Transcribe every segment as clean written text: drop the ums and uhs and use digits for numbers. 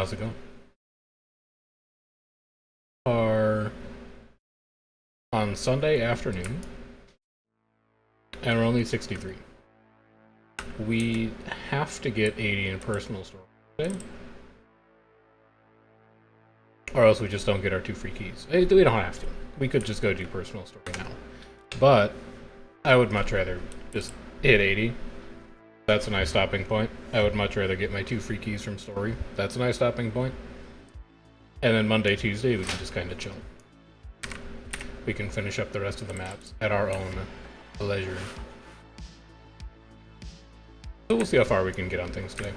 How's it going? Are on Sunday afternoon, and we're only 63. We have to get 80 in personal store today, or else we just don't get our 2 free keys. We don't have to. We could just go do personal story now. But I would much rather just hit 80. That's a nice stopping point. I would much rather get my 2 free keys from story. That's a nice stopping point. And then Monday, Tuesday, we can just kind of chill. We can finish up the rest of the maps at our own leisure. So we'll see how far we can get on things today.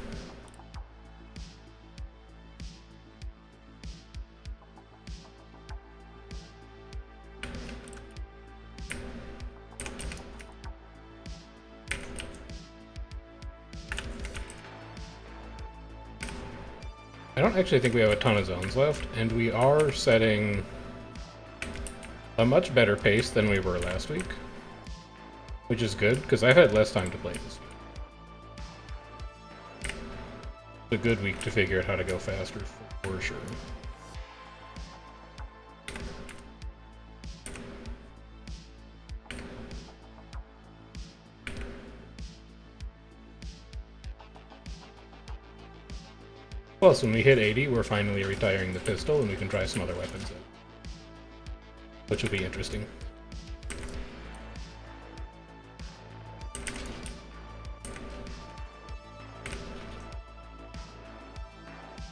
I don't actually think we have a ton of zones left, and we are setting a much better pace than we were last week, which is good, because I've had less time to play this week. It's a good week to figure out how to go faster, for sure. Plus, when we hit 80, we're finally retiring the pistol, and we can try some other weapons out, which will be interesting.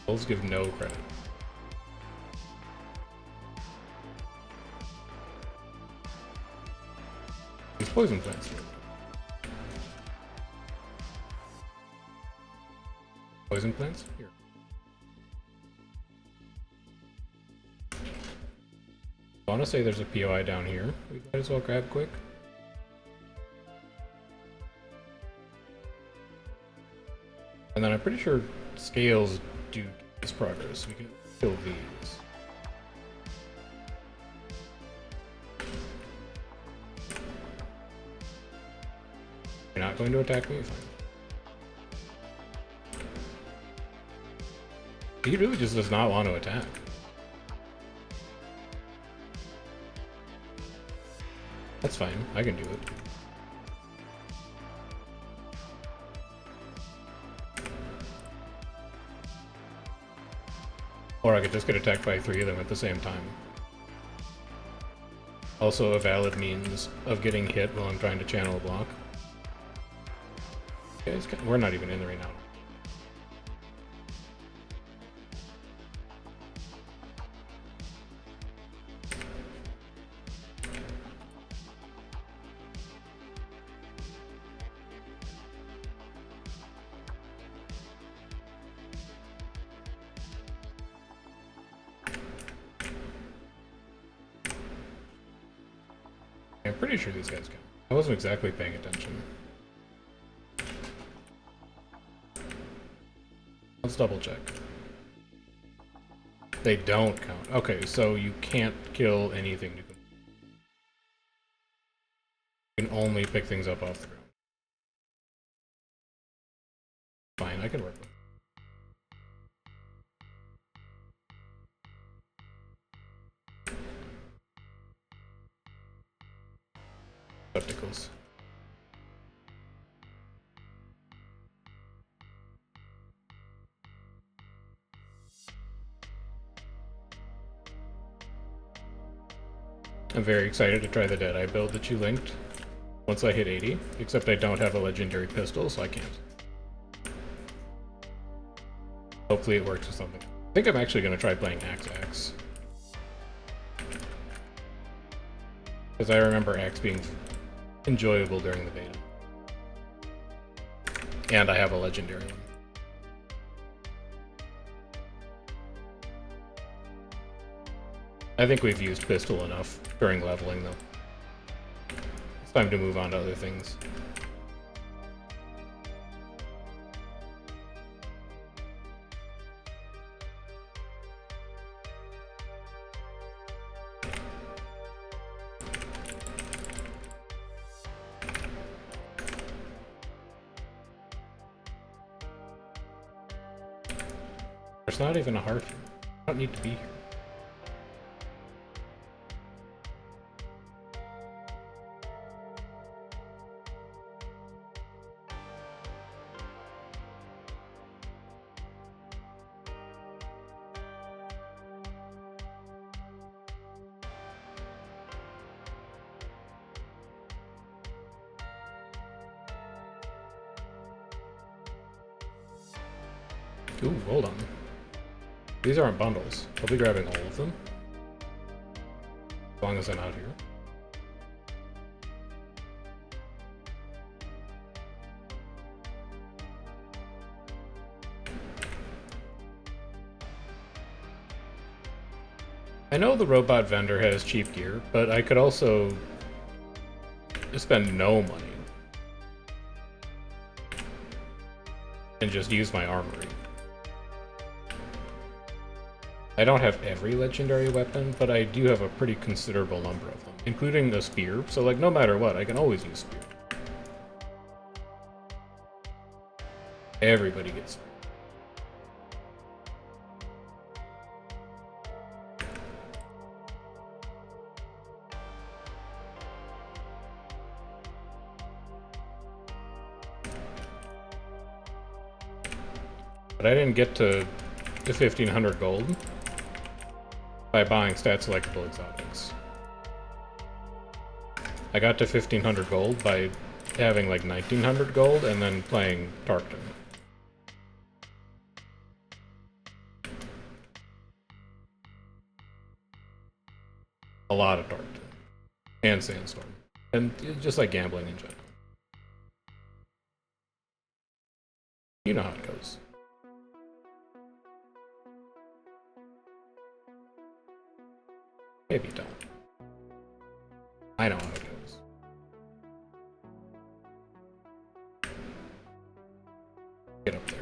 Bulls give no credit. These poison plants here. Poison plants? Here. I want to say there's a POI down here. We might as well grab quick. And then I'm pretty sure scales do this progress. We can kill these. You're not going to attack me? Fine. He really just does not want to attack. That's fine. I can do it. Or I could just get attacked by 3 of them at the same time. Also a valid means of getting hit while I'm trying to channel a block. Okay, we're not even in the right now. I'm pretty sure these guys count. I wasn't exactly paying attention. Let's double check. They don't count. Okay, so you can't kill anything. You can only pick things up off the ground. Fine, I can work with it. Receptacles. I'm very excited to try the Deadeye build that you linked once I hit 80, except I don't have a legendary pistol, so I can't. Hopefully it works with something. I think I'm actually going to try playing Axe. Because I remember Axe being enjoyable during the beta. And I have a legendary one. I think we've used pistol enough during leveling, though. It's time to move on to other things. There's not even a heart here. I don't need to be here. Ooh, hold on. These aren't bundles. I'll be grabbing all of them. As long as I'm out here. I know the robot vendor has cheap gear, but I could also spend no money and just use my armory. I don't have every legendary weapon, but I do have a pretty considerable number of them, including a spear, so like no matter what, I can always use spear. Everybody gets spear. But I didn't get to the 1500 gold by buying stat selectable exotics. I got to 1500 gold by having like 1900 gold and then playing Tarkton. A lot of Tarkton. And Sandstorm. And just like gambling in general. You know how it goes. Maybe you don't. I know how it goes. Get up there.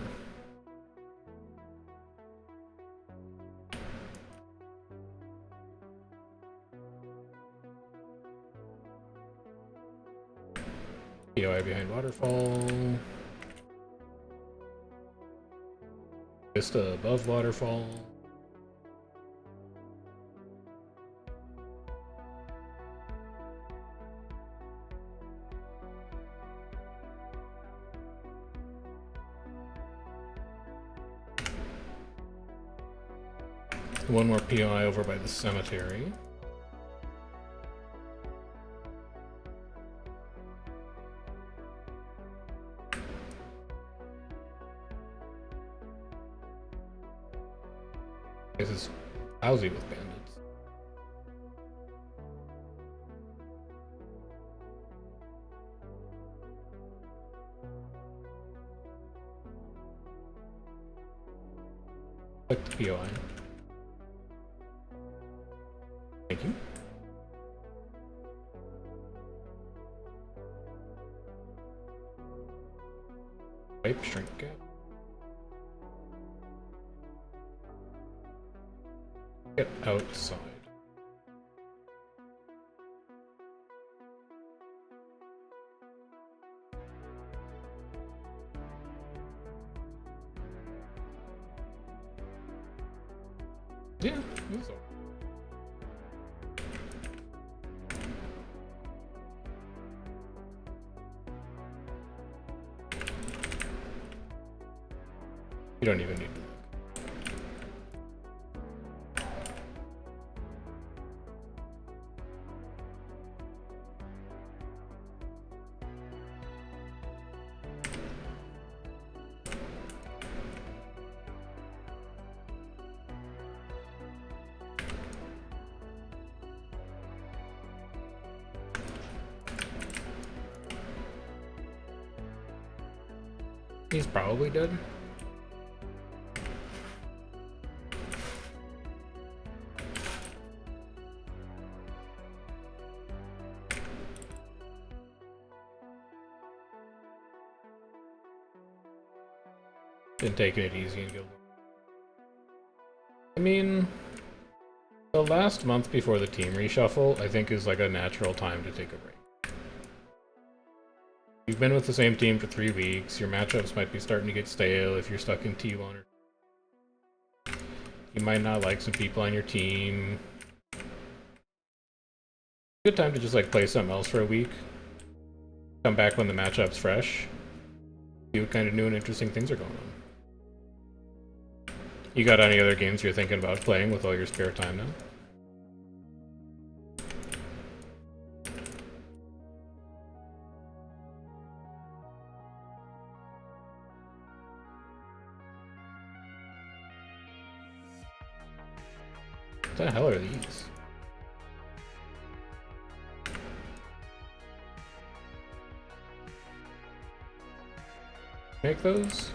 POI behind waterfall. Vista above waterfall. One more POI over by the cemetery. This is lousy with bandits. Click the POI. Thank you. Wipe, shrink gap. Get outside. Yeah, that's all. You don't even need to look. He's probably dead. Been taking it easy in Guild Wars. I mean, the last month before the team reshuffle, I think is like a natural time to take a break. You've been with the same team for 3 weeks, your matchups might be starting to get stale if you're stuck in T1 or... You might not like some people on your team. Good time to just like play something else for a week. Come back when the matchup's fresh. See what kind of new and interesting things are going on. You got any other games you're thinking about playing with all your spare time now? What the hell are these? Make those?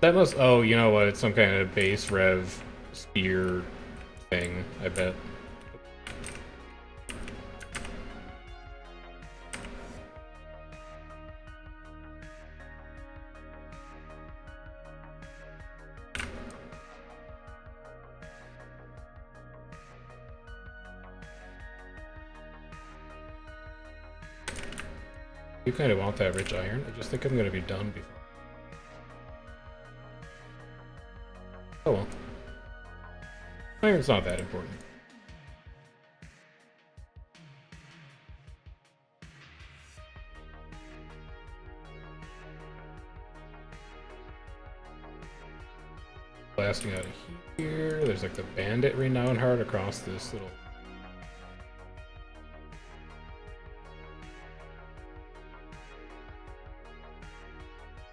That must, oh, you know what, it's some kind of base rev spear thing, I bet. You kind of want that rich iron. I just think I'm going to be done before. Oh well. Iron's not that important. Blasting out of here. There's like the bandit renown heart across this little...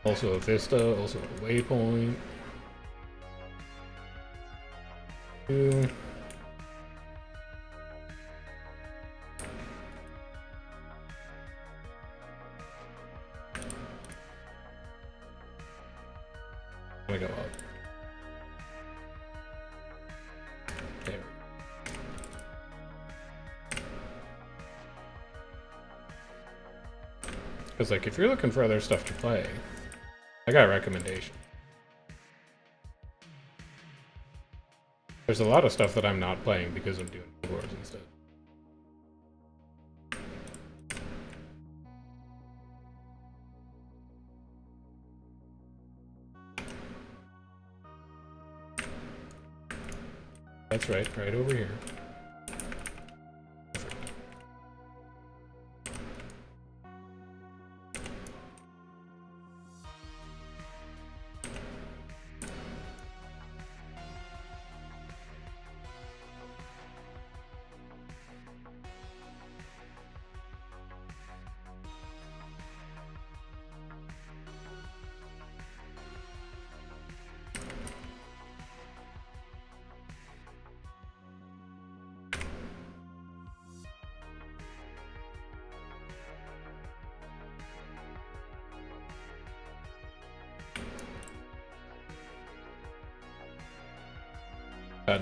Also a vista, also a waypoint. Two. I'm gonna go up. There. Because like if you're looking for other stuff to play, I got a recommendation. There's a lot of stuff that I'm not playing because I'm doing wars instead. That's right over here.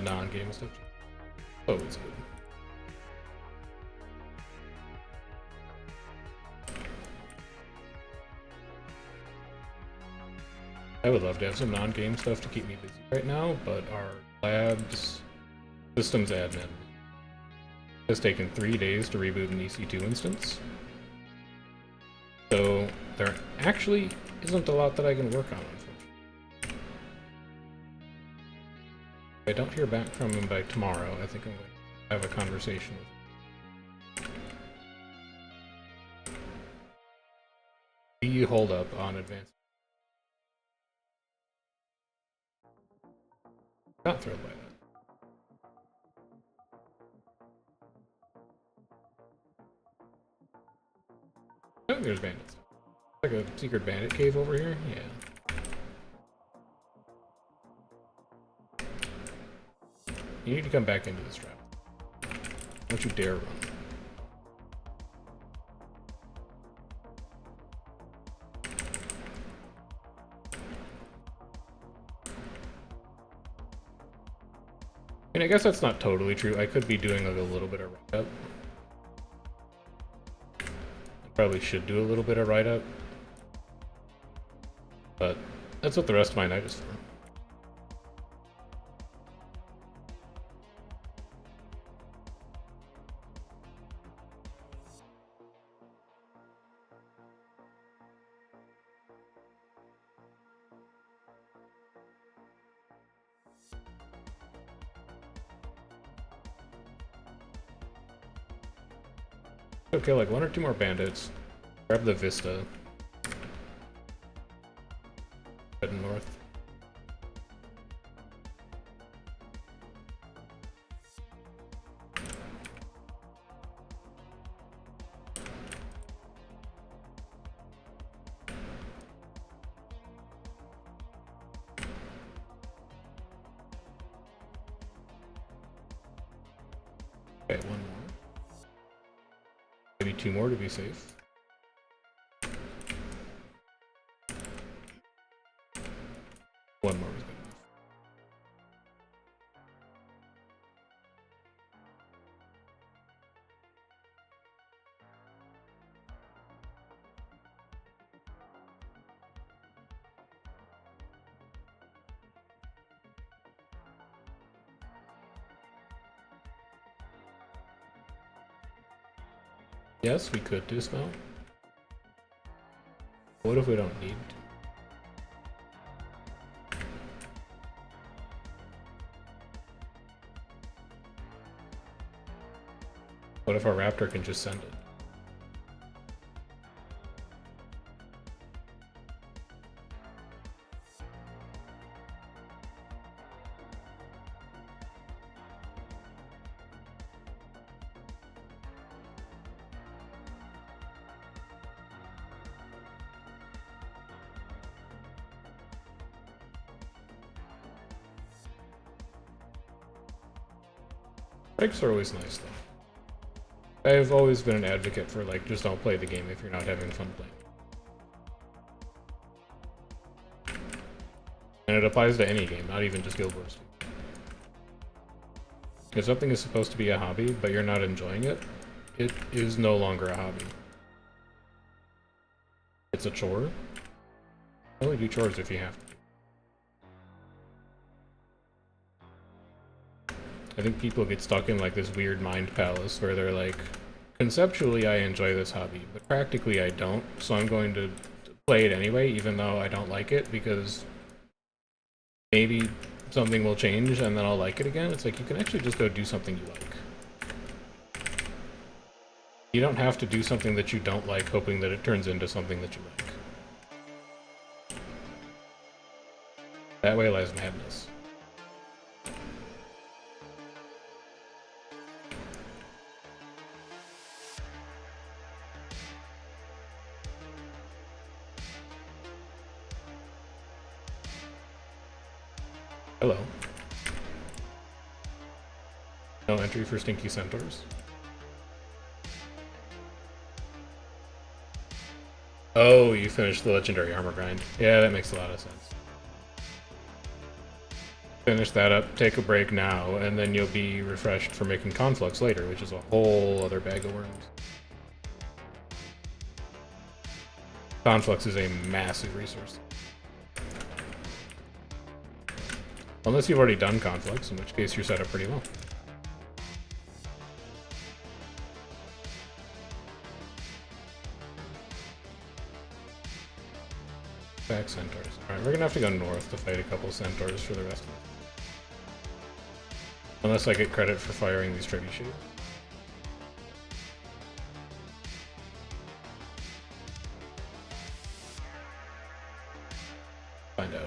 Non-game stuff. Always good. I would love to have some non-game stuff to keep me busy right now, but our lab's systems admin has taken 3 days to reboot an EC2 instance. So there actually isn't a lot that I can work on, unfortunately. If I don't hear back from him by tomorrow, I think I'm going to have a conversation with him. The hold up on advanced. Not thrilled by that. Oh, there's bandits. Like a secret bandit cave over here? Yeah. You need to come back into this trap. Don't you dare run. And I guess that's not totally true. I could be doing like a little bit of write-up. I probably should do a little bit of write-up. But that's what the rest of my night is for. Okay, like 1 or 2 more bandits. Grab the Vista. Heading north. Okay, 1 more. Maybe 2 more to be safe. One more was good enough. Yes, we could dismount. What if we don't need to? What if our raptor can just send it? Strikes are always nice, though. I've always been an advocate for, like, just don't play the game if you're not having fun playing. And it applies to any game, not even just Guild Wars 2. If something is supposed to be a hobby, but you're not enjoying it, it is no longer a hobby. It's a chore. Only do chores if you have to. I think people get stuck in like this weird mind palace where they're like, conceptually I enjoy this hobby, but practically I don't, so I'm going to play it anyway, even though I don't like it, because maybe something will change and then I'll like it again. It's like, you can actually just go do something you like. You don't have to do something that you don't like hoping that it turns into something that you like. That way lies madness. Hello. No entry for Stinky Centaurs. Oh, you finished the Legendary Armor grind. Yeah, that makes a lot of sense. Finish that up, take a break now, and then you'll be refreshed for making Conflux later, which is a whole other bag of worms. Conflux is a massive resource. Unless you've already done Conflux, in which case you're set up pretty well. Back Centaurs. Alright, we're gonna have to go north to fight a couple Centaurs for the rest of it. Unless I get credit for firing these trebuchets. Find out.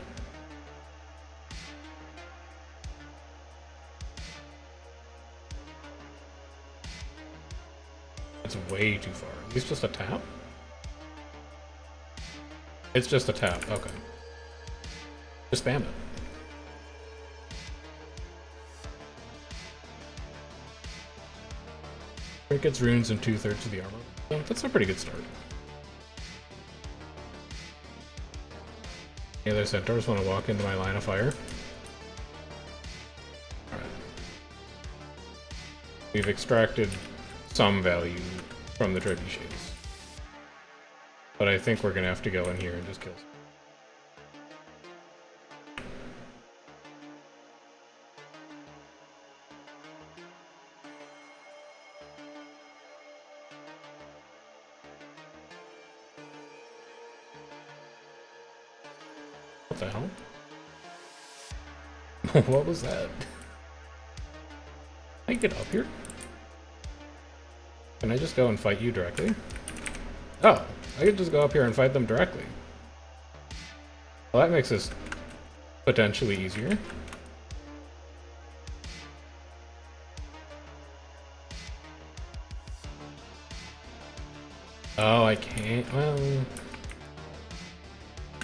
It's way too far. Is this just a tap? It's just a tap, okay. Just spam it. It gets runes in 2/3 of the armor. So that's a pretty good start. Any other centaurs want to walk into my line of fire? Alright. We've extracted some value from the trebuchets. But I think we're gonna have to go in here and just kill some. What the hell? What was that? Can I get up here? Can I just go and fight you directly? Oh, I could just go up here and fight them directly. Well, that makes this potentially easier. Oh, I can't. Well,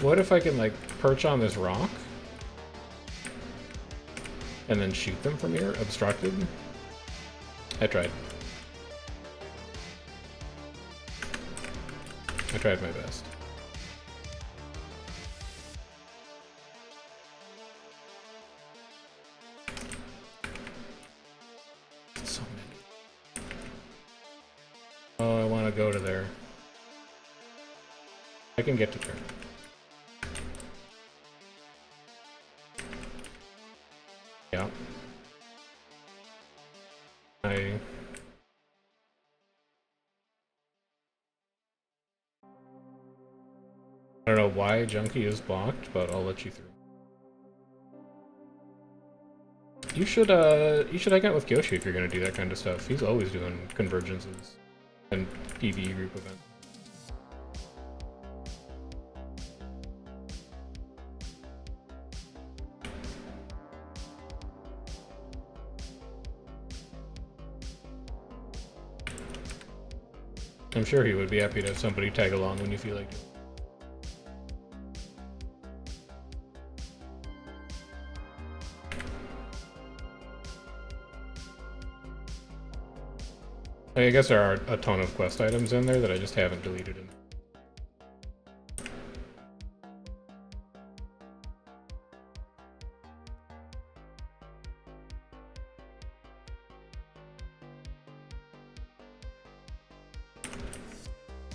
what if I can, like, perch on this rock? And then shoot them from here, obstructed? I tried. I tried my best. So many. Oh, I want to go to there. I can get to there. Yeah. I don't know why Junkie is blocked, but I'll let you through. You should hang out with Kyoshi if you're gonna do that kind of stuff. He's always doing convergences and PvE group events. I'm sure he would be happy to have somebody tag along when you feel like it. I guess there are a ton of quest items in there that I just haven't deleted in.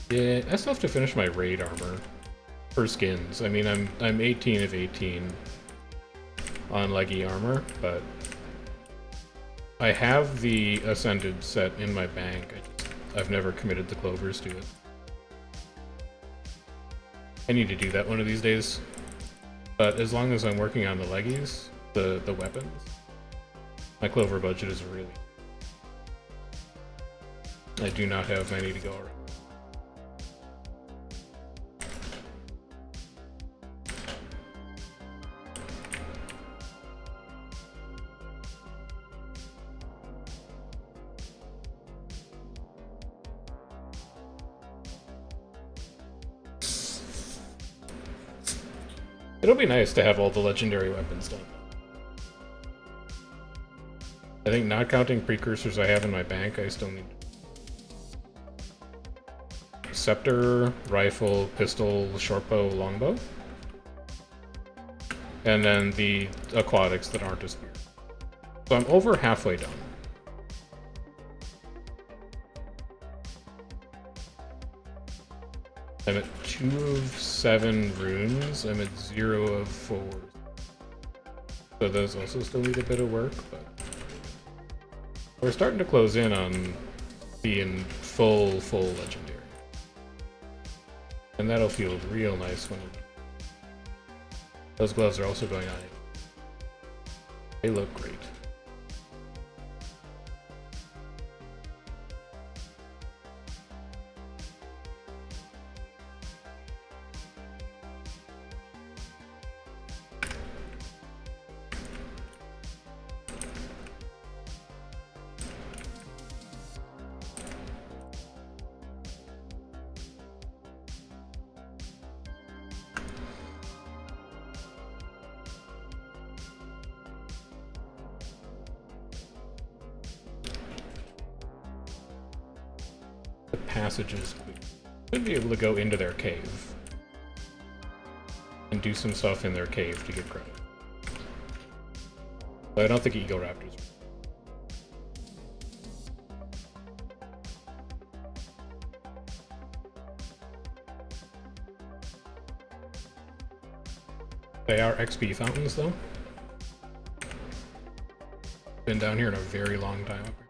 Yeah, I still have to finish my raid armor for skins. I mean, I'm 18 of 18 on leggy armor, but I have the Ascended set in my bank. I've never committed the clovers to it. I need to do that one of these days. But as long as I'm working on the leggies, the weapons, my clover budget is really... I do not have many to go around. It'll be nice to have all the legendary weapons done. I think not counting precursors I have in my bank, I still need scepter, rifle, pistol, shortbow, longbow. And then the aquatics that aren't a spear. So I'm over halfway done. I'm at 2 of 7 runes. I'm at 0 of 4. So those also still need a bit of work, but we're starting to close in on being full legendary. And that'll feel real nice when those gloves are also going on. They look great. Passages could be able to go into their cave and do some stuff in their cave to get credit. But I don't think Ego Raptors. They are XP fountains though. Been down here in a very long time apparently.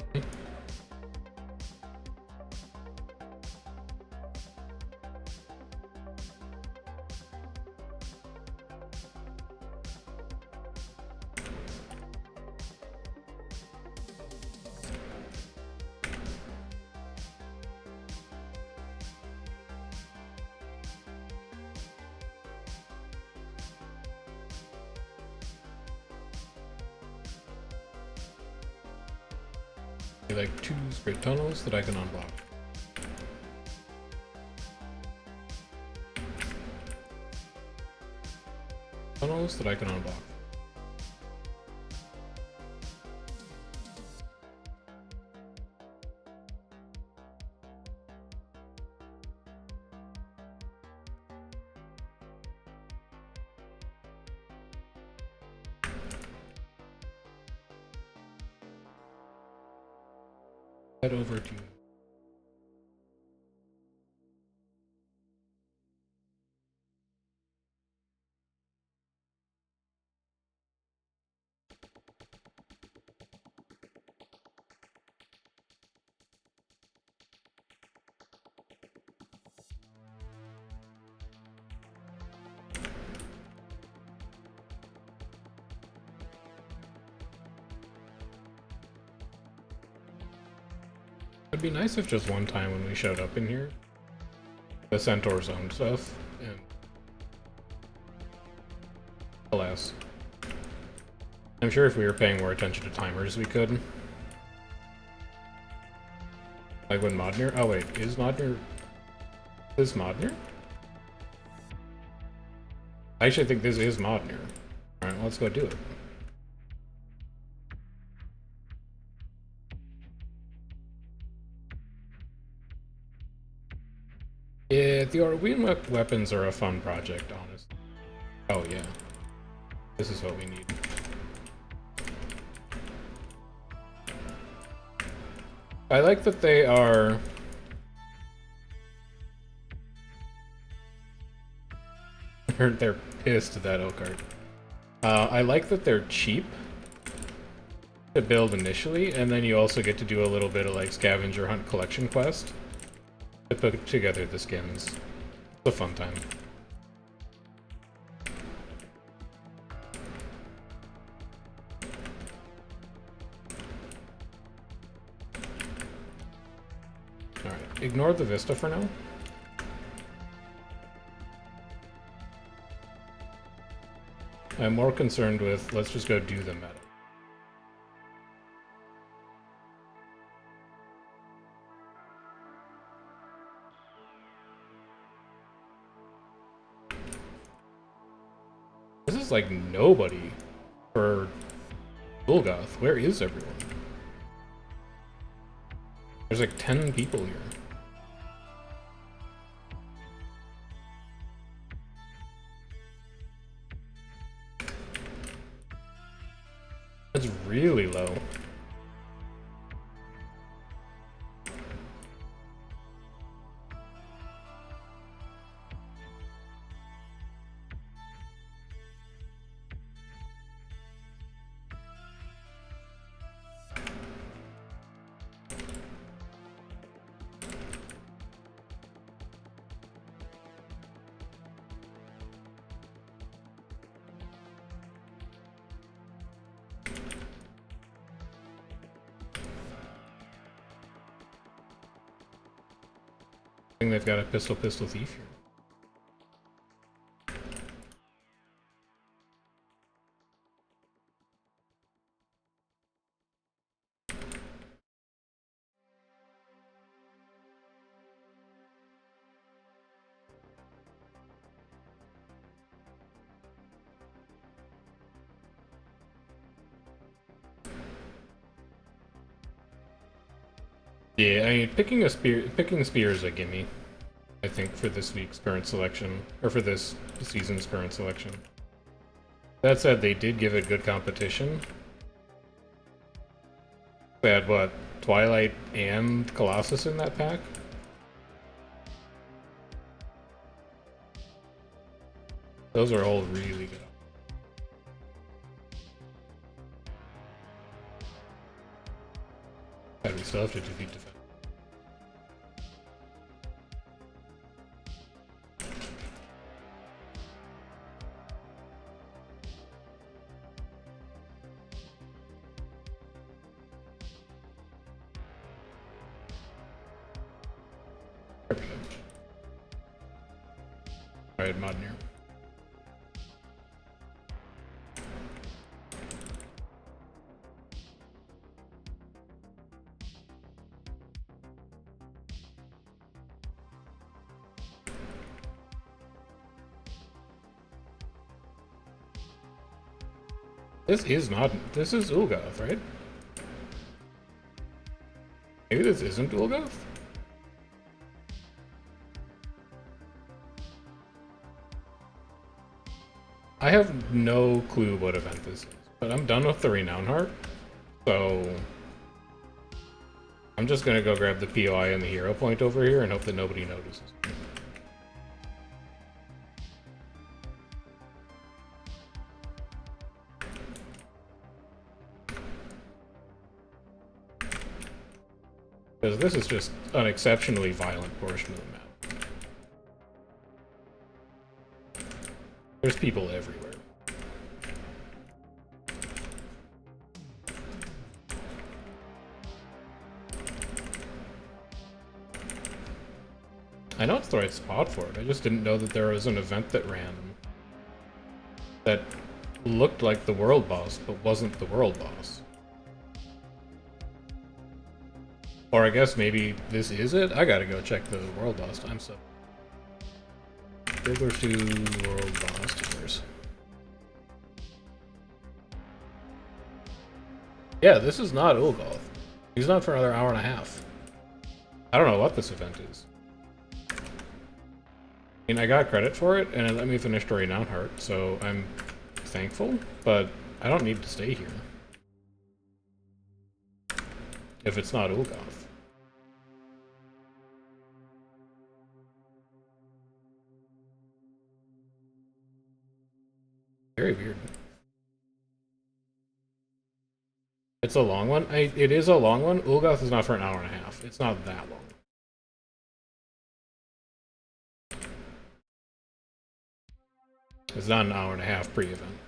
Like 2 straight tunnels that I can unblock. Tunnels that I can unblock. Head over to It'd be nice if just one time when we showed up in here, the Centaur's owned stuff, and alas. I'm sure if we were paying more attention to timers, we could. Like when Modnir? Oh wait, is Modnir... Is Modnir? I actually think this is Modnir. Alright, let's go do it. Yeah, the Orwean weapons are a fun project, honestly. Oh yeah. This is what we need. I like that they are... They're pissed at that Oakart. I like that they're cheap to build initially, and then you also get to do a little bit of like scavenger hunt collection quest to put together the skins. It's a fun time. Alright, ignore the Vista for now. I'm more concerned with, let's just go do the meta. This is like nobody for Bulgoth. Where is everyone? There's like 10 people here. That's really low. I think they've got a pistol thief here. Yeah, I mean, picking spear is a gimme, I think, for this week's current selection, or for this season's current selection. That said, they did give it good competition. They had, what, Twilight and Colossus in that pack? Those are all really good. God, we still have to defeat defense. Alright, Modnir. This is not. This is Ulgoth, right? Maybe this isn't Ulgoth? I have no clue what event this is, but I'm done with the Renown Heart, so I'm just gonna go grab the POI and the hero point over here and hope that nobody notices. Because this is just an exceptionally violent portion of the map. There's people everywhere. I know it's the right spot for it, I just didn't know that there was an event that ran that looked like the world boss, but wasn't the world boss. Or I guess maybe this is it? I gotta go check the world boss time stuff. Builder 2 world boss tours. Yeah, this is not Ulgoth. He's not for another hour and a half. I don't know what this event is. I mean, I got credit for it, and it let me finish Story Now Heart, so I'm thankful, but I don't need to stay here. If it's not Ulgoth. Very weird. It's a long one? It is a long one. Ulgoth is not for an hour and a half. It's not that long. It's not an hour and a half pre-event.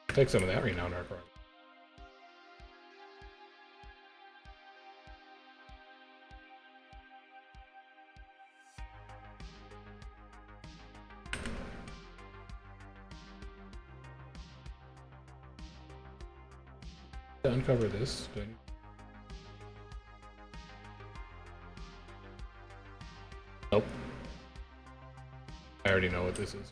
Take some of that renowned art part. To uncover this, do I need... Nope. I already know what this is.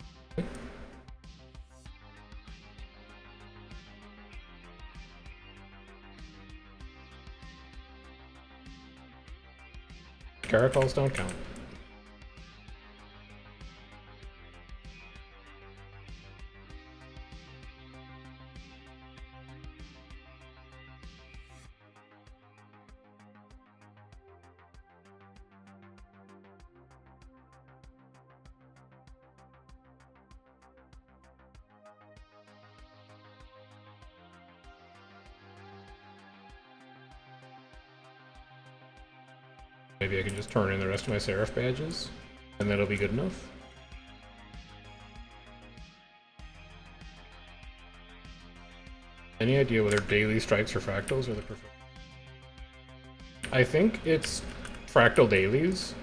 Caracols don't count. Maybe I can just turn in the rest of my Seraph badges, and that'll be good enough. Any idea whether daily strikes or fractals are the preferred? I think it's fractal dailies,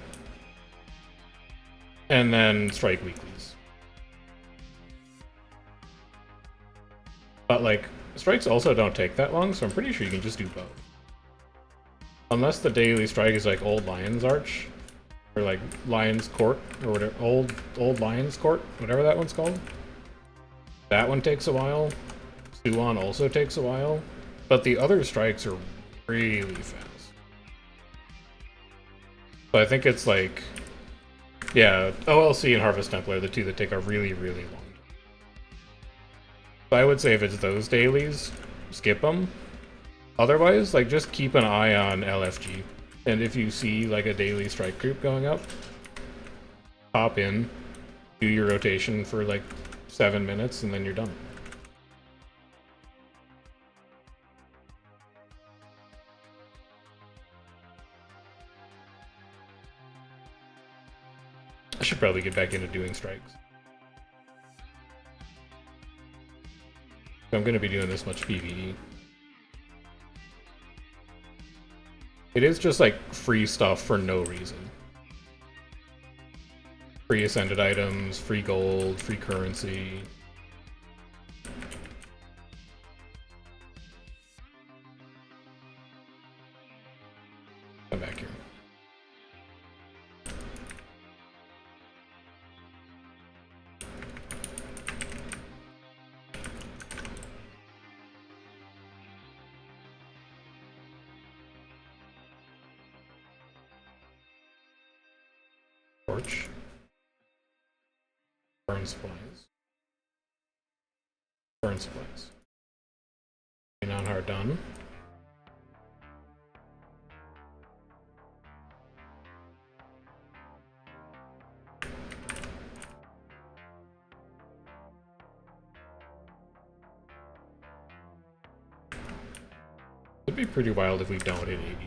and then strike weeklies. But like, strikes also don't take that long, so I'm pretty sure you can just do both. Unless the daily strike is like Old Lion's Arch, or like Lion's Court, or whatever, Old Lion's Court, whatever that one's called. That one takes a while. Suwon also takes a while, but the other strikes are really fast. So I think it's like, yeah, OLC and Harvest Temple are the two that take a really, really long time. So I would say if it's those dailies, skip them. Otherwise, like, just keep an eye on LFG. And if you see, like, a daily strike group going up, hop in, do your rotation for, like, 7 minutes, and then you're done. I should probably get back into doing strikes. I'm going to be doing this much PvE. It is just like free stuff for no reason. Free ascended items, free gold, free currency. Come back here. Torch. Burn supplies. Burn supplies. Non-hard done. It'd be pretty wild if we don't hit 80.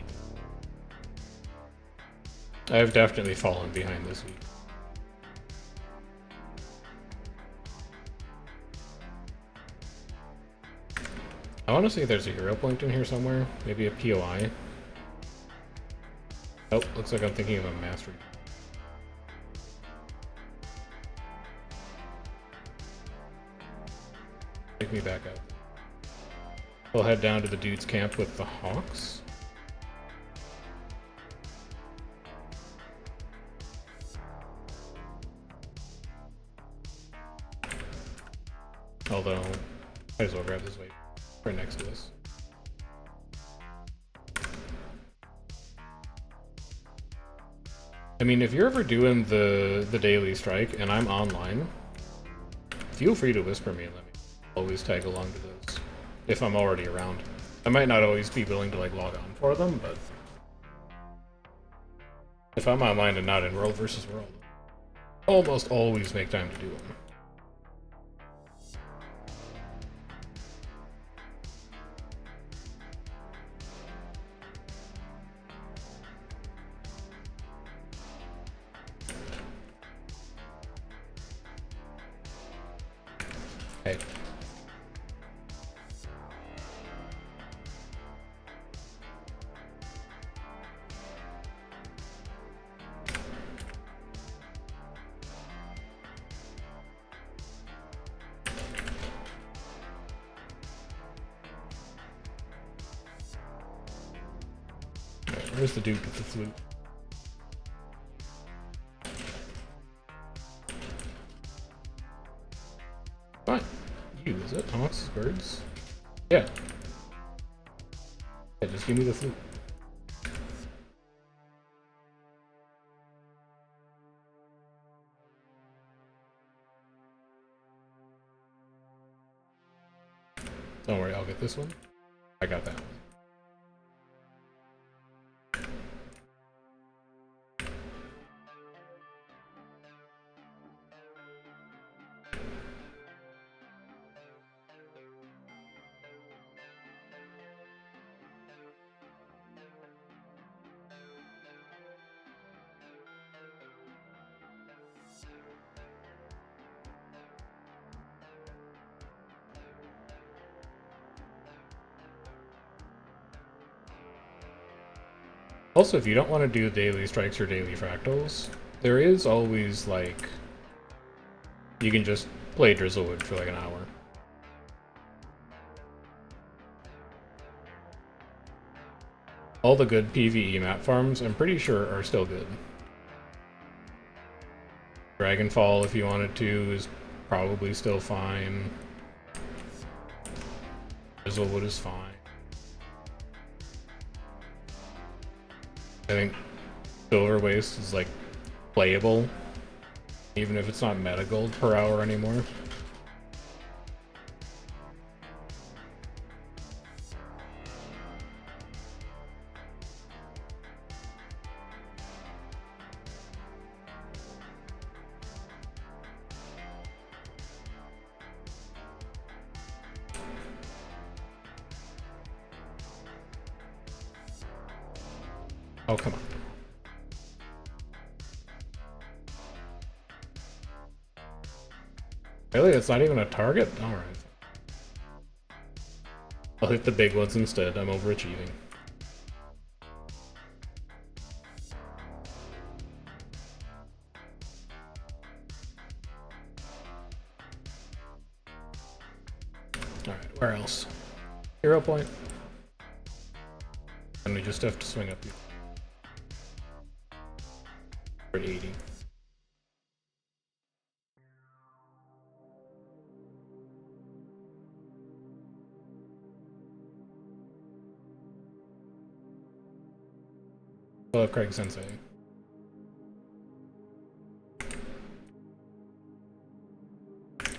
I've definitely fallen behind this week. I want to say there's a hero point in here somewhere. Maybe a POI. Oh, looks like I'm thinking of a mastery. Take me back up. We'll head down to the dude's camp with the Hawks. Although, might as well grab this way. Right next to us. I mean, if you're ever doing the daily strike and I'm online, feel free to whisper me and let me always tag along to those. If I'm already around. I might not always be willing to like log on for them, but if I'm online and not in World versus World, almost always make time to do them. Hey. Where's the dude with the flute? Fine. You, is it? Hawks, birds? Yeah. Yeah, just give me the flute. Don't worry, I'll get this one. I got that one. Also, if you don't want to do daily strikes or daily fractals, there is always, like, you can just play Drizzlewood for like an hour. All the good PvE map farms, I'm pretty sure, are still good. Dragonfall, if you wanted to, is probably still fine. Drizzlewood is fine. I think Silver Waste is like playable, even if it's not meta gold per hour anymore. Oh, come on. Really? It's not even a target? Alright. I'll hit the big ones instead. I'm overachieving. Alright, where else? Hero point. And we just have to swing up here. 80. Hello, Craig Sensei.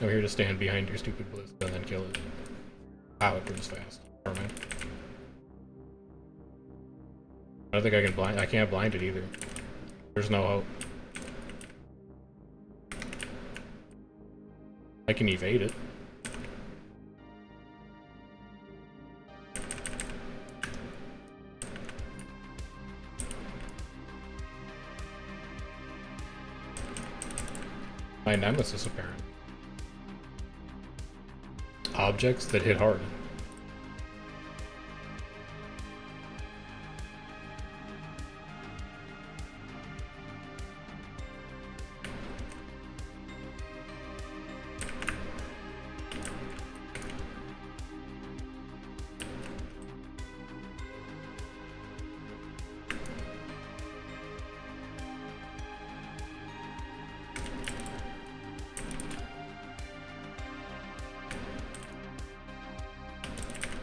I'm here to stand behind your stupid blitz and then kill it. Wow, it burns fast. Never mind. I don't think I can blind. I can't blind it either. There's no hope. I can evade it. My nemesis, apparently. Objects that hit hard.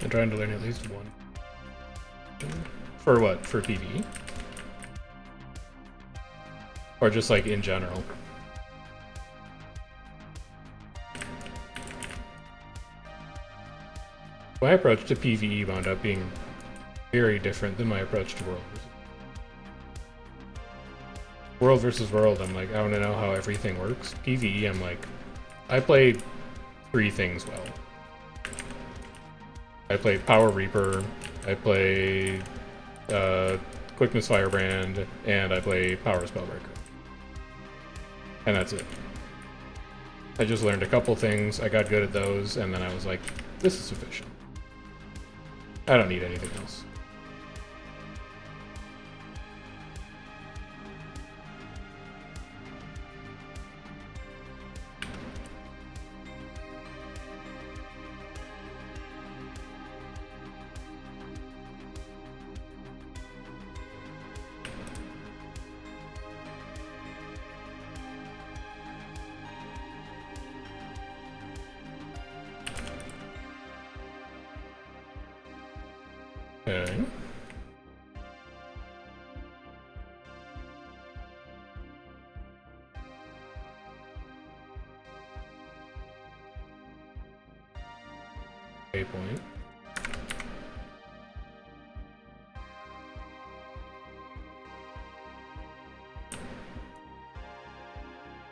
I'm trying to learn at least one. For what? For PvE? Or just like in general? My approach to PvE wound up being very different than my approach to World versus World, I'm like, I want to know how everything works. PvE, I'm like, I play 3 things well. I play Power Reaper, I play Quickness Firebrand, and I play Power Spellbreaker. And that's it. I just learned a couple things, I got good at those, and then I was like, this is sufficient. I don't need anything else. Okay. Waypoint.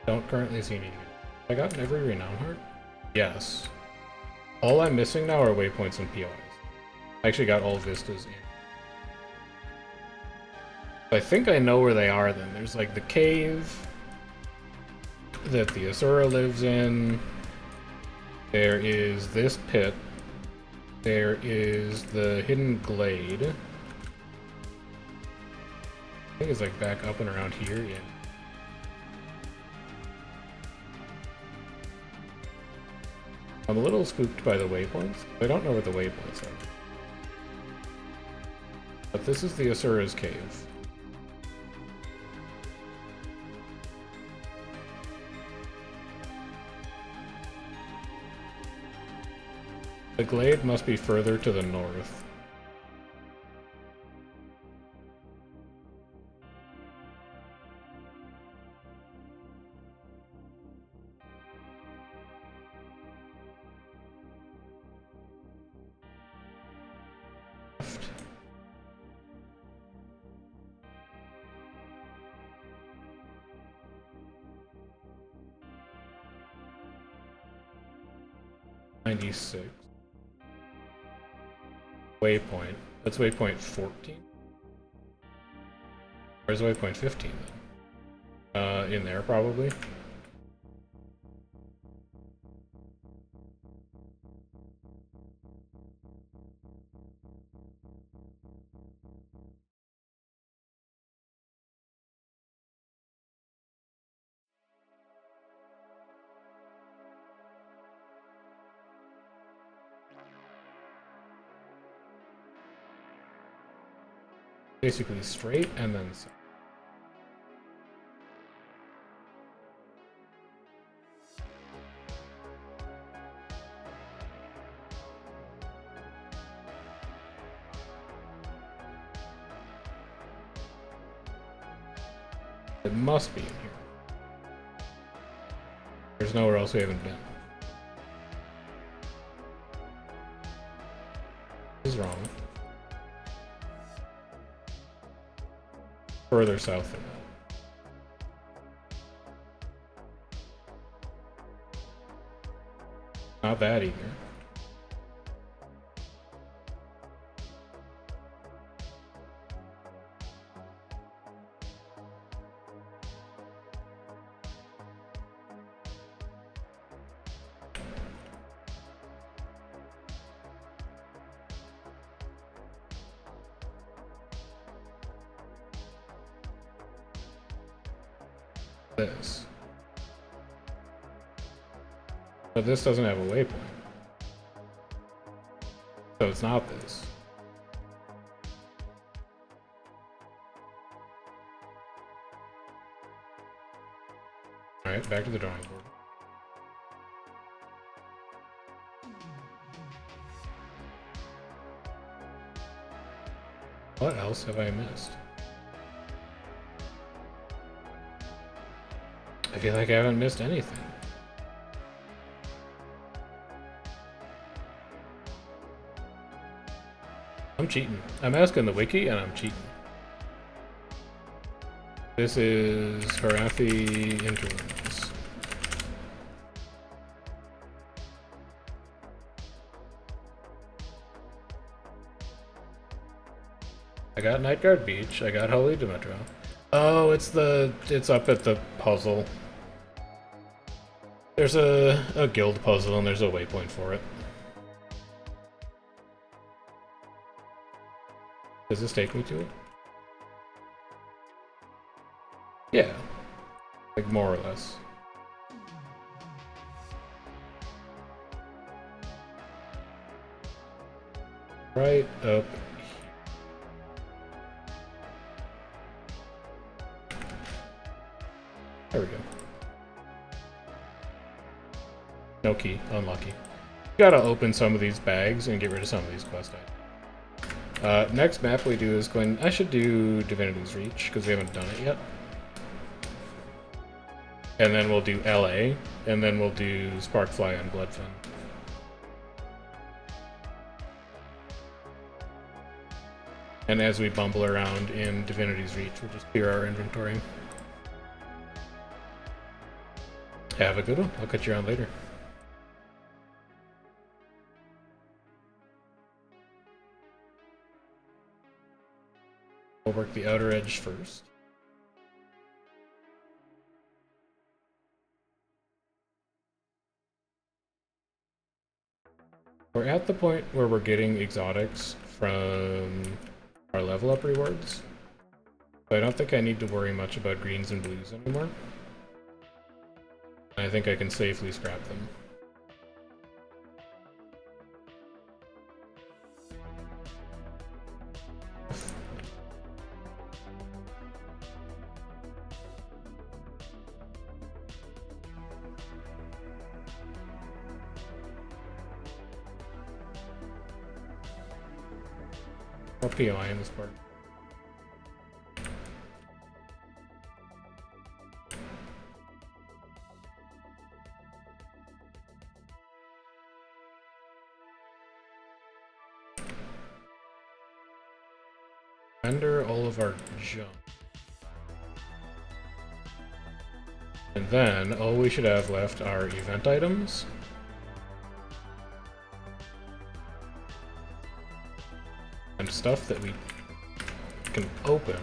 Don't currently see anything. I got every renown heart? Yes. All I'm missing now are waypoints and POIs. I actually got all vistas in. I think I know where they are then. There's like the cave that the Asura lives in. There is this pit. There is the hidden glade. I think it's like back up and around here, yeah. I'm a little spooked by the waypoints. I don't know where the waypoints are. But this is the Asura's cave. The glade must be further to the north. .96 waypoint. That's waypoint 14. Where's waypoint 15 then? In there probably. Basically straight and then south. It must be in here. There's nowhere else we haven't been. further south than that. Not that either. This. But this doesn't have a waypoint. So it's not this. Alright, back to the drawing board. What else have I missed? I feel like I haven't missed anything. I'm cheating. I'm asking the wiki and I'm cheating. This is Harathi Interludes. I got Nightguard Beach. I got Holy Demetra. Oh, it's up at the puzzle. There's a guild puzzle and there's a waypoint for it. Does this take me to it? Yeah. Like, more or less. Right up. There we go. No key. Unlucky. Gotta open some of these bags and get rid of some of these quest items. Next map we do is going... I should do Divinity's Reach, because we haven't done it yet. And then we'll do LA, and then we'll do Sparkfly and Bloodfen. And as we bumble around in Divinity's Reach, we'll just clear our inventory. Have a good one. I'll catch you around later. We'll work the outer edge first. We're at the point where we're getting exotics from our level up rewards. So I don't think I need to worry much about greens and blues anymore. I think I can safely scrap them. Or POI in this part. Render all of our junk. And then all we should have left are event items. And stuff that we can open.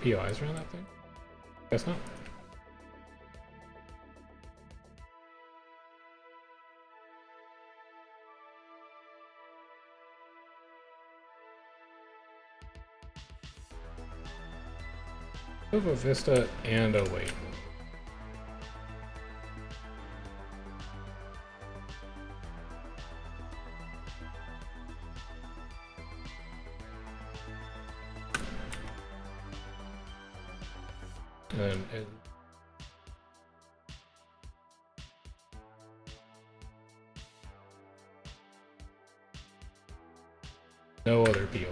POIs around that thing? Guess not. Nova Vista and a wait. And no other PO.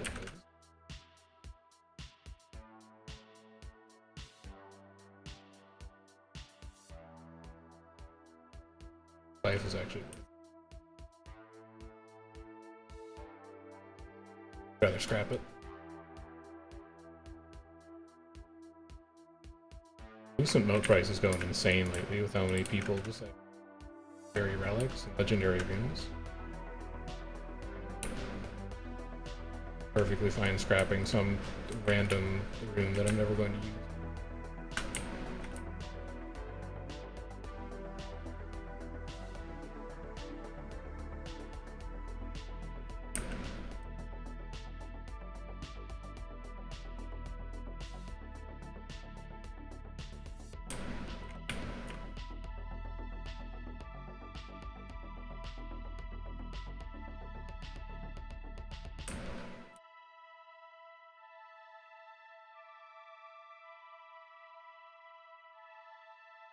Life is actually rather scrap it. Recent moat price is going insane lately with how many people just have legendary relics and legendary runes. Perfectly fine scrapping some random rune that I'm never going to use.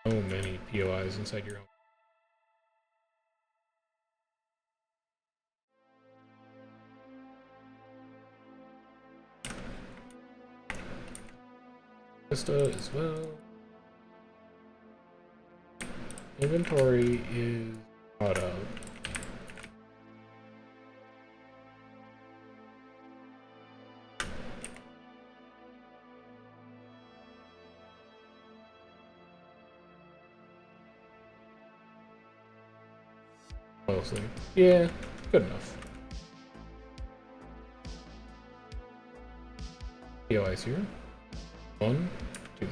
So many POIs inside your own. Vista as well. Inventory is caught up. Mostly. Yeah, good enough. POIs here. 1, 2.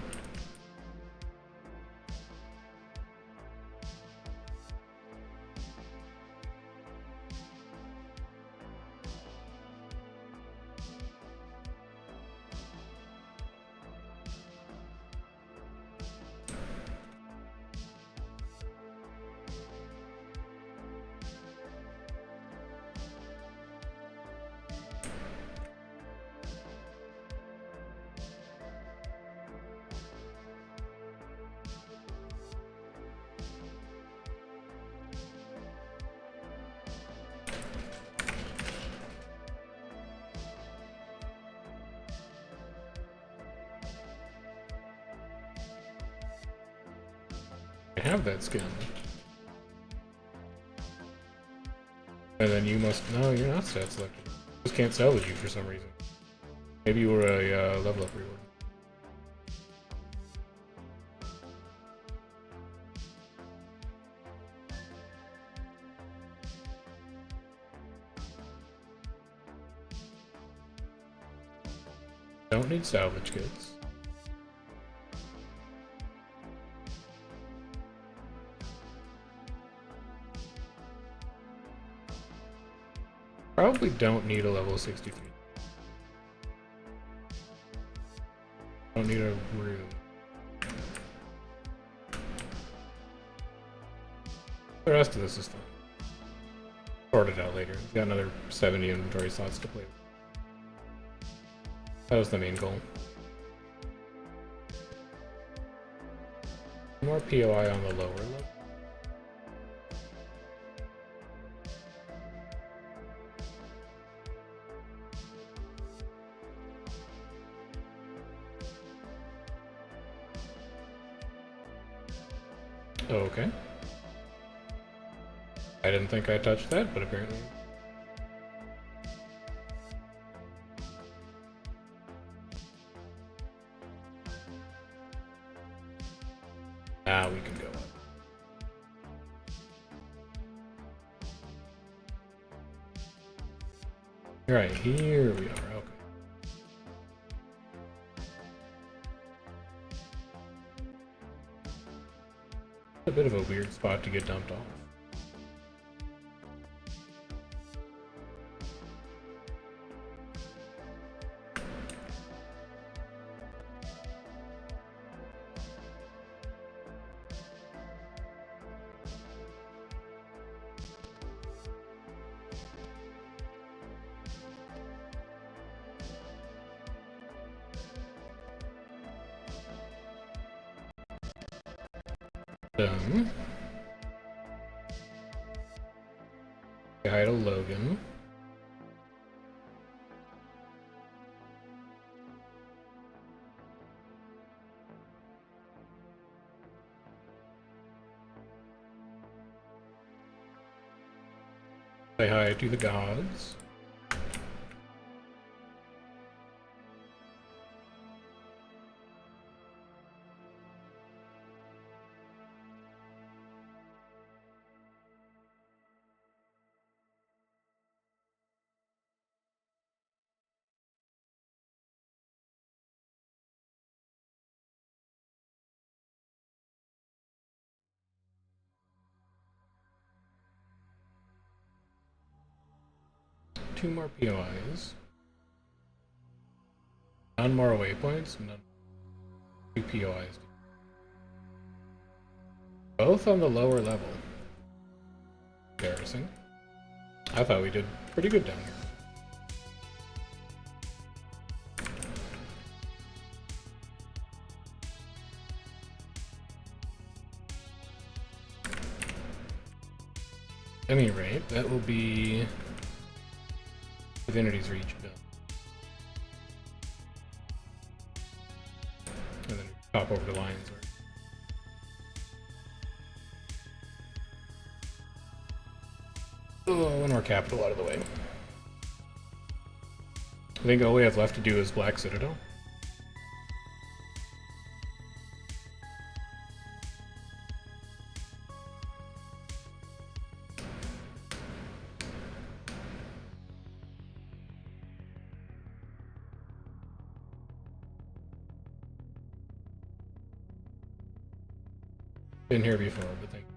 I have that skin. And then you must... No, you're not stat selected. Just can't salvage you for some reason. Maybe you were a level up reward. Don't need salvage kits. Probably don't need a level 63. Don't need a room. The rest of this is fine. Sort it out later. We've got another 70 inventory slots to play with. That was the main goal. More POI on the lower level. Okay. I didn't think I touched that, but apparently... Now we can go up. Right, here we are, okay. A bit of a weird spot to get dumped off. Done. Say hi to Logan. Say hi to the gods. Two more POIs. None more waypoints. None. Two POIs. Both on the lower level. Embarrassing. I thought we did pretty good down here. At any rate, that will be Divinity's Reach build. And then pop over to Lion's Word. Oh, one more capital out of the way. I think all we have left to do is Black Citadel. Been here before, but thank you.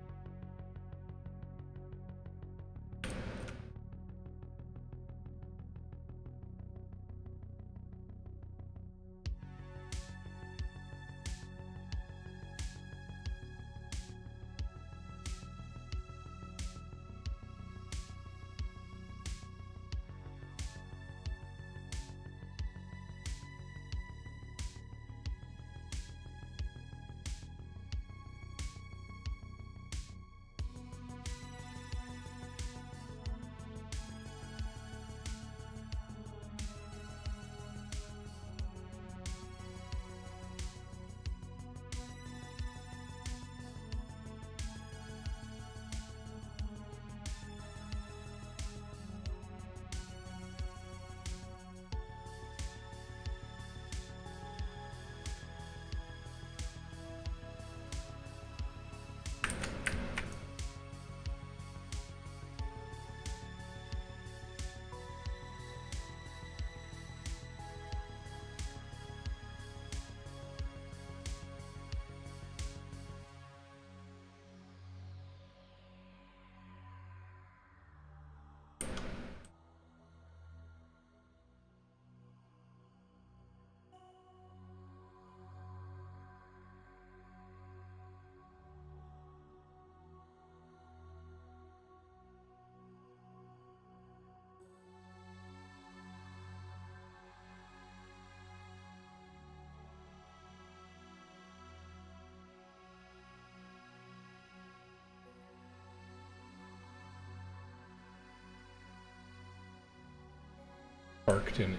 Parkton in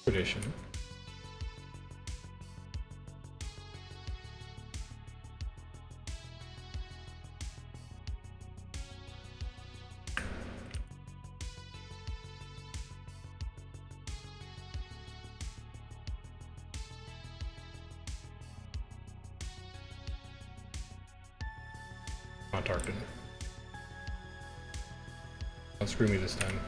tradition. Not Tarkton. Don't screw me this time.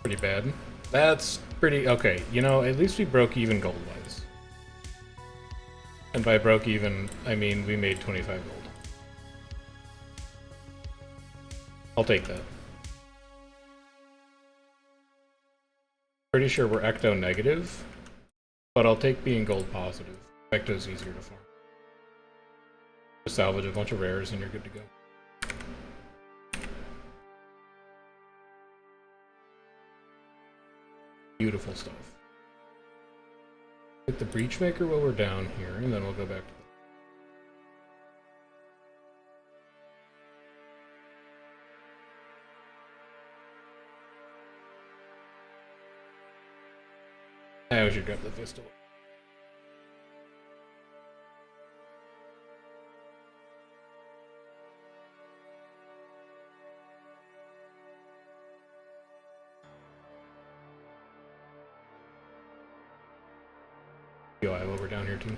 Pretty bad. That's pretty okay. You know, at least we broke even gold-wise. And by broke even, I mean we made 25 gold. I'll take that. Pretty sure we're ecto negative, but I'll take being gold positive. Ecto's easier to farm. Just salvage a bunch of rares and you're good to go. Beautiful stuff. Get the breachmaker while we're down here, and then we'll go back to the... we should grab the Vista. UI while we're down here too.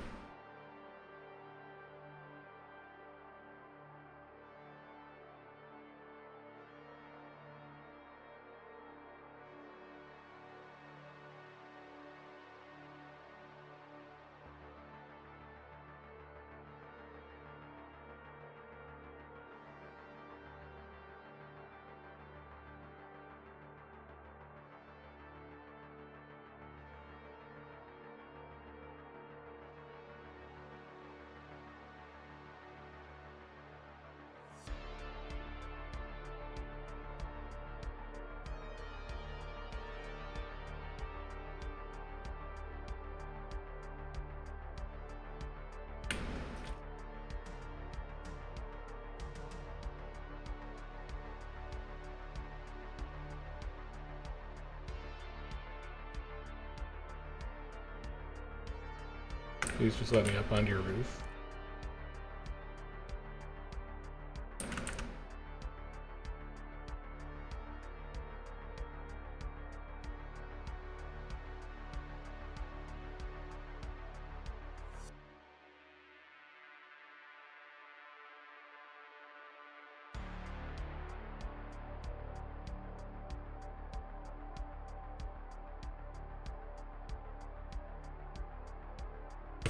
Please just let me up onto your roof.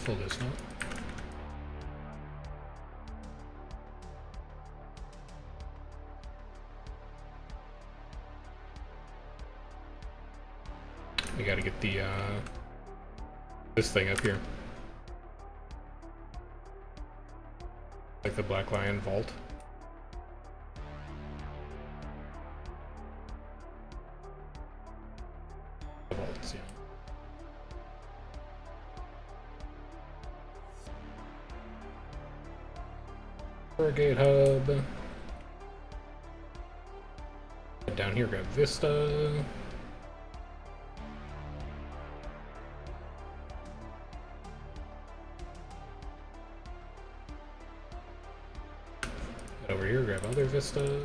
Pull this note. We gotta get the this thing up here. Like the Black Lion vault. The vaults, yeah. Gate hub. Head down here, grab Vista. Head over here, grab other Vista.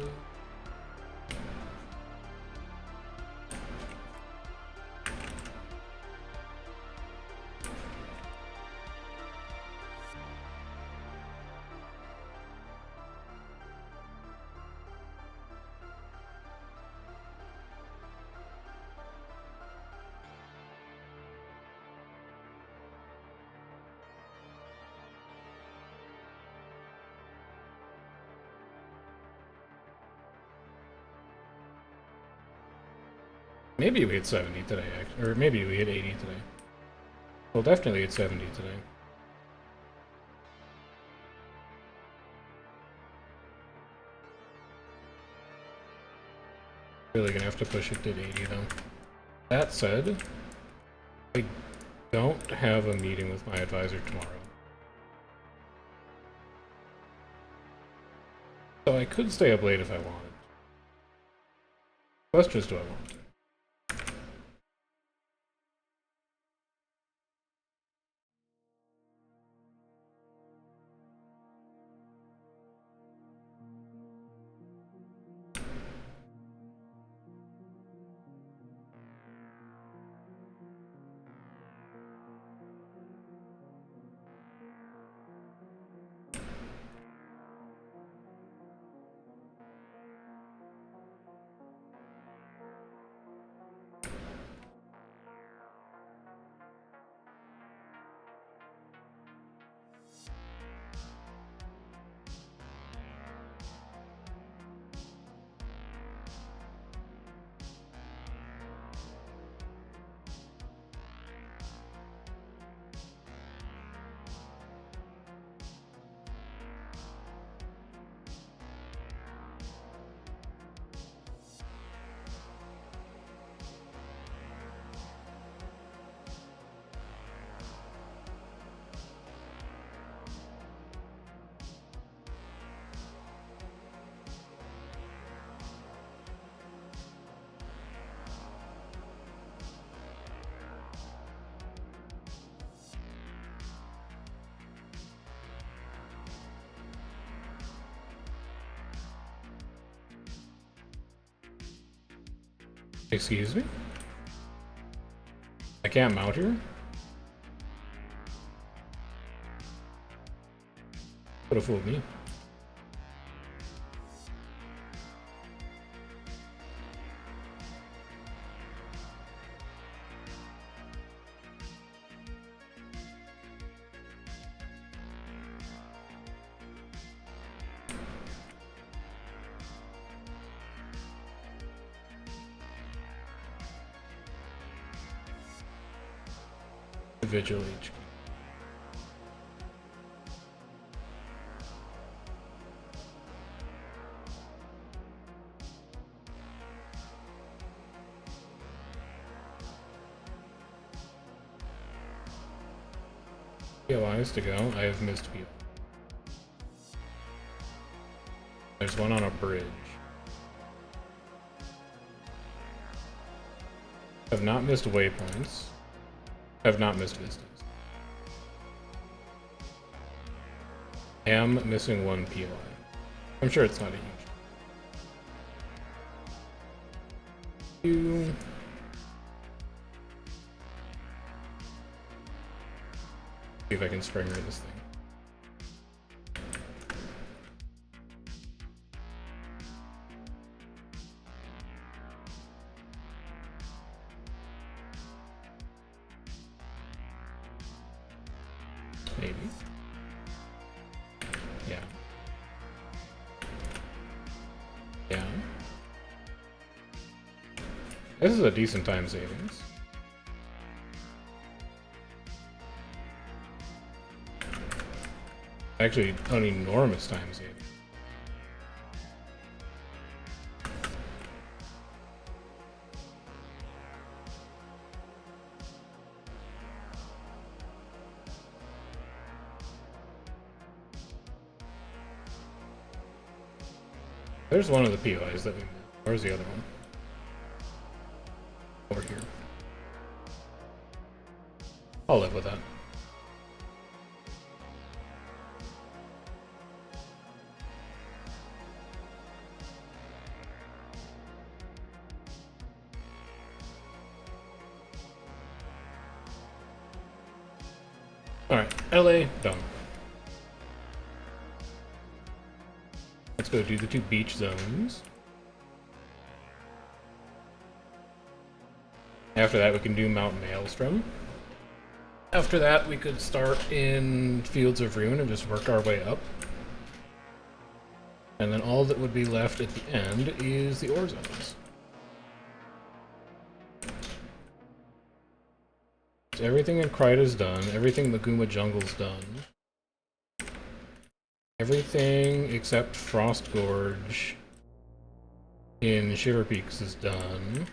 Maybe we hit 70 today, or maybe we hit 80 today. Well, definitely hit 70 today. Really gonna have to push it to 80 though. That said, I don't have a meeting with my advisor tomorrow. So I could stay up late if I wanted. Question is, do I want to? Excuse me? I can't mount here? Would have fooled me. Individual HQ. POIs to go. I have missed POI. There's one on a bridge. Have not missed waypoints. Have not missed vistas. Am missing one POI. I'm sure it's not a huge. See if I can Springer this thing. Maybe. Yeah. Yeah. This is a decent time savings. Actually, an enormous time savings. There's one of the POIs that we missed. Where's the other one? Over here. I'll live with that. Alright, LA, done. Let's go do the 2 beach zones. After that, we can do Mount Maelstrom. After that, we could start in Fields of Ruin and just work our way up. And then all that would be left at the end is the ore zones. So everything in Kryta's done, everything Maguma Jungle's done. Everything except Frost Gorge in Shiver Peaks is done.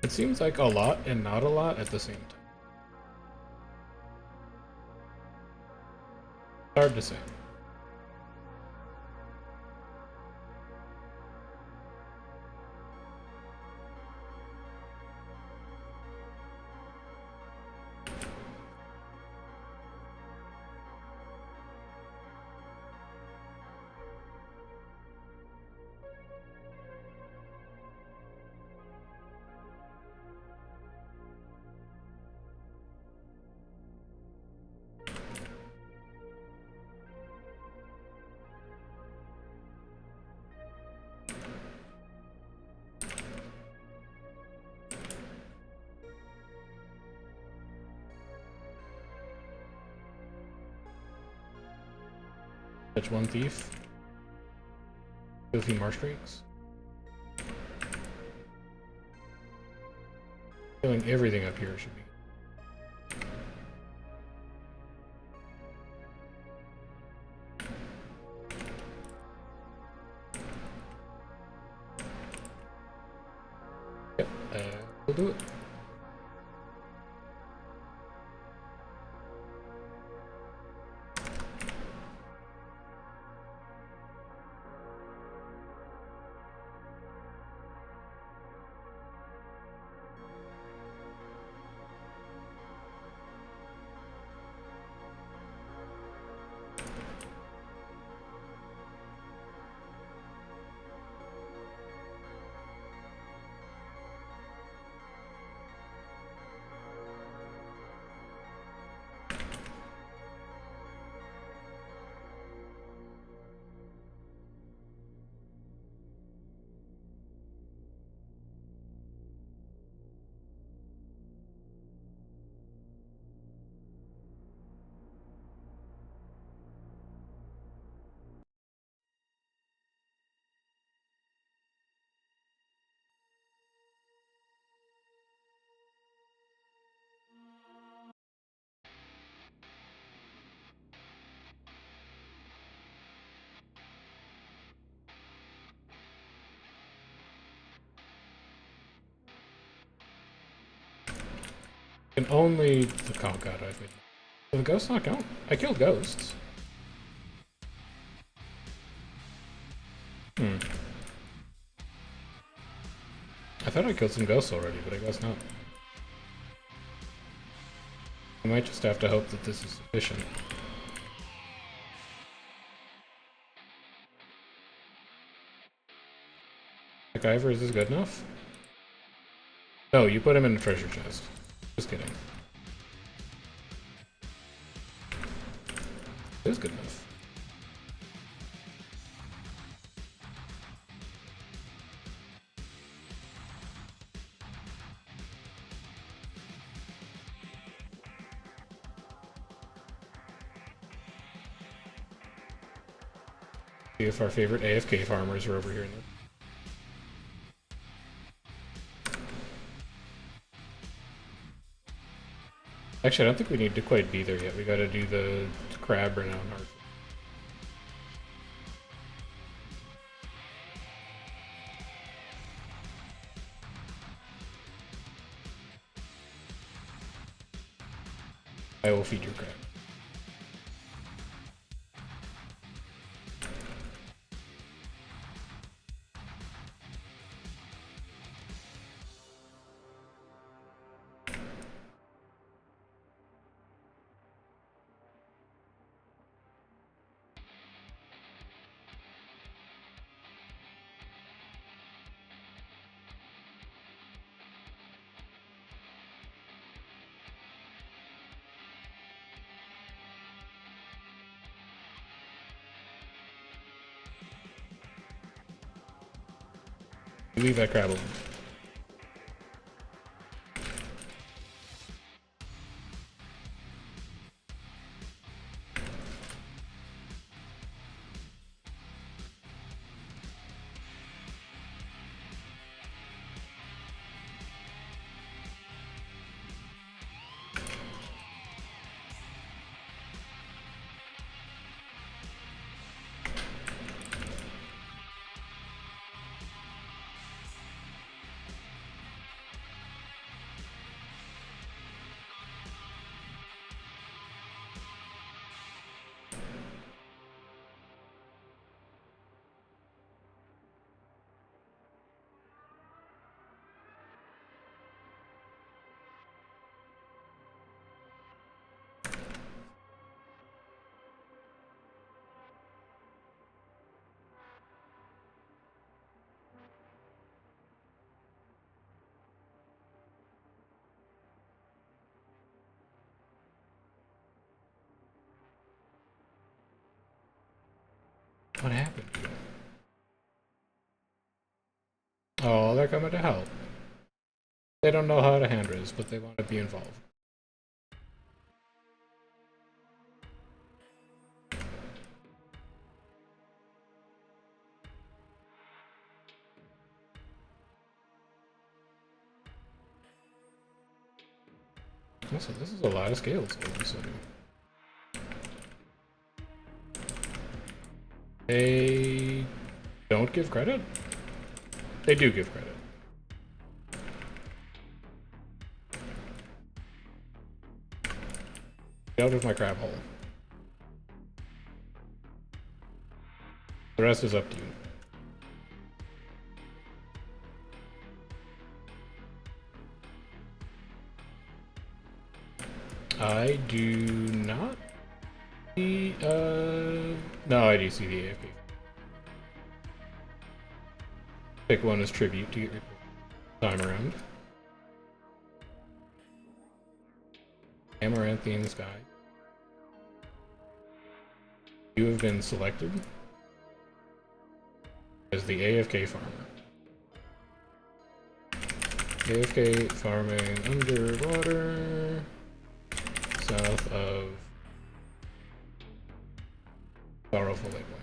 It seems like a lot and not a lot at the same time. Hard to say. Catch one thief. Do a few marsh drakes. Killing everything up here should be. we'll do it. Can only the oh god, I think. Will the ghosts not count? I killed ghosts. Hmm. I thought I killed some ghosts already, but I guess not. I might just have to hope that this is sufficient. MacGyver, is this good enough? No, you put him in a treasure chest. Just kidding. It is good enough. See if our favorite AFK farmers are over here. Actually, I don't think we need to quite be there yet. We gotta do the crab renown heart. I will feed your crab. Leave that crab alone. What happened? Oh, they're coming to help. They don't know how to hand raise, but they want to be involved. Also, this is a lot of scales all of a sudden. They don't give credit? They do give credit. Out of my crab hole. The rest is up to you. I do not see, no, I do see the AFK. Pick one as tribute to get your time around. Amaranthian Sky. You have been selected as the AFK farmer. AFK farming underwater, south of Sorrowful Lake Point.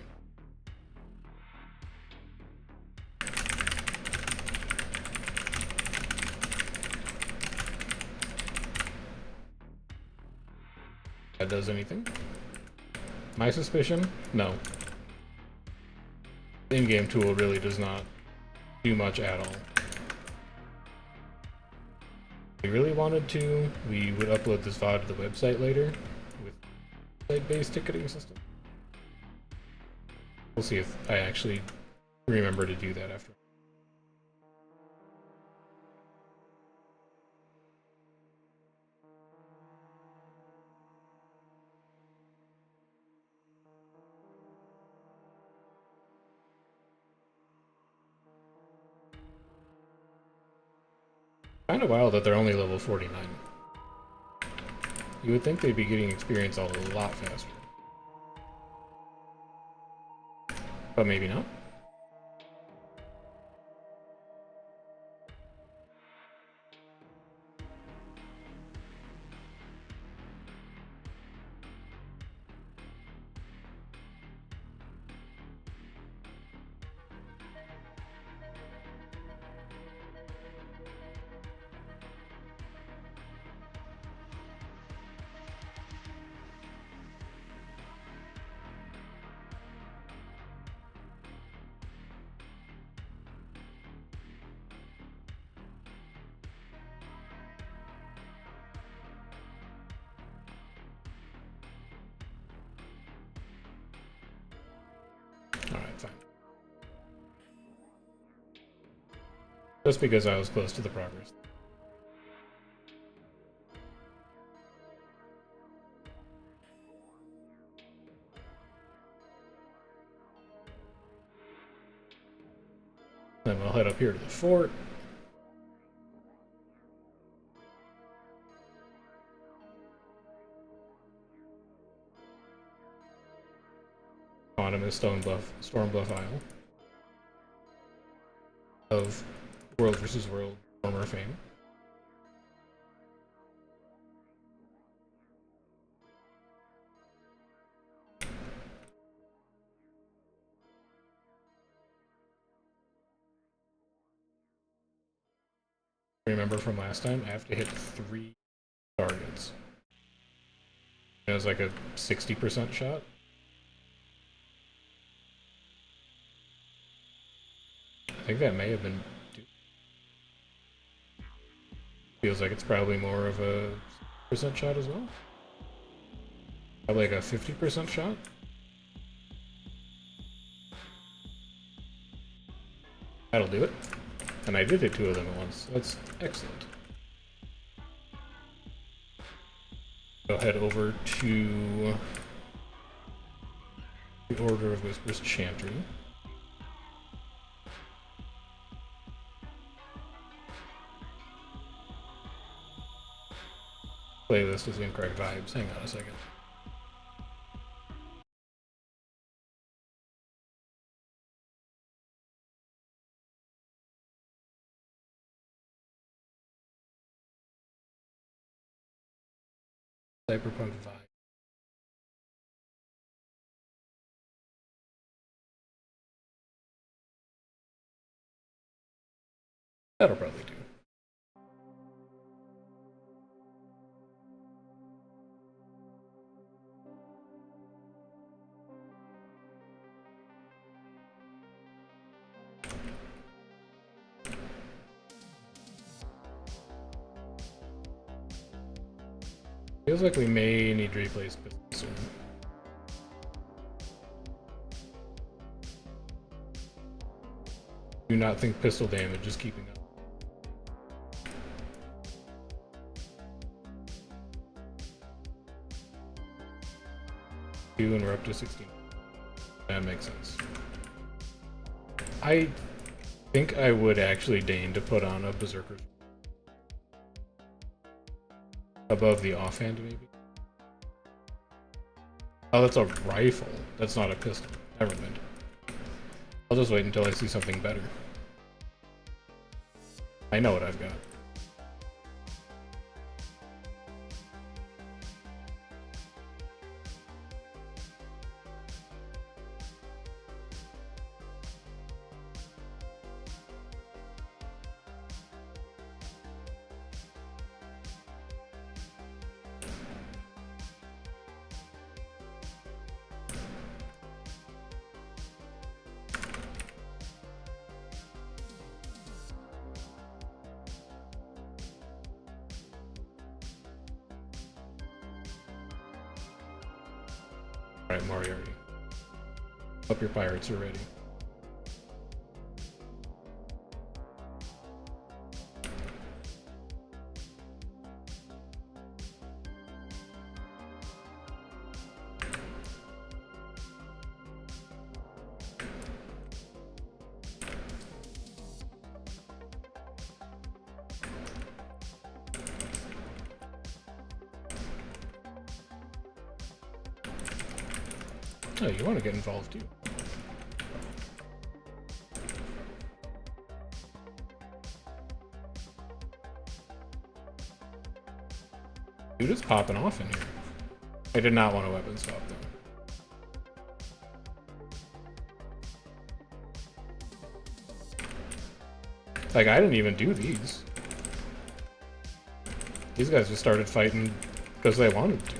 That does anything? My suspicion? No. The in-game tool really does not do much at all. If we really wanted to, we would upload this VOD to the website later with site-based ticketing system. We'll see if I actually remember to do that after. Kind of wild that they're only level 49. You would think they'd be getting experience a lot faster. But maybe not. Alright, fine. Just because I was close to the progress. Then we'll head up here to the fort. Quantum is Stormbluff Isle of World vs. World former fame. Remember from last time, I have to hit 3 targets. It was like a 60% shot. I think that may have been... Feels like it's probably more of a percent shot as well. Probably like a 50% shot. That'll do it. And I did hit 2 of them at once. That's excellent. Go head over to the Order of Whispers Chantry. Playlist is Incorrect Vibes. Hang on a second. Cyberpunk vibe. That'll probably do. Feels like we may need to replace pistol soon. Do not think pistol damage is keeping up. And we're up to 16. That makes sense. I think I would actually deign to put on a berserker above the offhand, maybe. Oh, that's a rifle. That's not a pistol. Never mind. I'll just wait until I see something better. I know what I've got. Alright, Moriarty. Hope your pirates are ready. Oh, you want to get involved too. Dude is popping off in here. I did not want a weapon swap though. Like, I didn't even do these. These guys just started fighting because they wanted to.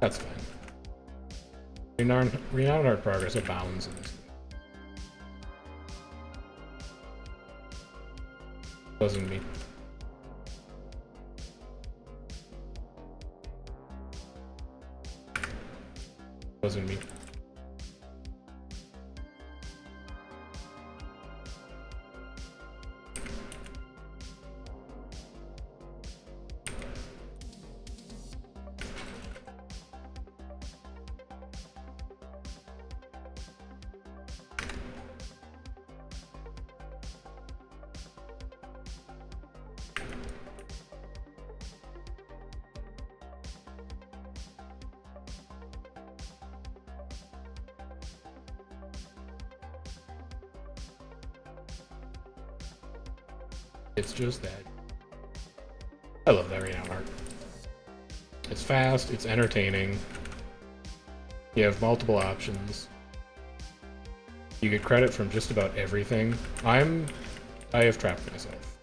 That's fine. Renowned art progress abounds in this game. Wasn't me. Wasn't me. It's just that. I love that renowned art. It's fast, it's entertaining. You have multiple options. You get credit from just about everything. I have trapped myself.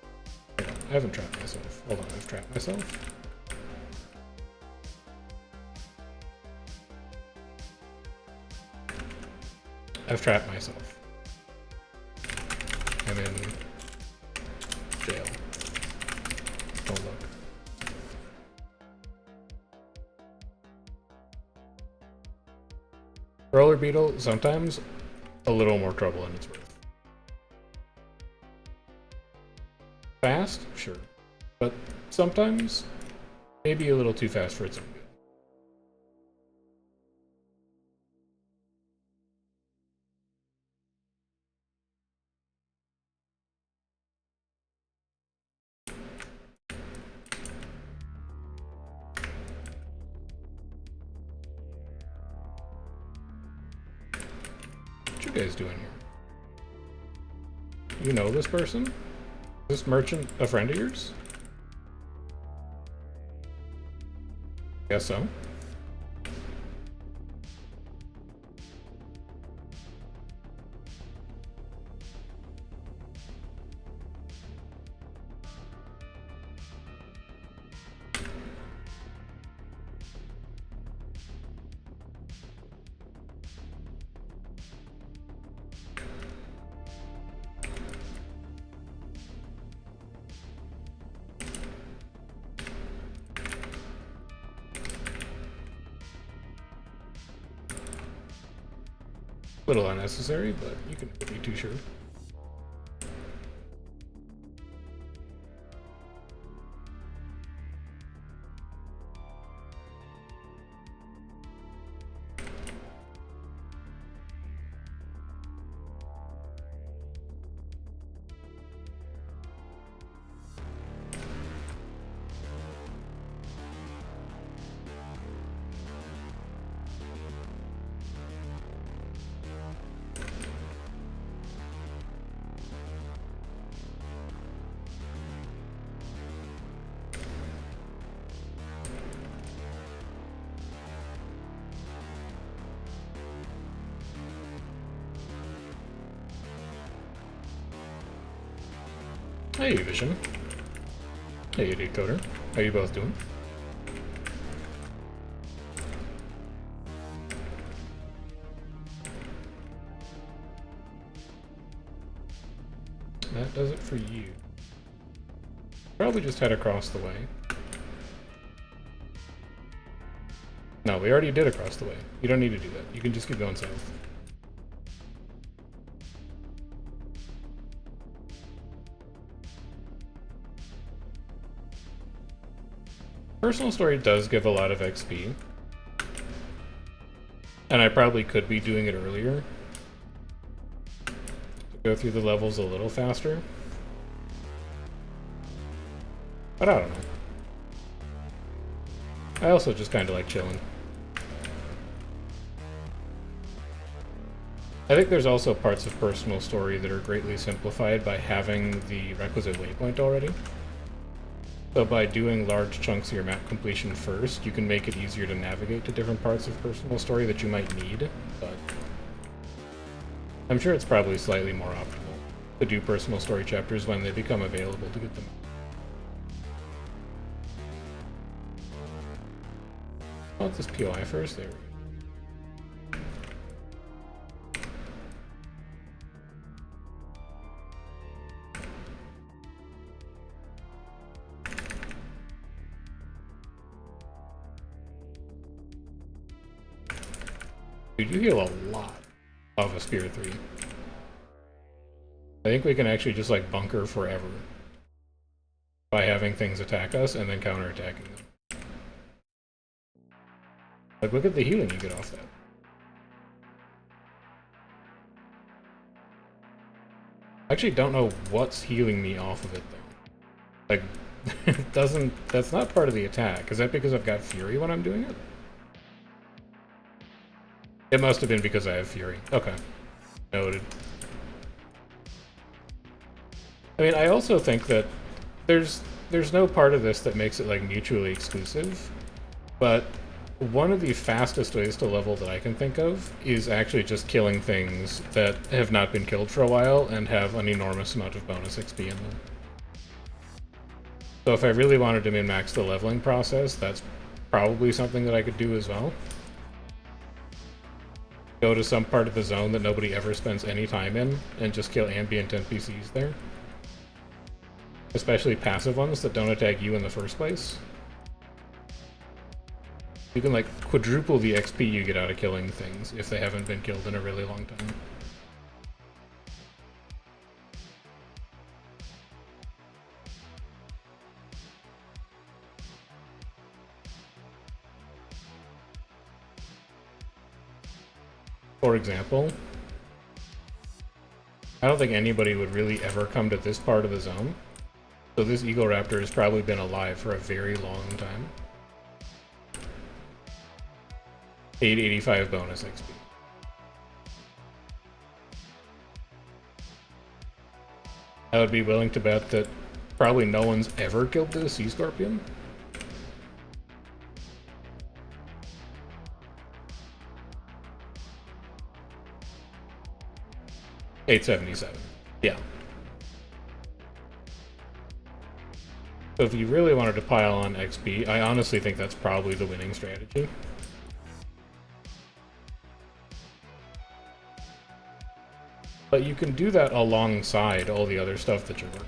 Hold on, I haven't trapped myself. Hold on, I've trapped myself. I've trapped myself. I'm in jail. Don't look. Roller beetle, sometimes a little more trouble than it's worth. Fast? Sure. But sometimes maybe a little too fast for its own good. What you guys doing here? You know this person? Is this merchant a friend of yours? Guess so. A little unnecessary, but you can never be too sure. Hey, Vision. Hey, Decoder. How you both doing? That does it for you. Probably just head across the way. No, we already did across the way. You don't need to do that. You can just keep going south. Personal story does give a lot of XP. And I probably could be doing it earlier. To go through the levels a little faster. But I don't know. I also just kind of like chilling. I think there's also parts of personal story that are greatly simplified by having the requisite waypoint already. So by doing large chunks of your map completion first, you can make it easier to navigate to different parts of personal story that you might need, but I'm sure it's probably slightly more optimal to do personal story chapters when they become available to get them. I want this POI first, there we go. Dude, you heal a lot off of Spear 3. I think we can actually just like bunker forever by having things attack us and then counterattacking them. Like, look at the healing you get off that. I actually don't know what's healing me off of it though. Like, it doesn't, that's not part of the attack. Is that because I've got Fury when I'm doing it? It must have been because I have Fury. Okay. Noted. I mean, I also think that there's no part of this that makes it, like, mutually exclusive, but one of the fastest ways to level that I can think of is actually just killing things that have not been killed for a while and have an enormous amount of bonus XP in them. So if I really wanted to min-max the leveling process, that's probably something that I could do as well. Go to some part of the zone that nobody ever spends any time in, and just kill ambient NPCs there. Especially passive ones that don't attack you in the first place. You can like quadruple the XP you get out of killing things if they haven't been killed in a really long time. For example, I don't think anybody would really ever come to this part of the zone. So this Eagle Raptor has probably been alive for a very long time. 885 bonus XP. I would be willing to bet that probably no one's ever killed the Sea Scorpion. $877. Yeah. So if you really wanted to pile on XP, I honestly think that's probably the winning strategy. But you can do that alongside all the other stuff that you're working.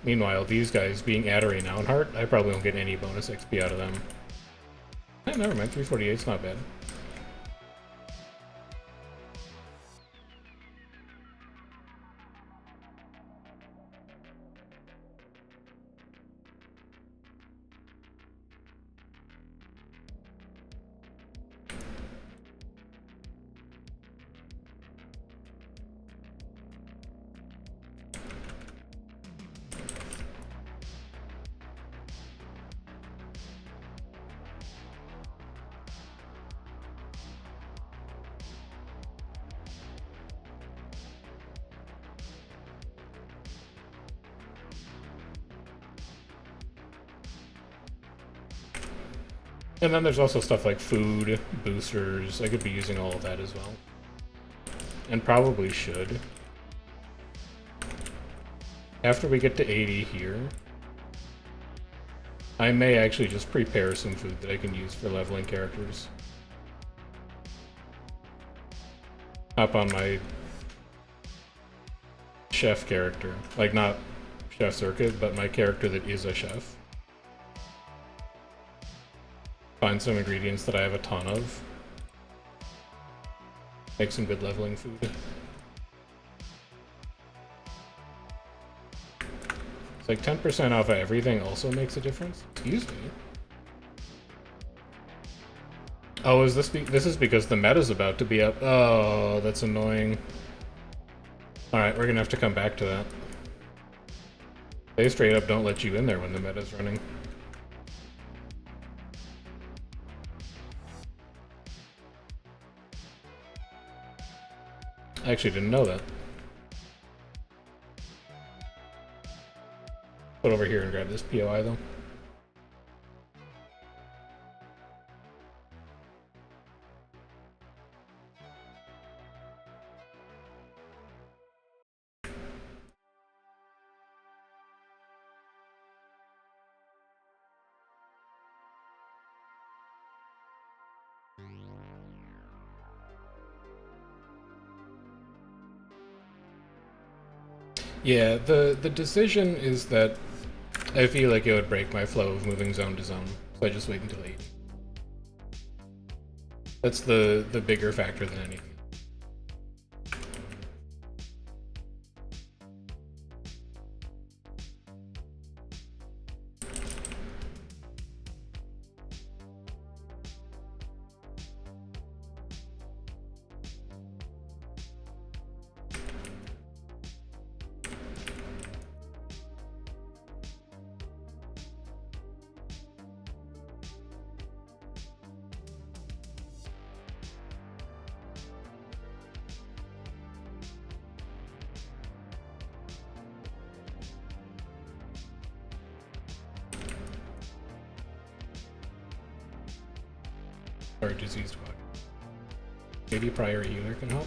Meanwhile, these guys, being Addery now and Heart, I probably won't get any bonus XP out of them. Eh, never mind, 348's not bad. And then there's also stuff like food, boosters. I could be using all of that as well. And probably should. After we get to 80 here, I may actually just prepare some food that I can use for leveling characters. Hop on my chef character. Like, not Chef Circuit, but my character that is a chef. Find some ingredients that I have a ton of. Make some good leveling food. It's like 10% off of everything also makes a difference? Excuse me. Oh, is this this is because the meta's about to be up. Oh, that's annoying. Alright, we're gonna have to come back to that. They straight up don't let you in there when the meta's running. I actually didn't know that. Put over here and grab this POI though. Yeah, the decision is that I feel like it would break my flow of moving zone to zone, so I just wait until 8. That's the bigger factor than anything. Or diseased bug. Maybe prior healer can help.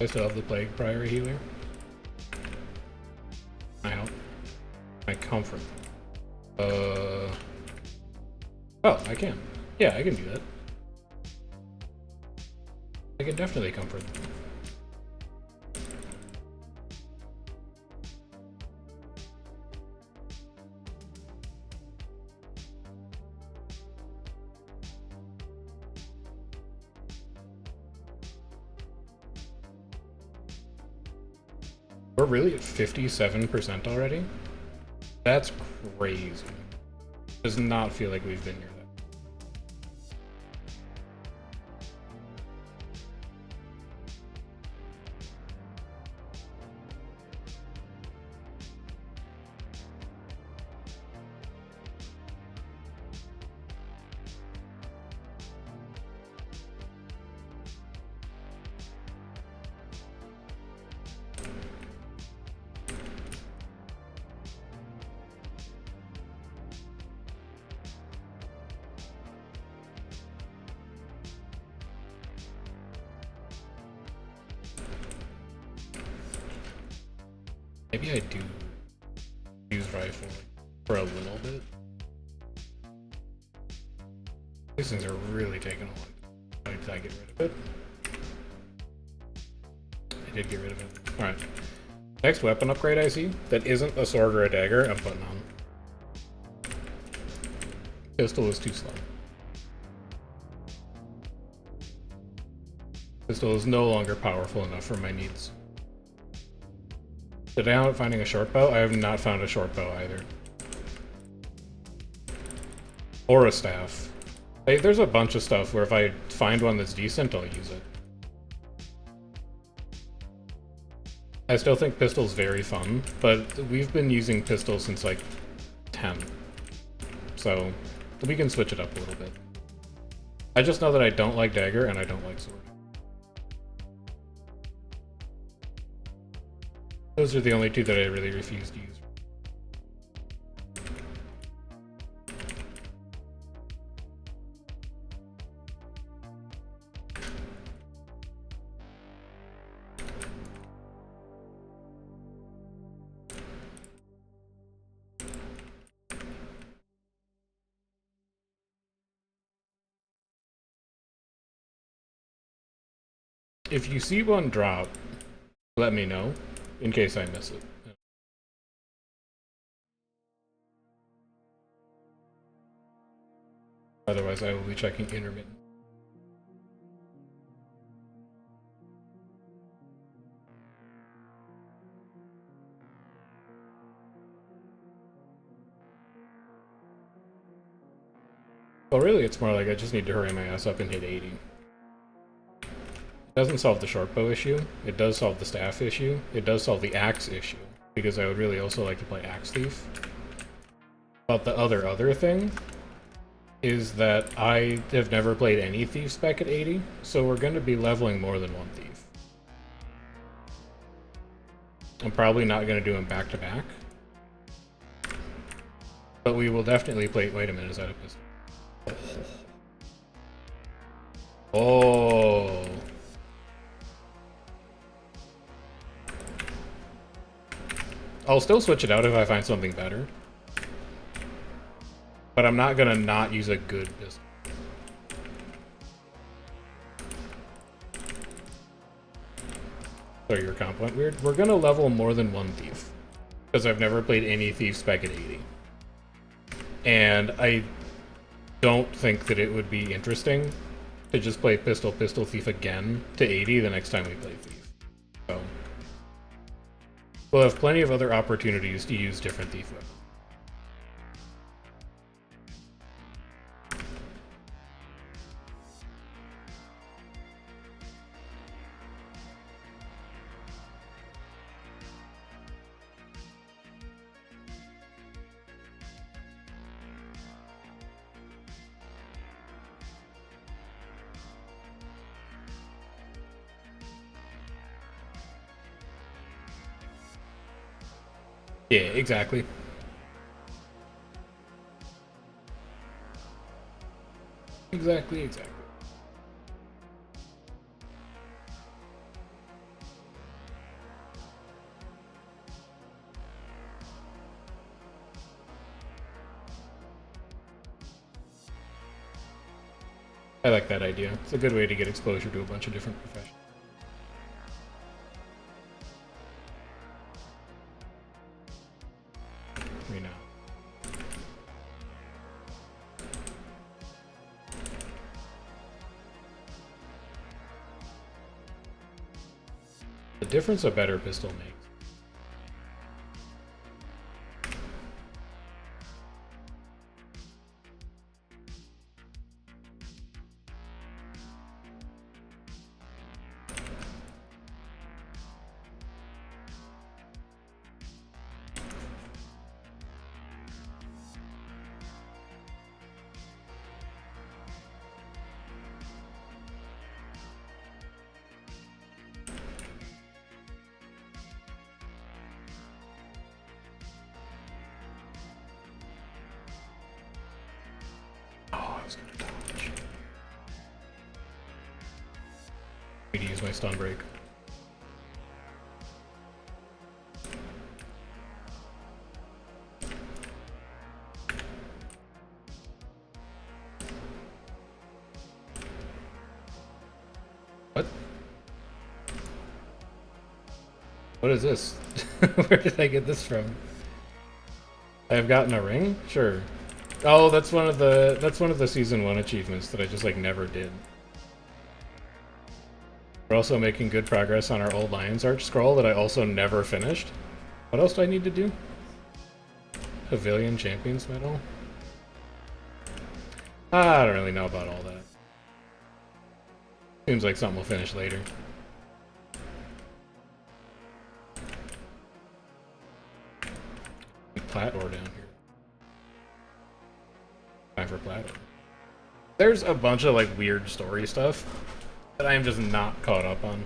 I still have the plague prior healer. I help. I comfort. Oh, I can. Yeah, I can do that. I can definitely comfort them. We're really at 57% already? That's crazy. Does not feel like we've been here that. Maybe I do use rifle for a little bit. These things are really taking a long time. Did I get rid of it? I did get rid of it. Alright. Next weapon upgrade I see that isn't a sword or a dagger, I'm putting on. Pistol is too slow. Pistol is no longer powerful enough for my needs. Did I end up finding a short bow? I have not found a short bow either. Or a staff. There's a bunch of stuff where if I find one that's decent, I'll use it. I still think pistol's very fun, but we've been using pistol since like 10. So we can switch it up a little bit. I just know that I don't like dagger and I don't like sword. Those are the only two that I really refuse to use. If you see one drop, let me know in case I miss it. Otherwise, I will be checking intermittent. Well, really, it's more like I just need to hurry my ass up and hit 80. It doesn't solve the short bow issue. It does solve the staff issue. It does solve the axe issue, because I would really also like to play Axe Thief. But the other thing is that I have never played any thief spec at 80, so we're going to be leveling more than one thief. I'm probably not going to do them back to back. But we will definitely play. Wait a minute, is that a pistol? Oh. I'll still switch it out if I find something better. But I'm not gonna not use a good pistol. Sorry, your comp went weird. We're gonna level more than one thief. Because I've never played any thief spec at 80. And I don't think that it would be interesting to just play pistol thief again to 80 the next time we play thief. So we'll have plenty of other opportunities to use different thief weapons. Yeah, exactly. Exactly. I like that idea. It's a good way to get exposure to a bunch of different professions. You know. The difference a better pistol makes. I need to use my stun break. What? What is this? Where did I get this from? I've gotten a ring? Sure. Oh, that's one of the season 1 achievements that I just like never did. We're also making good progress on our old Lion's Arch scroll that I also never finished. What else do I need to do? Pavilion Champions Medal? I don't really know about all that. Seems like something we'll finish later. Plat ore down here. Time for plat ore. There's a bunch of like weird story stuff that I am just not caught up on.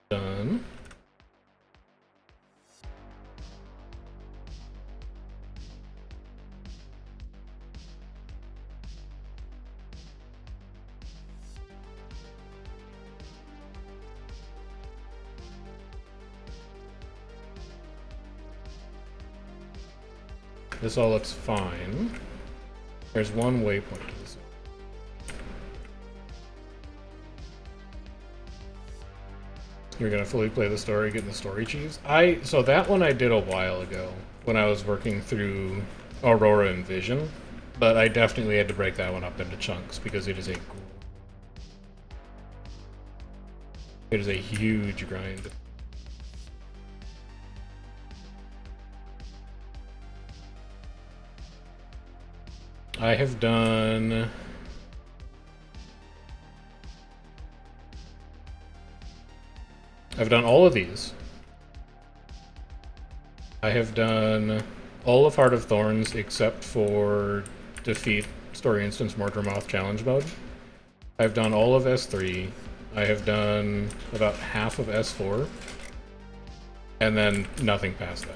Done. This all looks fine. There's one waypoint to this. You're gonna fully play the story, getting the story cheese? So that one I did a while ago when I was working through Aurora and Vision, but I definitely had to break that one up into chunks because it is a huge grind. I have done all of these. I have done all of Heart of Thorns except for defeat Story Instance Mortarmoth Challenge Mode. I've done all of S3. I have done about half of S4. And then nothing past that.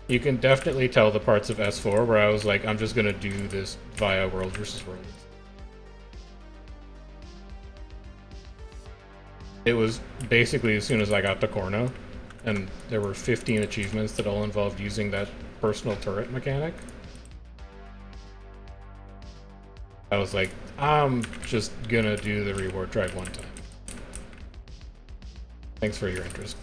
You can definitely tell the parts of S4 where I was like, I'm just gonna do this via World versus World. It was basically as soon as I got to Corno, and there were 15 achievements that all involved using that personal turret mechanic. I was like, I'm just gonna do the reward track one time. Thanks for your interest.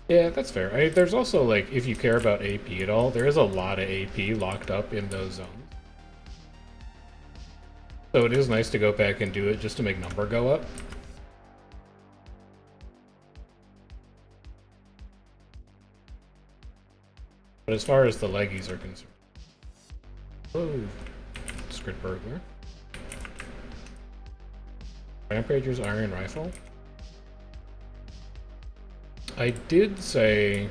Yeah, that's fair. There's also, like, if you care about AP at all, there is a lot of AP locked up in those zones. So it is nice to go back and do it just to make number go up. But as far as the leggies are concerned... Oh, Script Burglar. Rampager's Iron Rifle. I did say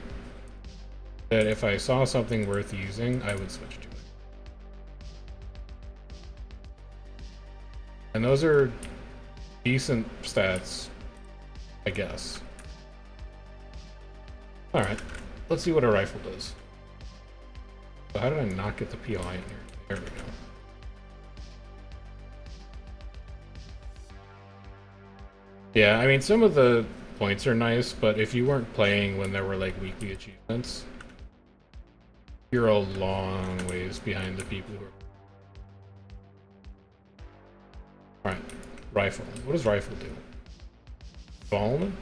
that if I saw something worth using, I would switch to it. And those are decent stats, I guess. Alright, let's see what a rifle does. So how did I not get the POI in here? There we go. Yeah, I mean, some of the points are nice, but if you weren't playing when there were like weekly achievements, you're a long ways behind the people who are... Alright, rifle. What does rifle do? Balm?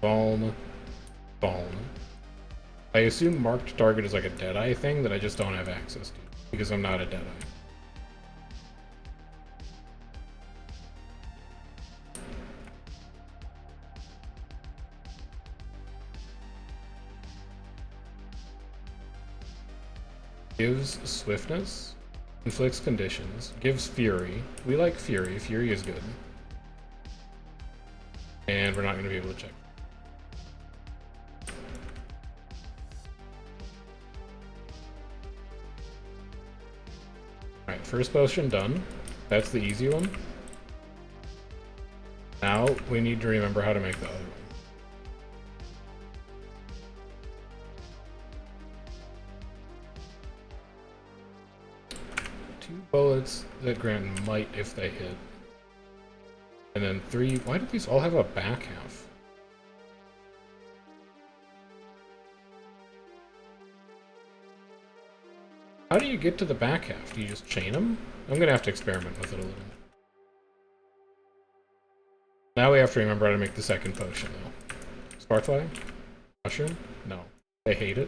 Balm. Balm. I assume marked target is like a Deadeye thing that I just don't have access to, because I'm not a Deadeye. Gives swiftness, inflicts conditions, gives fury. We like fury. Fury is good. And we're not going to be able to check. Alright, first potion done. That's the easy one. Now we need to remember how to make the other one. 2 bullets that grant might if they hit. And then 3... Why do these all have a back half? How do you get to the back half? Do you just chain them? I'm gonna have to experiment with it a little. Now we have to remember how to make the second potion, though. Sparkfly? Mushroom? No. I hate it.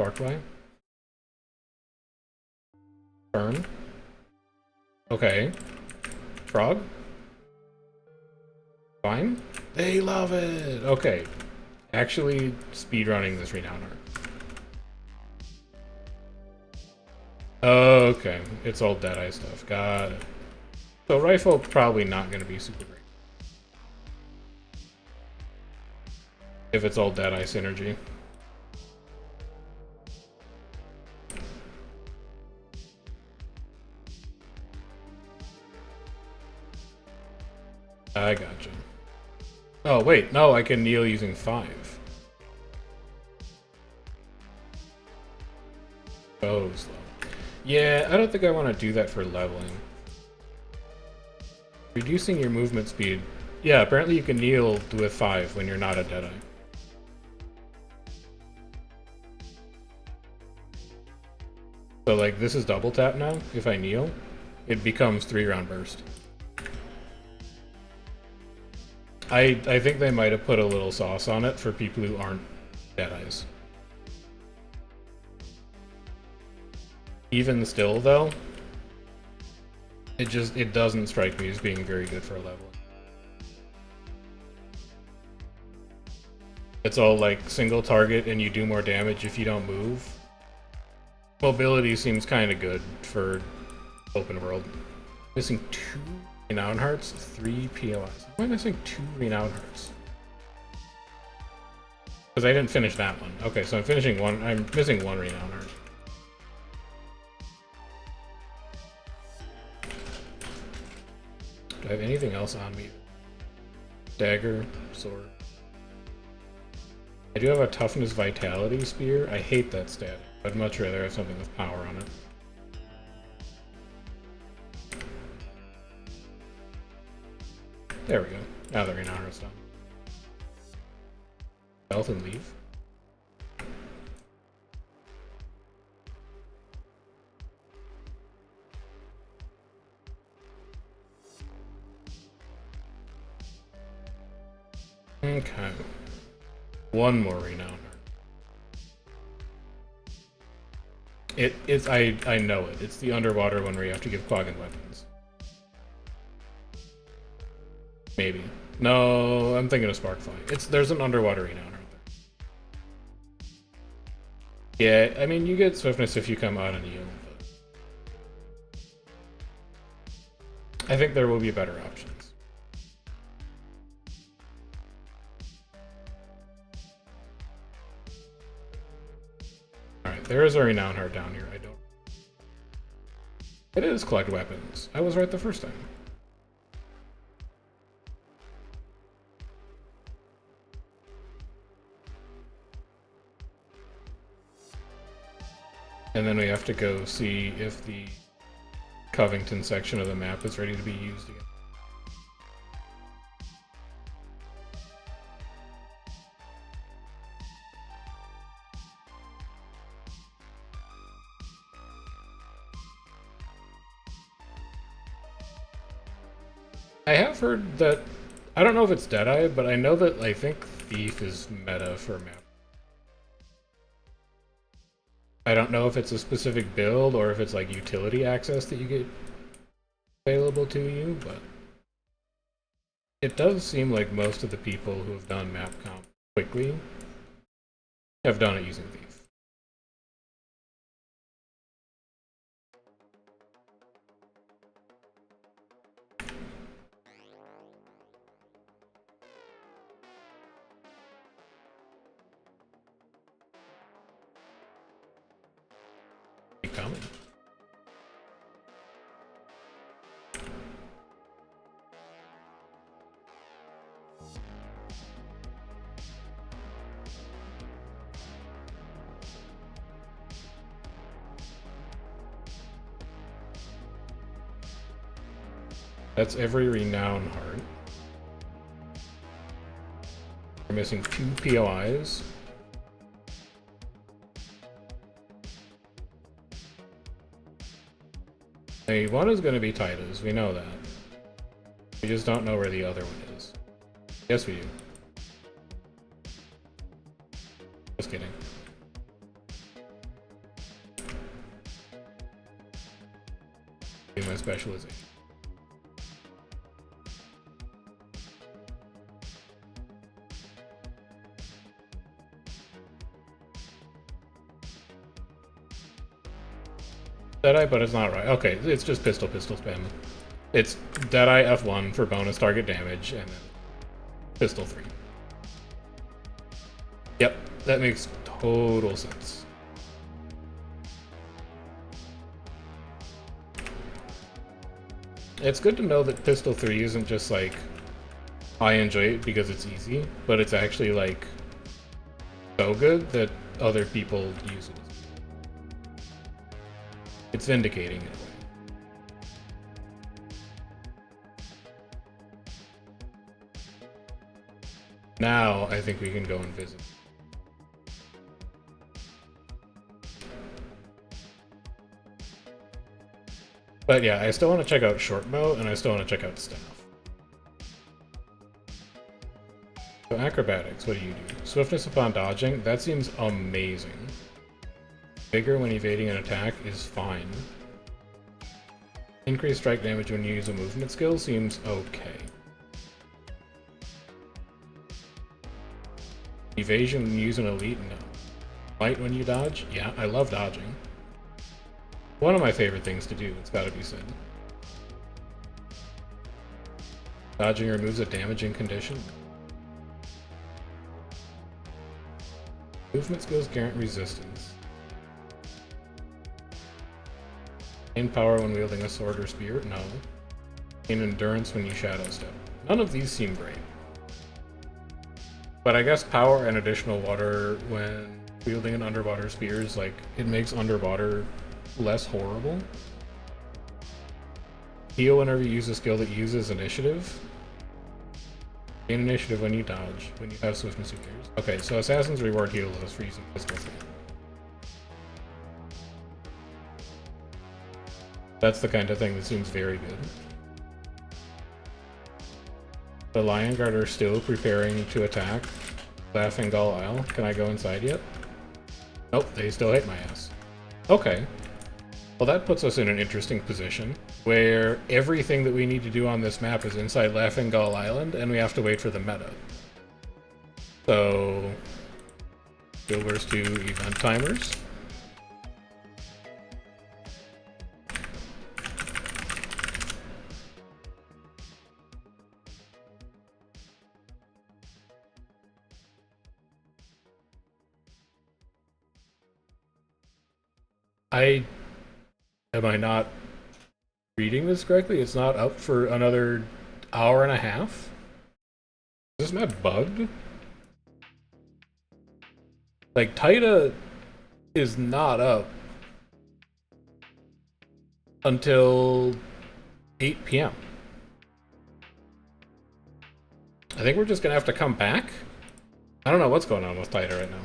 Sparkfly. Burn. Okay. Frog. Fine. They love it. Okay. Actually, speedrunning this renown art. Okay. It's all Deadeye stuff. Got it. So rifle probably not going to be super great. If it's all Deadeye synergy. I gotcha. Oh, wait. No, I can kneel using 5. Oh, slow. Yeah, I don't think I want to do that for leveling. Reducing your movement speed. Yeah, apparently you can kneel with 5 when you're not a Deadeye. So, like, this is double tap now. If I kneel, it becomes 3-round burst. I think they might have put a little sauce on it for people who aren't Deadeyes. Even still, though, it doesn't strike me as being very good for a level. It's all like single target and you do more damage if you don't move. Mobility seems kind of good for open world. Missing 2 renown hearts, 3 POIs. Why am I missing 2 renown hearts? Because I didn't finish that one. Okay, so I'm finishing one. I'm missing 1 renown heart. Do I have anything else on me? Dagger, sword. I do have a toughness vitality spear. I hate that stat. I'd much rather have something with power on it. There we go. Now the renown heart's done. Health and leave. Okay. 1 more renown heart. It's I know it. It's the underwater one where you have to give Quaggan weapons. Maybe. No, I'm thinking of Sparkfly. There's an underwater renown heart there. Yeah, I mean you get swiftness if you come out on yield, but I think there will be better options. There is a renown heart down here. I don't. It is collect weapons. I was right the first time. And then we have to go see if the Covington section of the map is ready to be used again. I have heard that, I don't know if it's Deadeye, but I know that I think Thief is meta for map. I don't know if it's a specific build or if it's like utility access that you get available to you, but it does seem like most of the people who have done map comp quickly have done it using Thief. Coming. That's every renown heart. We're missing 2 POIs. One is going to be Titus, we know that. We just don't know where the other one is. Yes, we do. in my specialization. Deadeye, but it's not right. Okay, it's just pistol spam. It's Deadeye F1 for bonus target damage, and then pistol 3. Yep, that makes total sense. It's good to know that pistol 3 isn't just like, I enjoy it because it's easy, but it's actually like so good that other people use it. It's vindicating in a way. Now I think we can go and visit. But yeah, I still want to check out short bow, and I still want to check out staff. So acrobatics, what do you do? Swiftness upon dodging, that seems amazing. Vigor when evading an attack is fine. Increased strike damage when you use a movement skill seems okay. Evasion when you use an elite? No. Light when you dodge? Yeah, I love dodging. One of my favorite things to do, it's gotta be said. Dodging removes a damaging condition. Movement skills grant resistance. Gain power when wielding a sword or spear? No. Gain endurance when you shadow step. None of these seem great. But I guess power and additional water when wielding an underwater spear is like, it makes underwater less horrible. Heal whenever you use a skill that uses initiative. Gain initiative when you dodge, when you have swiftness who cares. Okay, so Assassin's Reward heals us for using pistol 3. That's the kind of thing that seems very good. The Lion Guard are still preparing to attack Laughing Gull Isle. Can I go inside yet? Nope, they still hate my ass. Okay. Well, that puts us in an interesting position, where everything that we need to do on this map is inside Laughing Gull Island, and we have to wait for the meta. So, Guild Wars 2 event timers. Am I not reading this correctly? It's not up for another hour and a half? Is this map bugged? Like, Taita is not up until 8 p.m. I think we're just gonna have to come back? I don't know what's going on with Taita right now.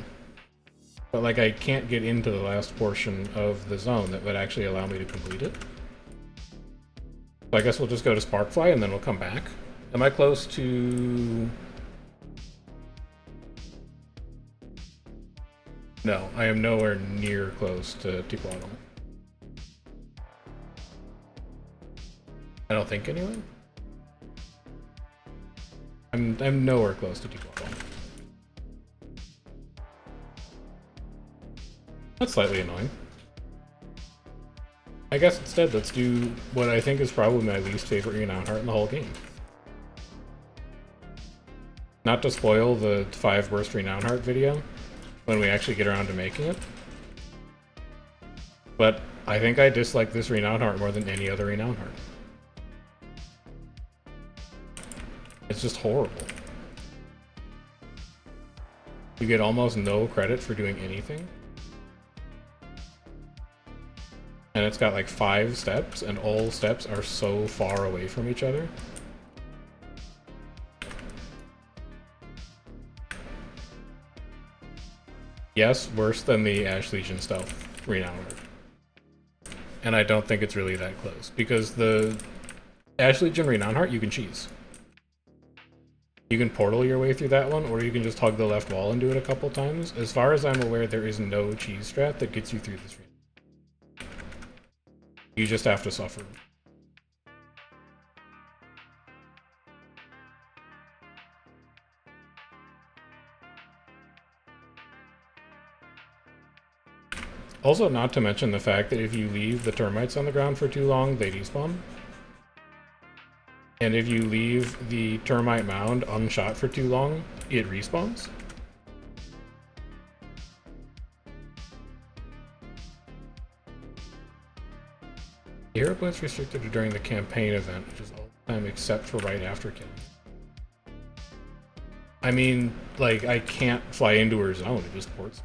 But, like, I can't get into the last portion of the zone that would actually allow me to complete it. So I guess we'll just go to Sparkfly and then we'll come back. Am I close to... No, I am nowhere near close to Tijuana. I don't think anyway. I'm nowhere close to Tijuana. That's slightly annoying. I guess instead, let's do what I think is probably my least favorite renown heart in the whole game. Not to spoil the 5 worst renown heart video when we actually get around to making it, but I think I dislike this renown heart more than any other renown heart. It's just horrible. You get almost no credit for doing anything. And it's got like 5 steps, and all steps are so far away from each other. Yes, worse than the Ash Legion stealth renown heart. And I don't think it's really that close, because the Ash Legion renown heart you can cheese. You can portal your way through that one, or you can just hug the left wall and do it a couple times. As far as I'm aware, there is no cheese strat that gets you through this renown. You just have to suffer. Also, not to mention the fact that if you leave the termites on the ground for too long, they despawn. And if you leave the termite mound unshot for too long, it respawns. The hero points restricted to during the campaign event, which is all the time except for right after killing. I mean, like, I can't fly into her zone, it just ports.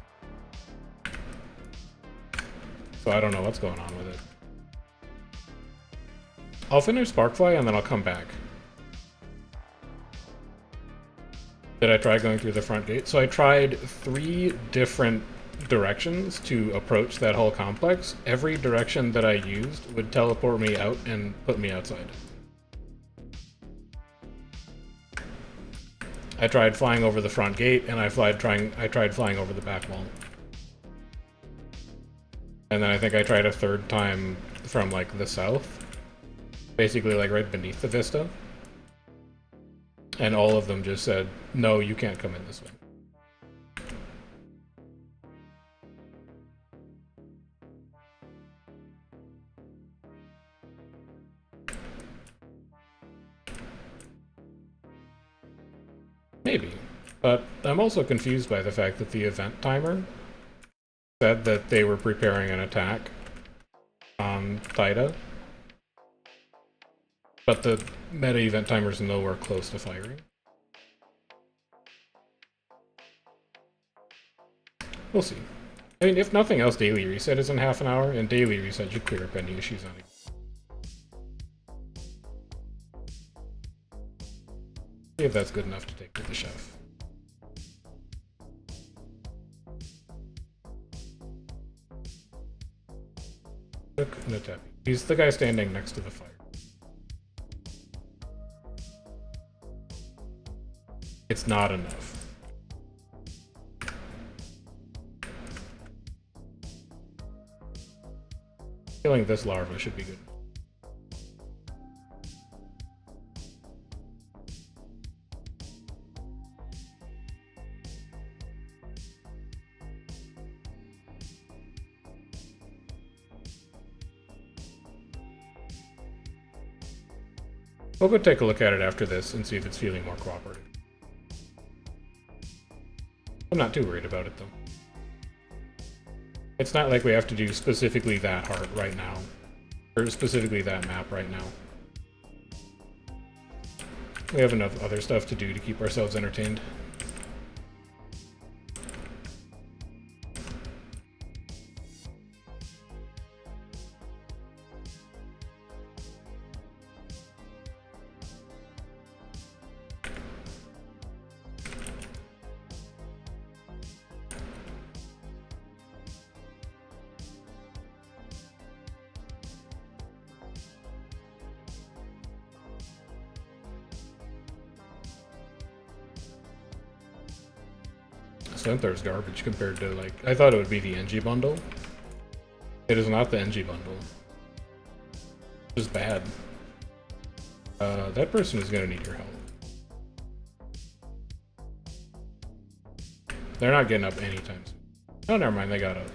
So I don't know what's going on with it. I'll finish Sparkfly and then I'll come back. Did I try going through the front gate? So I tried 3 different directions to approach that whole complex. Every direction that I used would teleport me out and put me outside. I tried flying over the front gate, and I tried flying over the back wall. And then I think I tried a 3rd time from, like, the south. Basically, like, right beneath the vista. And all of them just said, no, you can't come in this way. Maybe. But I'm also confused by the fact that the event timer said that they were preparing an attack on Taida. But the meta event timer is nowhere close to firing. We'll see. I mean, if nothing else, daily reset is in half an hour, and daily reset should clear up any issues on it. See if that's good enough to take to the chef. Look, Natapi. He's the guy standing next to the fire. It's not enough. Killing this larva should be good. We'll go take a look at it after this and see if it's feeling more cooperative. I'm not too worried about it, though. It's not like we have to do specifically that heart right now. Or specifically that map right now. We have enough other stuff to do to keep ourselves entertained. Centaur's garbage compared to, like, I thought it would be the NG bundle. It is not the NG bundle. It's bad. That person is gonna need your help. They're not getting up anytime soon. Oh, never mind, they got up.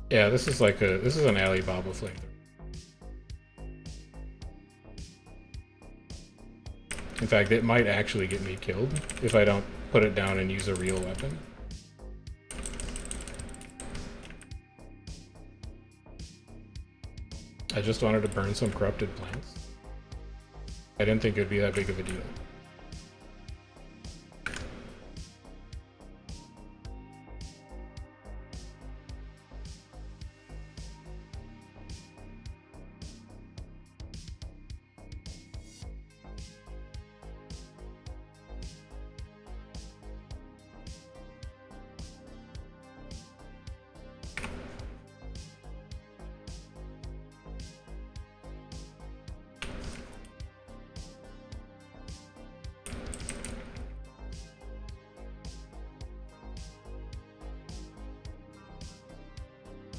Yeah, this is like this is an Alibaba flamethrower. In fact, it might actually get me killed if I don't put it down and use a real weapon. I just wanted to burn some corrupted plants. I didn't think it would be that big of a deal.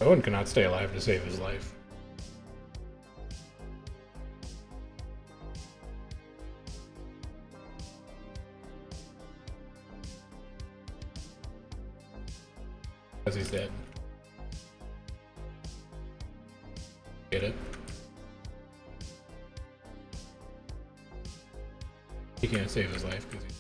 Owen cannot stay alive to save his life. Because he's dead. Get it? He can't save his life because he's...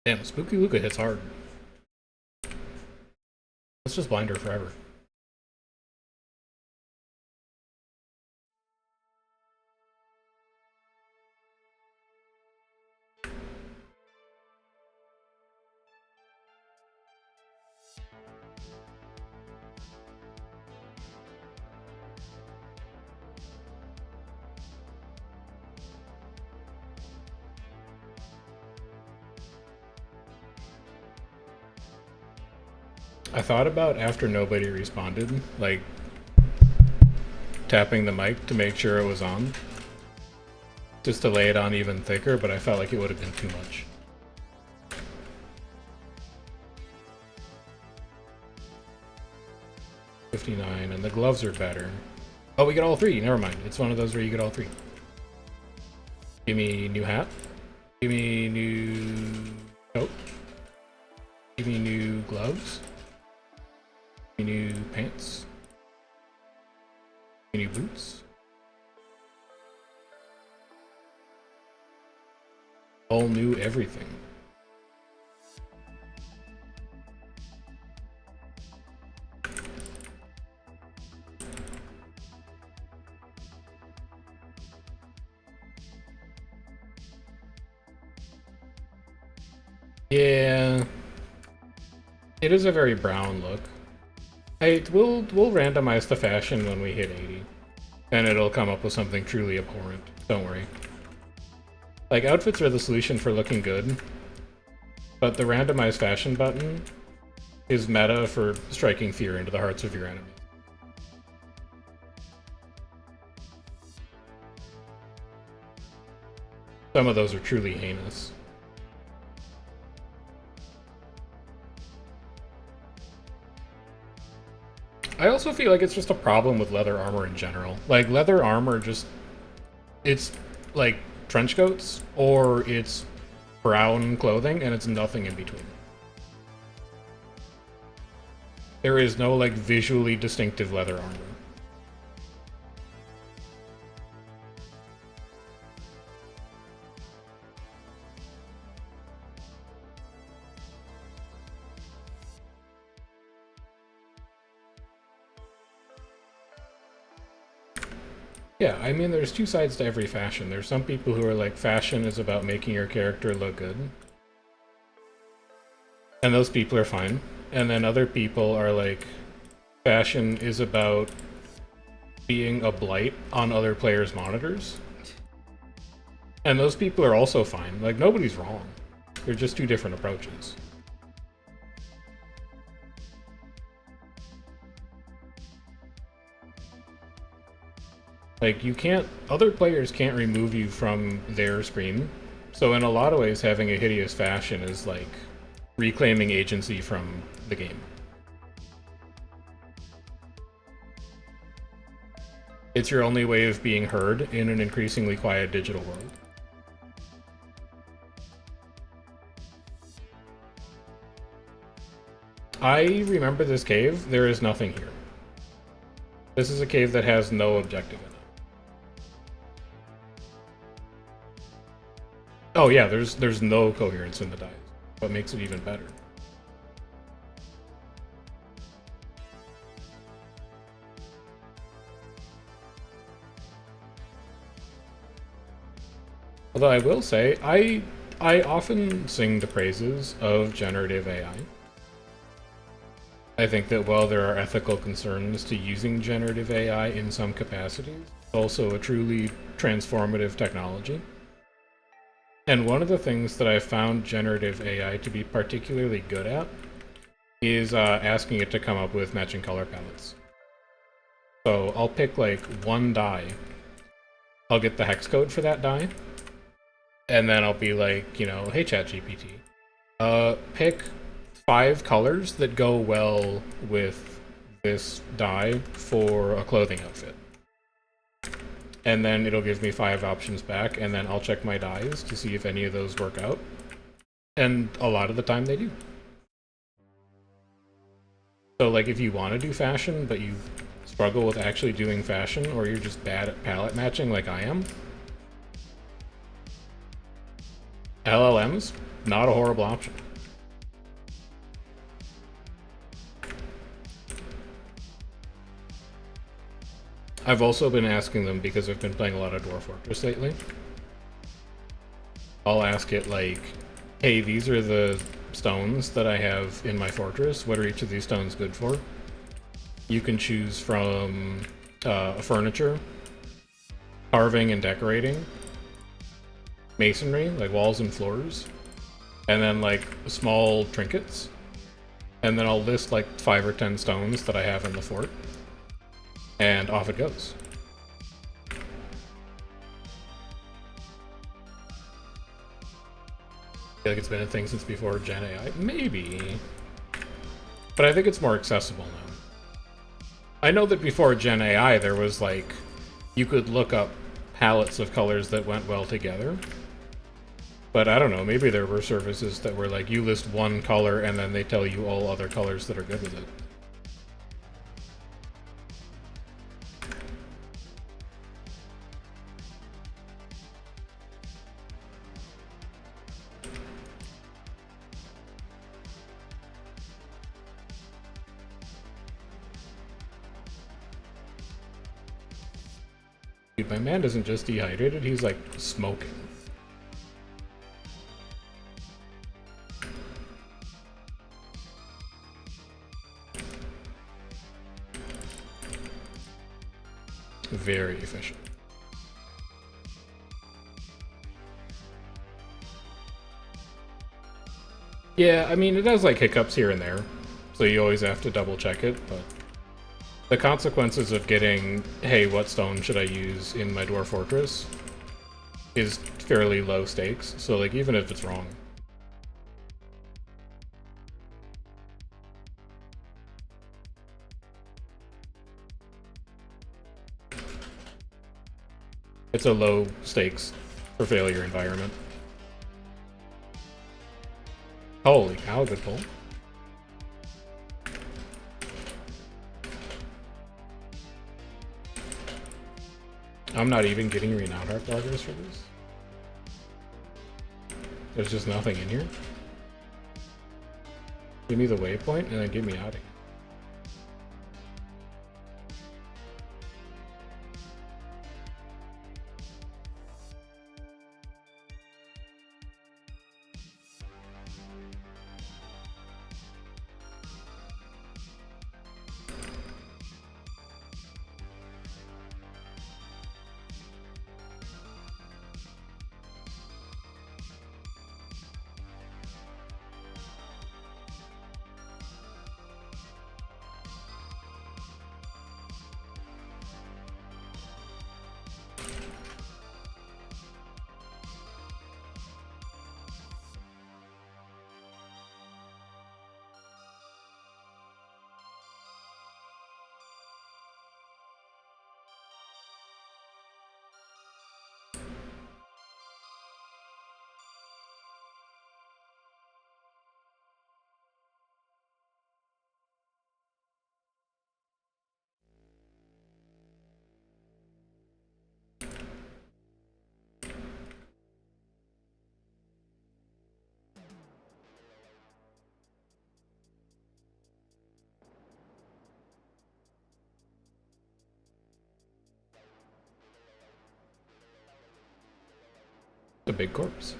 Damn, Spooky Luca hits hard. Let's just blind her forever. I thought about after nobody responded, like tapping the mic to make sure it was on, just to lay it on even thicker, but I felt like it would have been too much. $59, and the gloves are better. Oh, we get all three. Never mind. It's one of those where you get all three. Give me new hat. Give me new coat. Give me new gloves. Give me new pants. Give me new boots. All new everything. Yeah, it is a very brown look. We'll randomize the fashion when we hit 80, and it'll come up with something truly abhorrent. Don't worry. Like, outfits are the solution for looking good, but the randomize fashion button is meta for striking fear into the hearts of your enemies. Some of those are truly heinous. I also feel like it's just a problem with leather armor in general. Like, leather armor just... it's, like, trench coats, or it's brown clothing, and it's nothing in between. There is no, like, visually distinctive leather armor. Yeah, I mean, there's two sides to every fashion. There's some people who are like, fashion is about making your character look good. And those people are fine. And then other people are like, fashion is about being a blight on other players' monitors. And those people are also fine. Like, nobody's wrong. They're just two different approaches. Like, you can't... other players can't remove you from their screen. So in a lot of ways, having a hideous fashion is like reclaiming agency from the game. It's your only way of being heard in an increasingly quiet digital world. I remember this cave. There is nothing here. This is a cave that has no objective in it. Oh yeah, there's no coherence in the dice. What makes it even better. Although I will say, I often sing the praises of generative AI. I think that while there are ethical concerns to using generative AI in some capacities, it's also a truly transformative technology. And one of the things that I found generative AI to be particularly good at is asking it to come up with matching color palettes. So I'll pick like one dye, I'll get the hex code for that dye, and then I'll be like, hey ChatGPT, pick 5 colors that go well with this dye for a clothing outfit. And then it'll give me 5 options back, and then I'll check my dyes to see if any of those work out. And a lot of the time they do. So like if you want to do fashion, but you struggle with actually doing fashion, or you're just bad at palette matching like I am, LLMs, not a horrible option. I've also been asking them, because I've been playing a lot of Dwarf Fortress lately, I'll ask it like, hey, these are the stones that I have in my fortress. What are each of these stones good for? You can choose from furniture, carving and decorating, masonry, like walls and floors, and then like small trinkets. And then I'll list like 5 or 10 stones that I have in the fort. And off it goes. I feel like it's been a thing since before Gen AI. Maybe. But I think it's more accessible now. I know that before Gen AI there was like, you could look up palettes of colors that went well together. But I don't know, maybe there were services that were like, you list one color and then they tell you all other colors that are good with it. Dude, my man isn't just dehydrated, he's like smoking. Very efficient. Yeah, I mean, it has like hiccups here and there, so you always have to double check it, but the consequences of getting, hey, what stone should I use in my Dwarf Fortress, is fairly low stakes, so like even if it's wrong. It's a low stakes for failure environment. Holy cow, good pull. I'm not even getting renowned art progress for this. There's just nothing in here. Give me the waypoint and then get me out of here. A big corpse.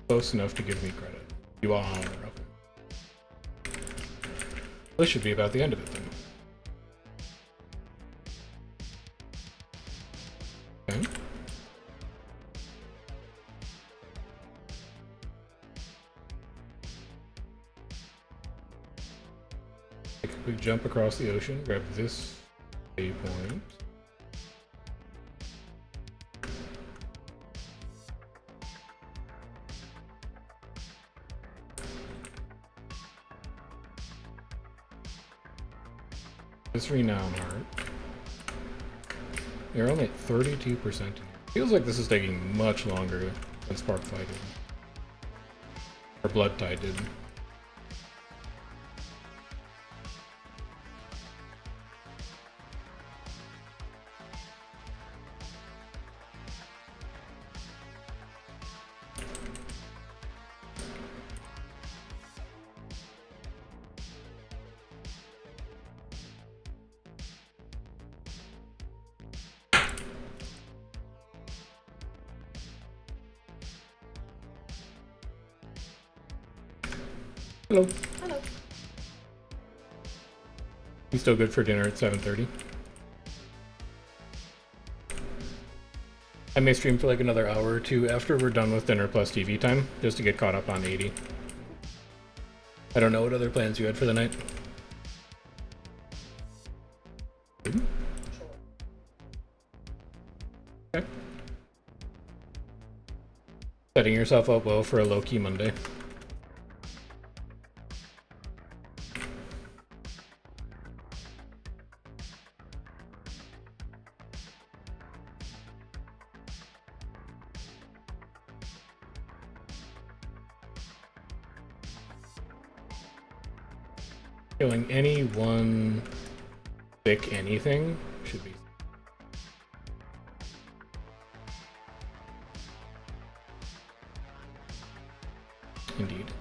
Close enough to give me credit. You are. Okay. This should be about the end of it then. Okay. Take a quick jump across the ocean, grab this waypoint. This renown heart. They're only at 32% in here. Feels like this is taking much longer than Sparkfly did. Or Blood Tide did. Hello. Hello. You still good for dinner at 7:30? I may stream for like another hour or two after we're done with dinner plus TV time, just to get caught up on 80. I don't know what other plans you had for the night. Sure. Okay. Setting yourself up well for a low-key Monday. Killing any one thick anything should be. Indeed.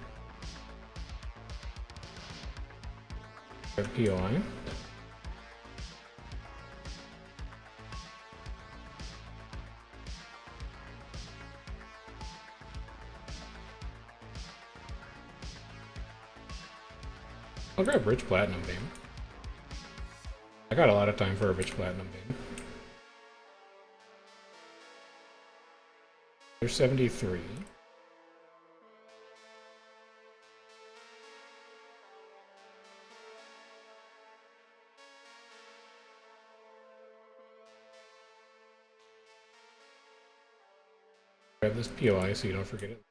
POI. I'll grab Rich Platinum Beam. I got a lot of time for a Rich Platinum Beam. There's 73. Grab this POI so you don't forget it.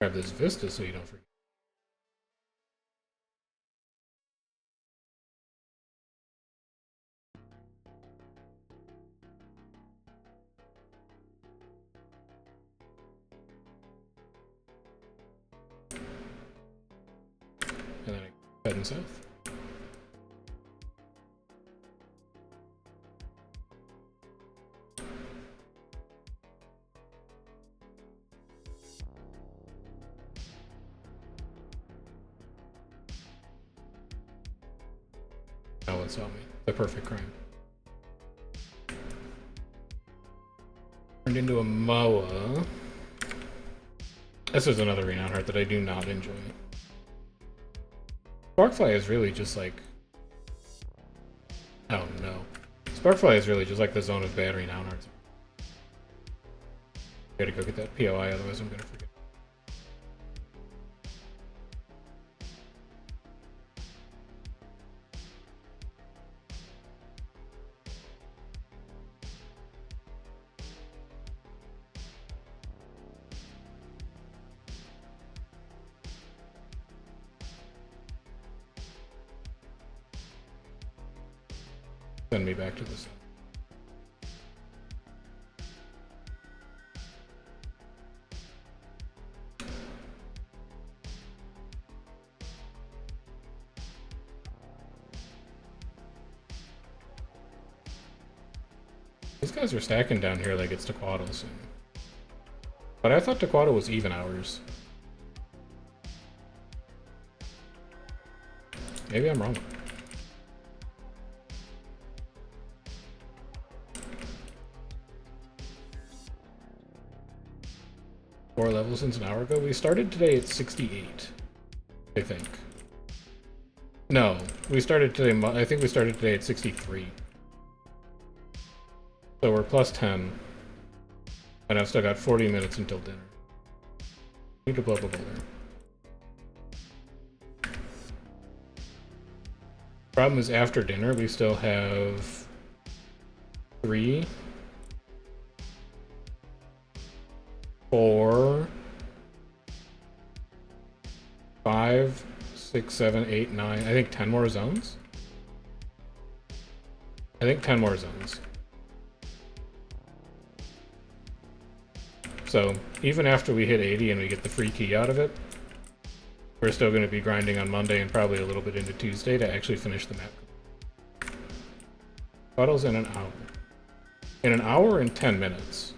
Grab this Vista so you don't forget. And then I head south. No one saw me. The perfect crime. Turned into a Moa. This is another renown heart that I do not enjoy. Sparkfly is really just like... Oh no. Sparkfly is really just like the zone of bad renown hearts. I gotta go get that POI, otherwise I'm gonna forget. Send me back to the sun. These guys are stacking down here like it's Tequaddle soon. But I thought Tequaddle was even hours. Maybe I'm wrong. 4 levels since an hour ago. We started today at 68, I think. No, we started today, I think we started today at 63. So we're plus 10. And I've still got 40 minutes until dinner. Need to blow up a boulder. Problem is, after dinner, we still have 3, 4, 5, 6, 7, 8, 9. I think 10 more zones. I think 10 more zones. So even after we hit 80 and we get the free key out of it, we're still going to be grinding on Monday and probably a little bit into Tuesday to actually finish the map. Puddles in an hour. In an hour and 10 minutes.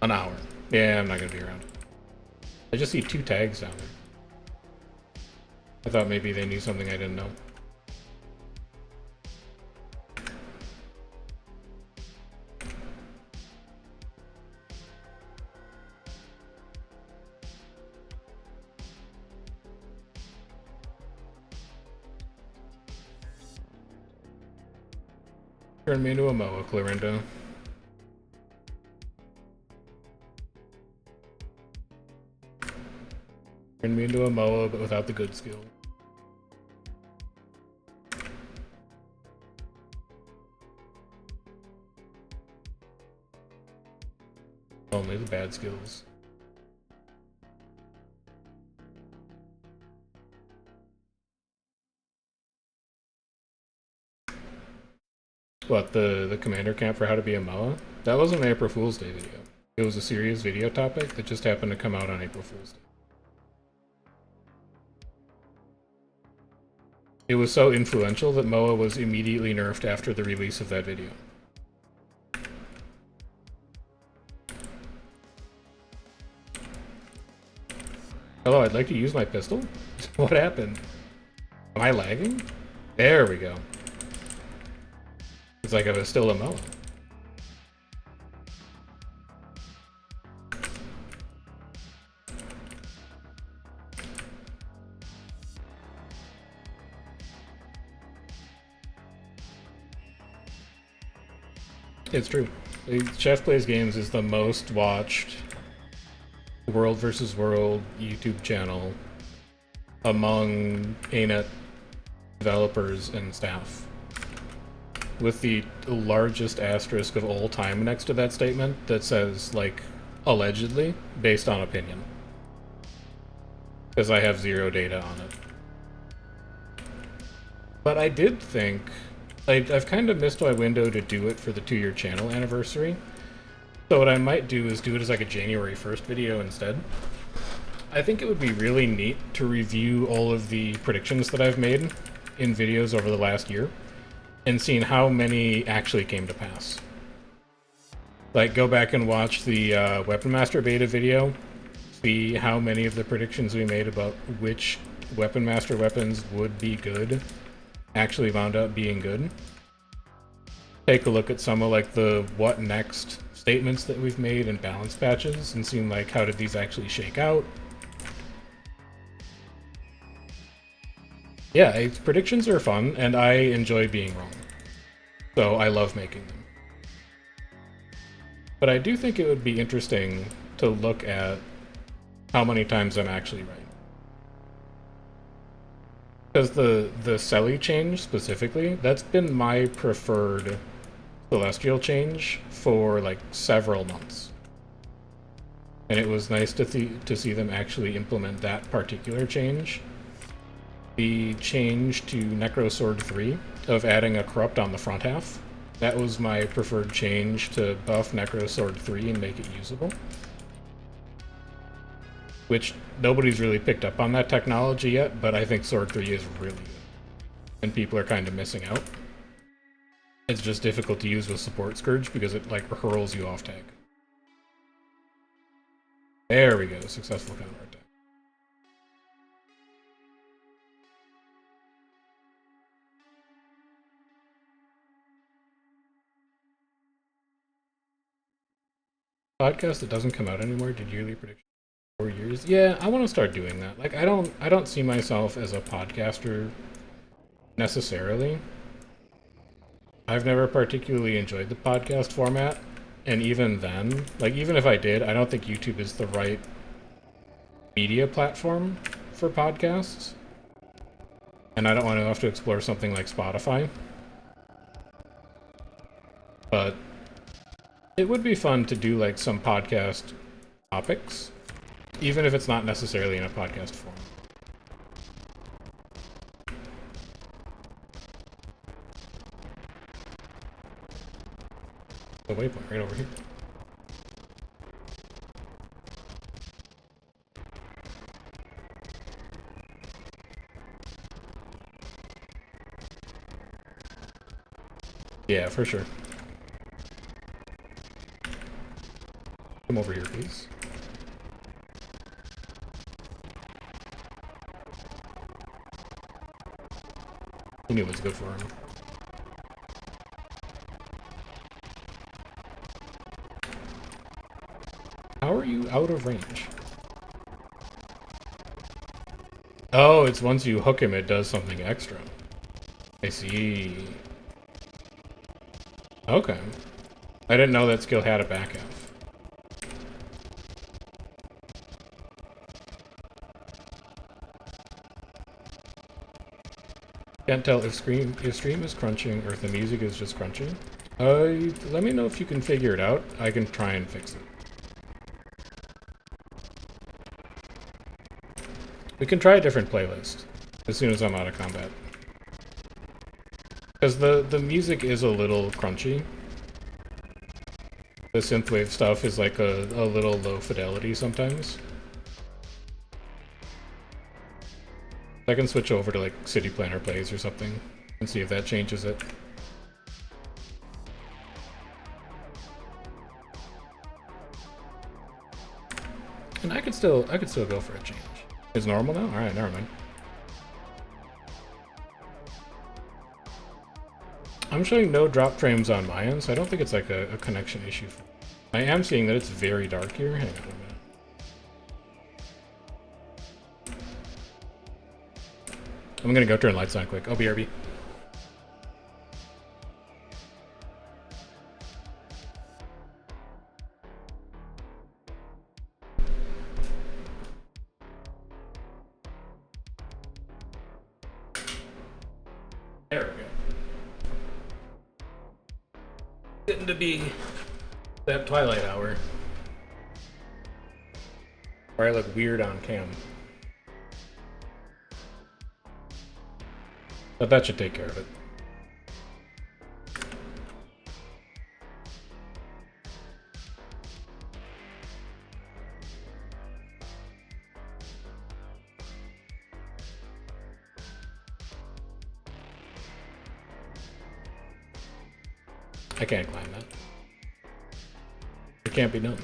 An hour. Yeah, I'm not going to be around. I just see 2 tags down there. I thought maybe they knew something I didn't know. Turn me into a Moa, Clarinda. Turn me into a Moa, but without the good skill. Only the bad skills. What, the commander camp for how to be a Moa? That wasn't an April Fool's Day video. It was a serious video topic that just happened to come out on April Fool's Day. It was so influential that Moa was immediately nerfed after the release of that video. Hello, I'd like to use my pistol? What happened? Am I lagging? There we go. It's like I was still a Moa. It's true. Chef Plays Games is the most watched World vs. World YouTube channel among ANET developers and staff, with the largest asterisk of all time next to that statement that says, like, allegedly, based on opinion. Because I have 0 data on it. But I did think, I've kind of missed my window to do it for the 2-year channel anniversary. So what I might do is do it as like a January 1st video instead. I think it would be really neat to review all of the predictions that I've made in videos over the last year and seeing how many actually came to pass. Like, go back and watch the Weapon Master beta video, see how many of the predictions we made about which Weapon Master weapons would be good actually wound up being good. Take a look at some of like the what next statements that we've made in balance patches and seeing like how did these actually shake out. Yeah, predictions are fun and I enjoy being wrong. So I love making them. But I do think it would be interesting to look at how many times I'm actually right. Because the Selly change specifically, that's been my preferred Celestial change for like several months. And it was nice to see them actually implement that particular change. The change to Necro Sword 3 of adding a corrupt on the front half, that was my preferred change to buff Necro Sword 3 and make it usable. Which nobody's really picked up on that technology yet, but I think Sword 3 is really good. And people are kind of missing out. It's just difficult to use with Support Scourge because it like hurls you off tag. There we go, successful counterattack. Podcast that doesn't come out anymore did yearly prediction 4 years. Yeah, I want to start doing that. Like I don't see myself as a podcaster necessarily. I've never particularly enjoyed the podcast format, and even then, like even if I did, I don't think YouTube is the right media platform for podcasts. And I don't want to have to explore something like Spotify. But it would be fun to do like some podcast topics, even if it's not necessarily in a podcast form. The waypoint right over here. Yeah, for sure. Come over here, please. He knew what's good for him. How are you out of range? Oh, it's once you hook him, it does something extra. I see. Okay. I didn't know that skill had a back half. Can't tell if stream is crunching or if the music is just crunching. Let me know if you can figure it out. I can try and fix it. We can try a different playlist as soon as I'm out of combat. Because the music is a little crunchy. The synthwave stuff is like a little low fidelity sometimes. I can switch over to like City Planner Plays or something and see if that changes it. And I could still go for a change. It's normal now? Alright, never mind. I'm showing no drop frames on my end, so I don't think it's like a connection issue. I am seeing that it's very dark here. Hang on a minute. I'm gonna go turn lights on quick. I'll be RB. There we go. Getting to be that twilight hour. Where I look weird on cam. But that should take care of it. I can't climb that. It can't be done.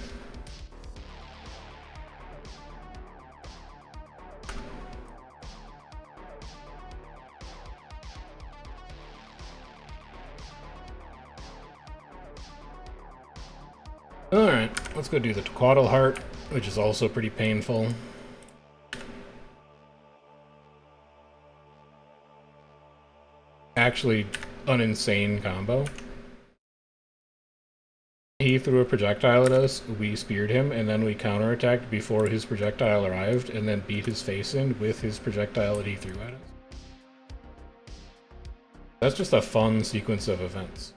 Alright, let's go do the Twaddle Heart, which is also pretty painful. Actually, an insane combo. He threw a projectile at us, we speared him, and then we counterattacked before his projectile arrived, and then beat his face in with his projectile that he threw at us. That's just a fun sequence of events.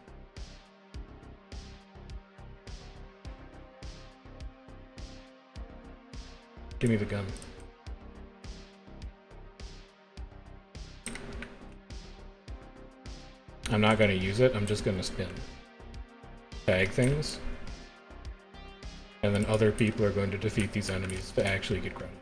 Give me the gun. I'm not going to use it, I'm just going to spin. Tag things. And then other people are going to defeat these enemies to actually get credit.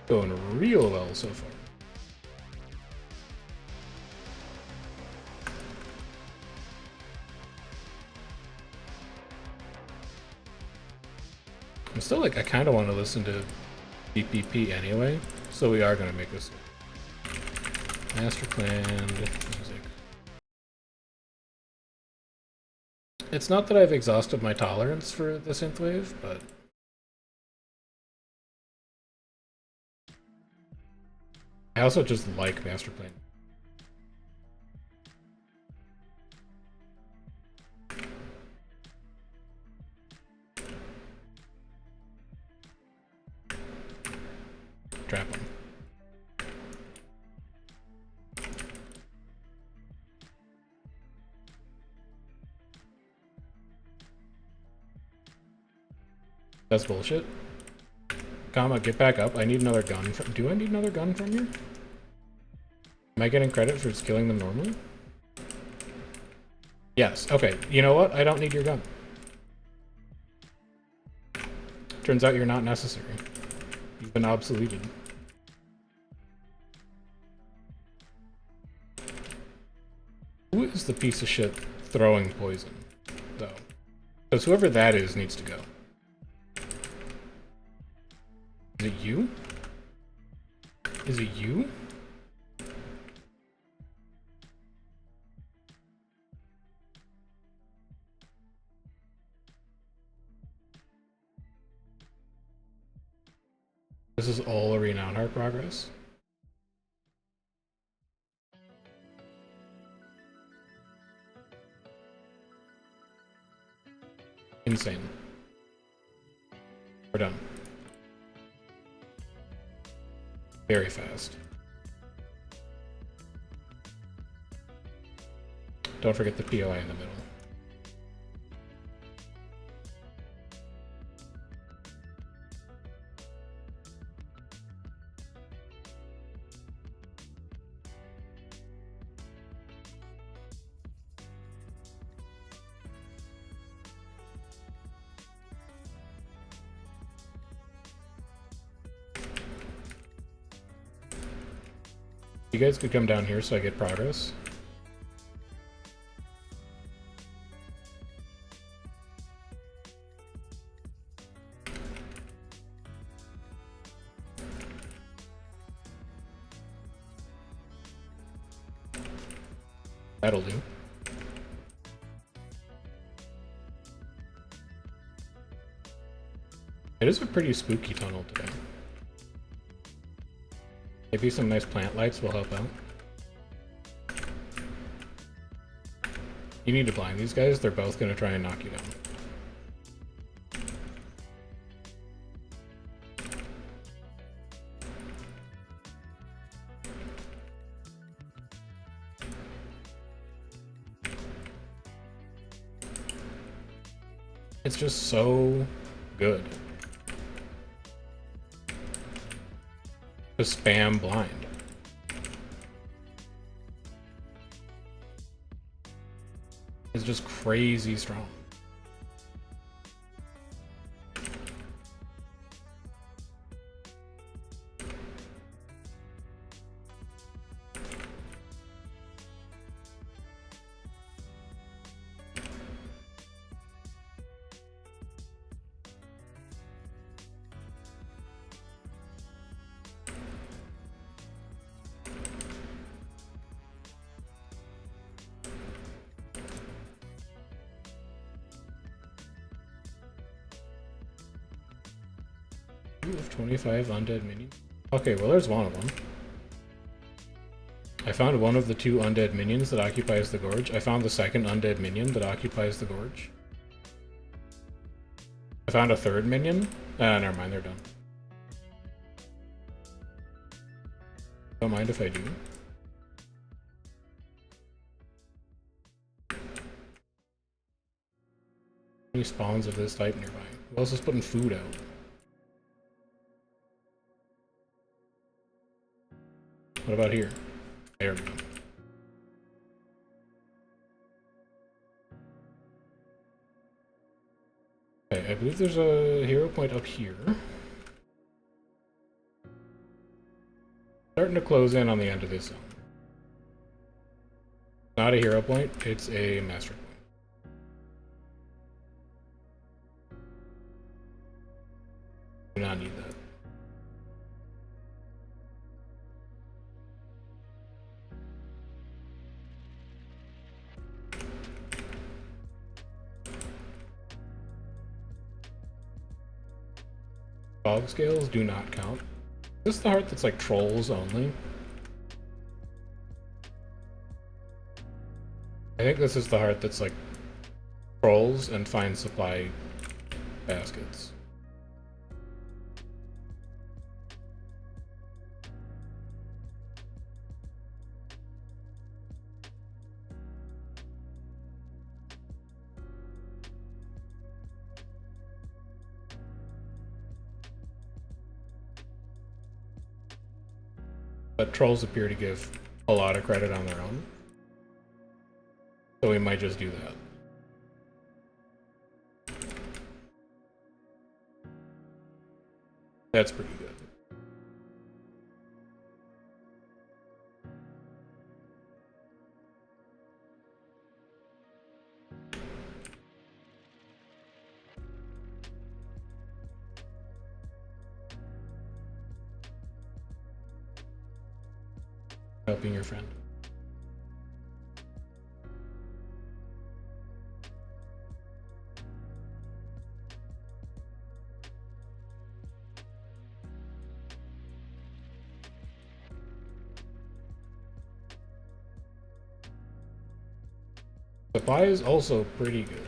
Going real well so far. I'm still like, I kind of want to listen to BPP anyway, so we are going to make this master planned music. It's not that I've exhausted my tolerance for the synthwave, but I also just like master plan. Trap him. That's bullshit. Comma, get back up. I need another gun. Do I need another gun from you? Am I getting credit for just killing them normally? Yes. Okay. You know what? I don't need your gun. Turns out you're not necessary. You've been obsoleted. Who is the piece of shit throwing poison, though? Because whoever that is needs to go. Is it you? Is it you? This is all arena on hard progress. Insane. We're done. Very fast. Don't forget the POI in the middle. You guys could come down here so I get progress. That'll do. It is a pretty spooky tunnel today. Maybe some nice plant lights will help out. You need to blind these guys, they're both going to try and knock you down. It's just so good. Just spam blind. It's just crazy strong. You have 25 undead minions. Okay, well there's one of them. I found one of the 2 undead minions that occupies the gorge. I found the second undead minion that occupies the gorge. I found a 3rd minion. Never mind, they're done. Don't mind if I do. Any spawns of this type nearby? Who else is putting food out? What about here? There we go. Okay, I believe there's a hero point up here. Starting to close in on the end of this zone. Not a hero point, it's a master point. not need that. Fog scales do not count. Is this the heart that's like trolls only? I think this is the heart that's like trolls and find supply baskets. But trolls appear to give a lot of credit on their own. So we might just do that. That's pretty good. Helping your friend. Supply is also pretty good.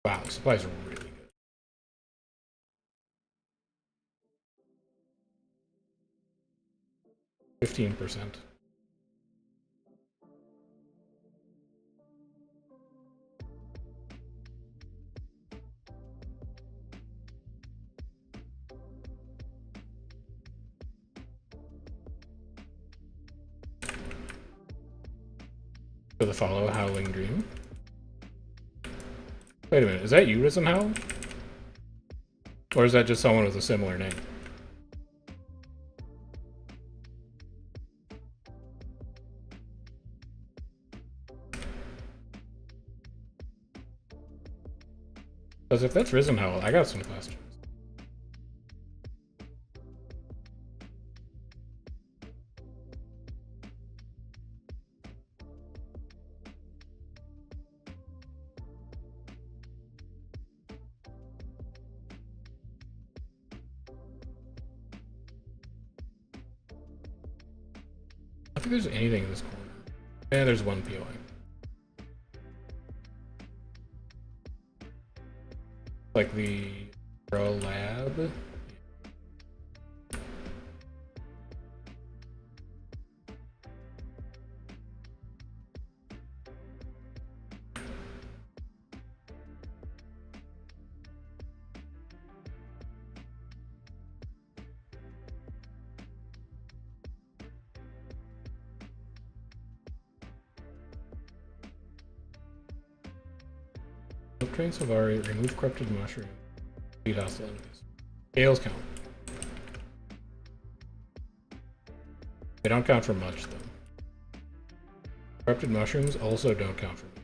Wow, supplies are really good. 15%. For the follow Howling Dream. Wait a minute, is that you, Risen Howl? Or is that just someone with a similar name? Because if that's Risen Howl, I got some questions. I don't think there's anything in this corner. Yeah, there's one POI. Like the Pro Lab. Train Savari, remove corrupted mushroom. Beat hostile enemies. Scales count. They don't count for much though. Corrupted mushrooms also don't count for much.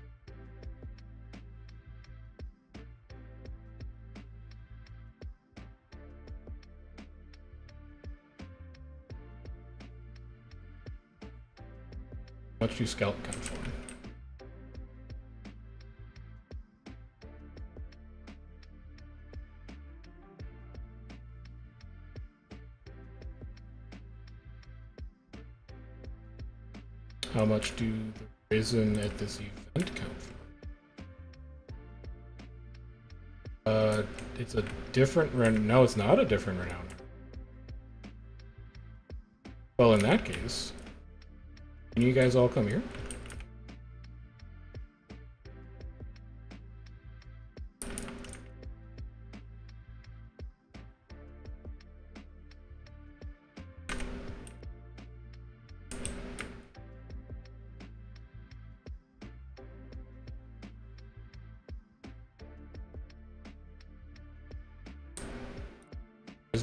How much do scalp count for? How much do the Risen at this event count for? It's a different no, it's not a different renown. Well, in that case, can you guys all come here?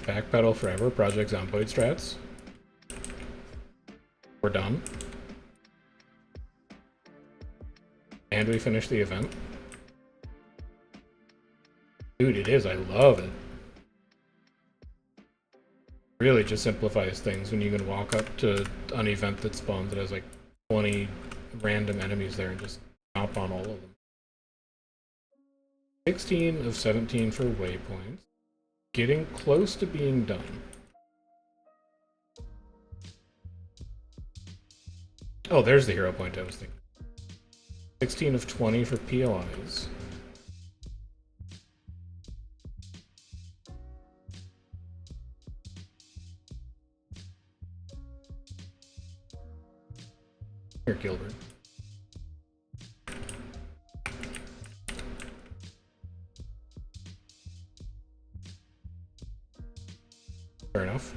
Backpedal forever project Zomboid strats. We're done. And we finish the event. Dude, it is. I love it. Really just simplifies things when you can walk up to an event that spawns that has like 20 random enemies there and just hop on all of them. 16 of 17 for waypoints. Getting close to being done. Oh, there's the hero point I was thinking. 16 of 20 for POIs. Here, Gilbert. Fair enough.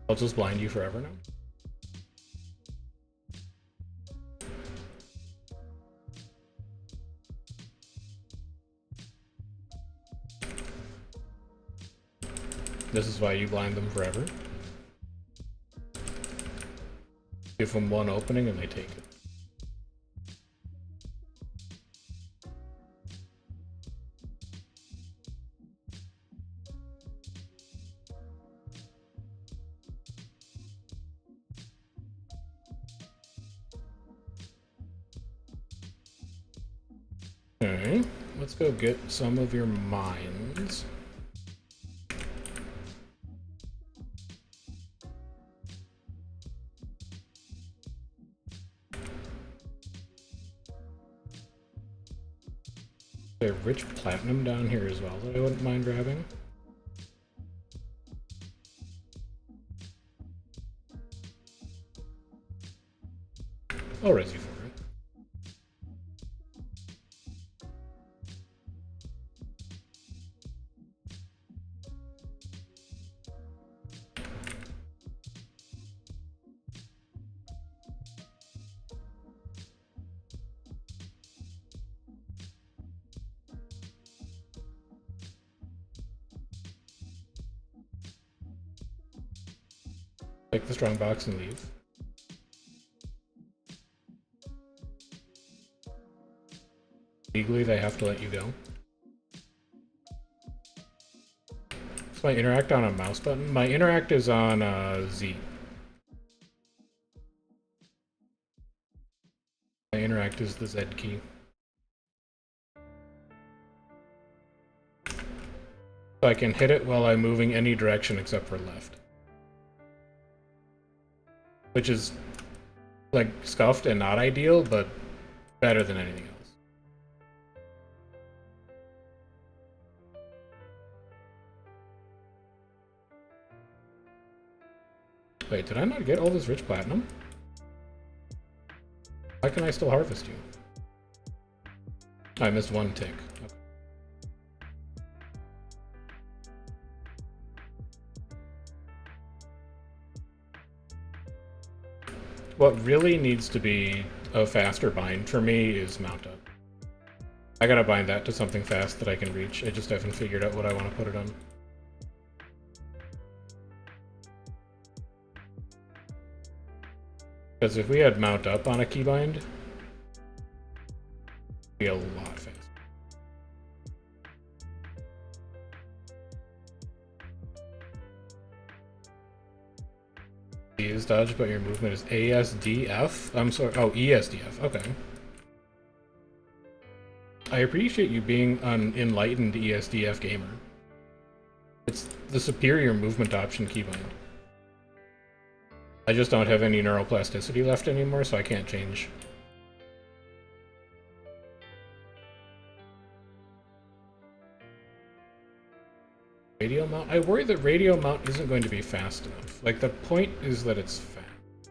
I'll just blind you forever now. This is why you blind them forever. Give them one opening and they take it. Okay, let's go get some of your mines. There's rich platinum down here as well that I wouldn't mind grabbing. I'll res you for it. Take the strong box and leave. Legally, they have to let you go. Is my interact on a mouse button? My interact is on Z. My interact is the Z key. So I can hit it while I'm moving any direction except for left. Which is, like, scuffed and not ideal, but better than anything else. Wait, did I not get all this rich platinum? Why can I still harvest you? I missed one tick. Okay. What really needs to be a faster bind for me is mount up. I gotta bind that to something fast that I can reach. I just haven't figured out what I want to put it on. Because if we had mount up on a keybind, it'd be a lot faster. D is dodge, but your movement is ASDF? I'm sorry. Oh, ESDF. Okay. I appreciate you being an enlightened ESDF gamer. It's the superior movement option keybind. I just don't have any neuroplasticity left anymore, so I can't change. Radial mount? I worry that radial mount isn't going to be fast enough. Like, the point is that it's fast.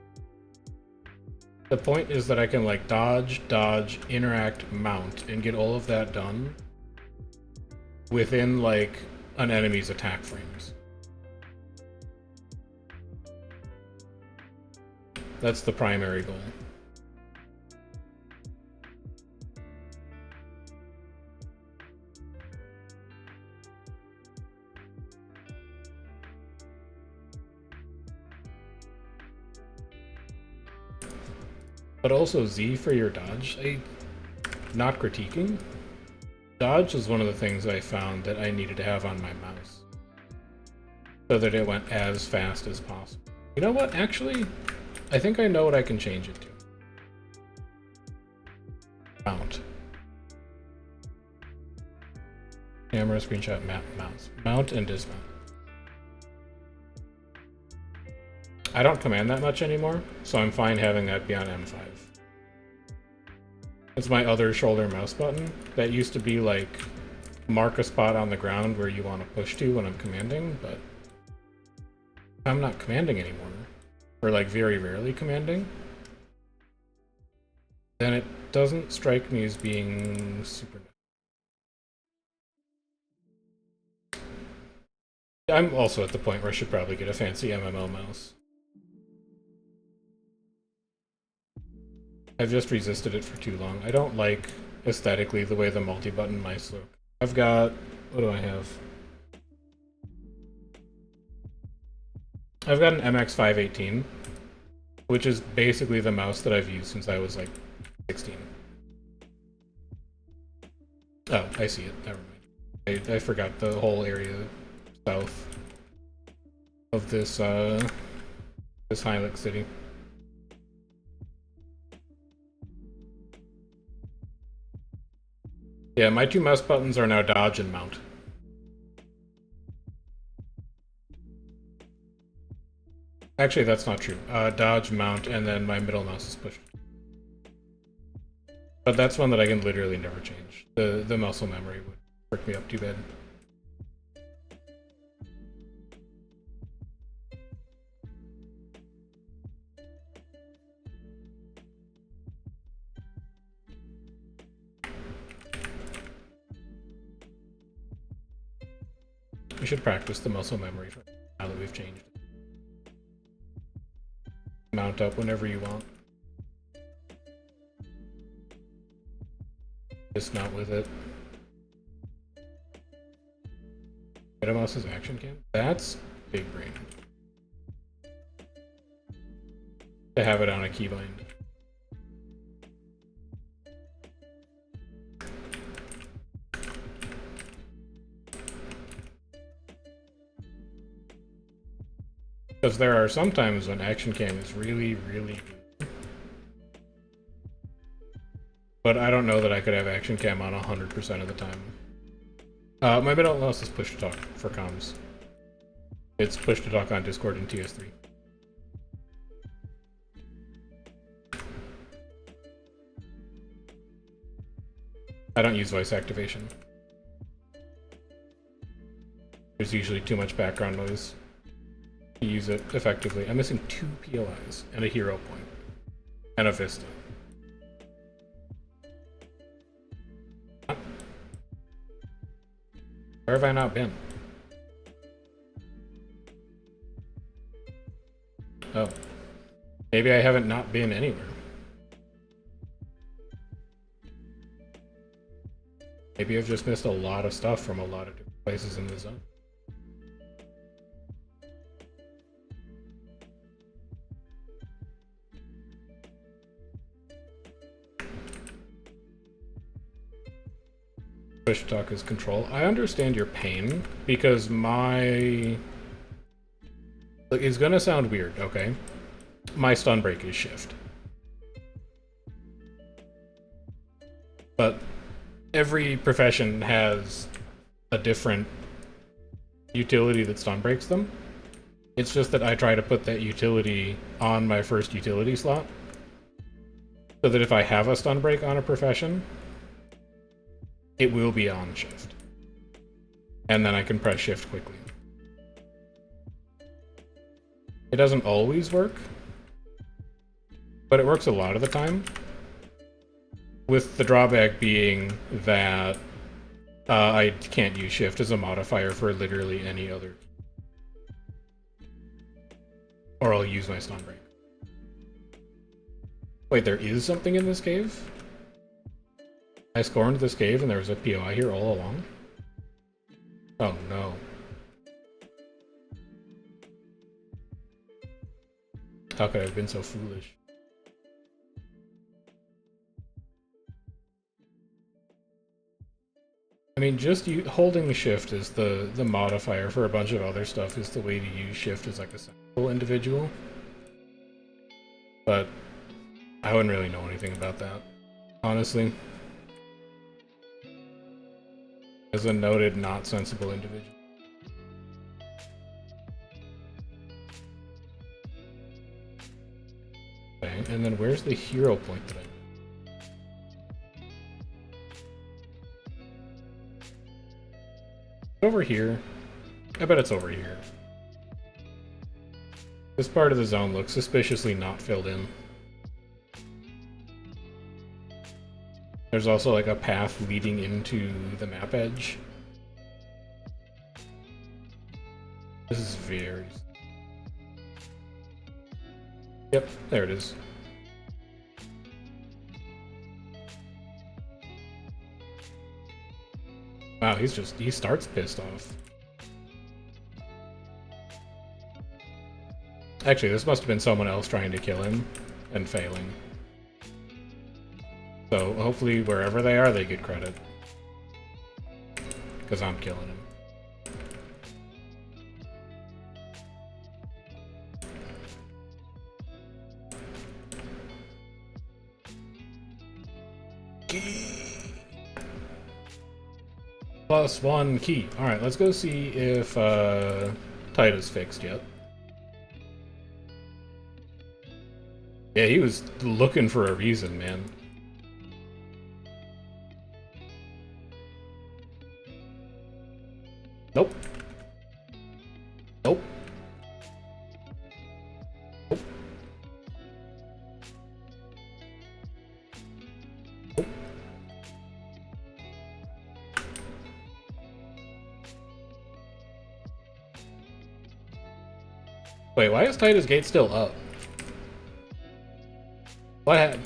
The point is that I can, like, dodge, interact, mount, and get all of that done within, like, an enemy's attack frames. That's the primary goal. But also Z for your dodge. Not critiquing. Dodge is one of the things I found that I needed to have on my mouse, so that it went as fast as possible. You know what? Actually, I think I know what I can change it to. Mount. Camera, screenshot, map, mouse. Mount and dismount. I don't command that much anymore, so I'm fine having that be on M5. It's my other shoulder mouse button. That used to be like, mark a spot on the ground where you want to push to when I'm commanding, but I'm not commanding anymore, or like very rarely commanding, then it doesn't strike me as being super nice. I'm also at the point where I should probably get a fancy MMO mouse. I've just resisted it for too long. I don't like, aesthetically, the way the multi-button mice look. I've got... what do I have? I've got an MX518, which is basically the mouse that I've used since I was like 16. Oh, I see it. Never mind. I forgot the whole area south of this this Hilux city. Yeah, my two mouse buttons are now dodge and mount. Actually, that's not true. Dodge, mount, and then my middle mouse is pushed. But that's one that I can literally never change. The muscle memory would work me up too bad. We should practice the muscle memory now that we've changed it. Mount up whenever you want. Dismount with it. Middle mouse's action cam? That's big brain. To have it on a keybind. Because there are some times when action cam is really, really good. But I don't know that I could have action cam on 100% of the time. My middle mouse is push to talk for comms. It's push to talk on Discord and TS3. I don't use voice activation. There's usually too much background noise to use it effectively. I'm missing 2 POIs and a hero point. And a Vista. Where have I not been? Oh. Maybe I haven't not been anywhere. Maybe I've just missed a lot of stuff from a lot of different places in the zone. Push talk is control. I understand your pain because my... like, it's gonna sound weird, okay? My stun break is shift. But every profession has a different utility that stun breaks them. It's just that I try to put that utility on my first utility slot, so that if I have a stun break on a profession, it will be on shift. And then I can press shift quickly. It doesn't always work, but it works a lot of the time. With the drawback being that I can't use shift as a modifier for literally any other. Or I'll use my stun break. Wait, there is something in this cave? I scorned this cave and there was a POI here all along? Oh no. How could I have been so foolish? mean, just holding the shift is the modifier for a bunch of other stuff, is the way to use shift as like a sensible individual. But I wouldn't really know anything about that, honestly. As a noted not sensible individual. Okay, and then where's the hero point that I... Over here. I bet it's over here. This part of the zone looks suspiciously not filled in. There's also like a path leading into the map edge. This is very... Yep, there it is. Wow, he starts pissed off. Actually, this must have been someone else trying to kill him and failing. So hopefully wherever they are, they get credit. Because I'm killing him. +1 key. Alright, let's go see if Tide is fixed yet. Yeah, he was looking for a reason, man. Nope. Nope. Nope. Nope. Wait, why is Titus Gate still up? What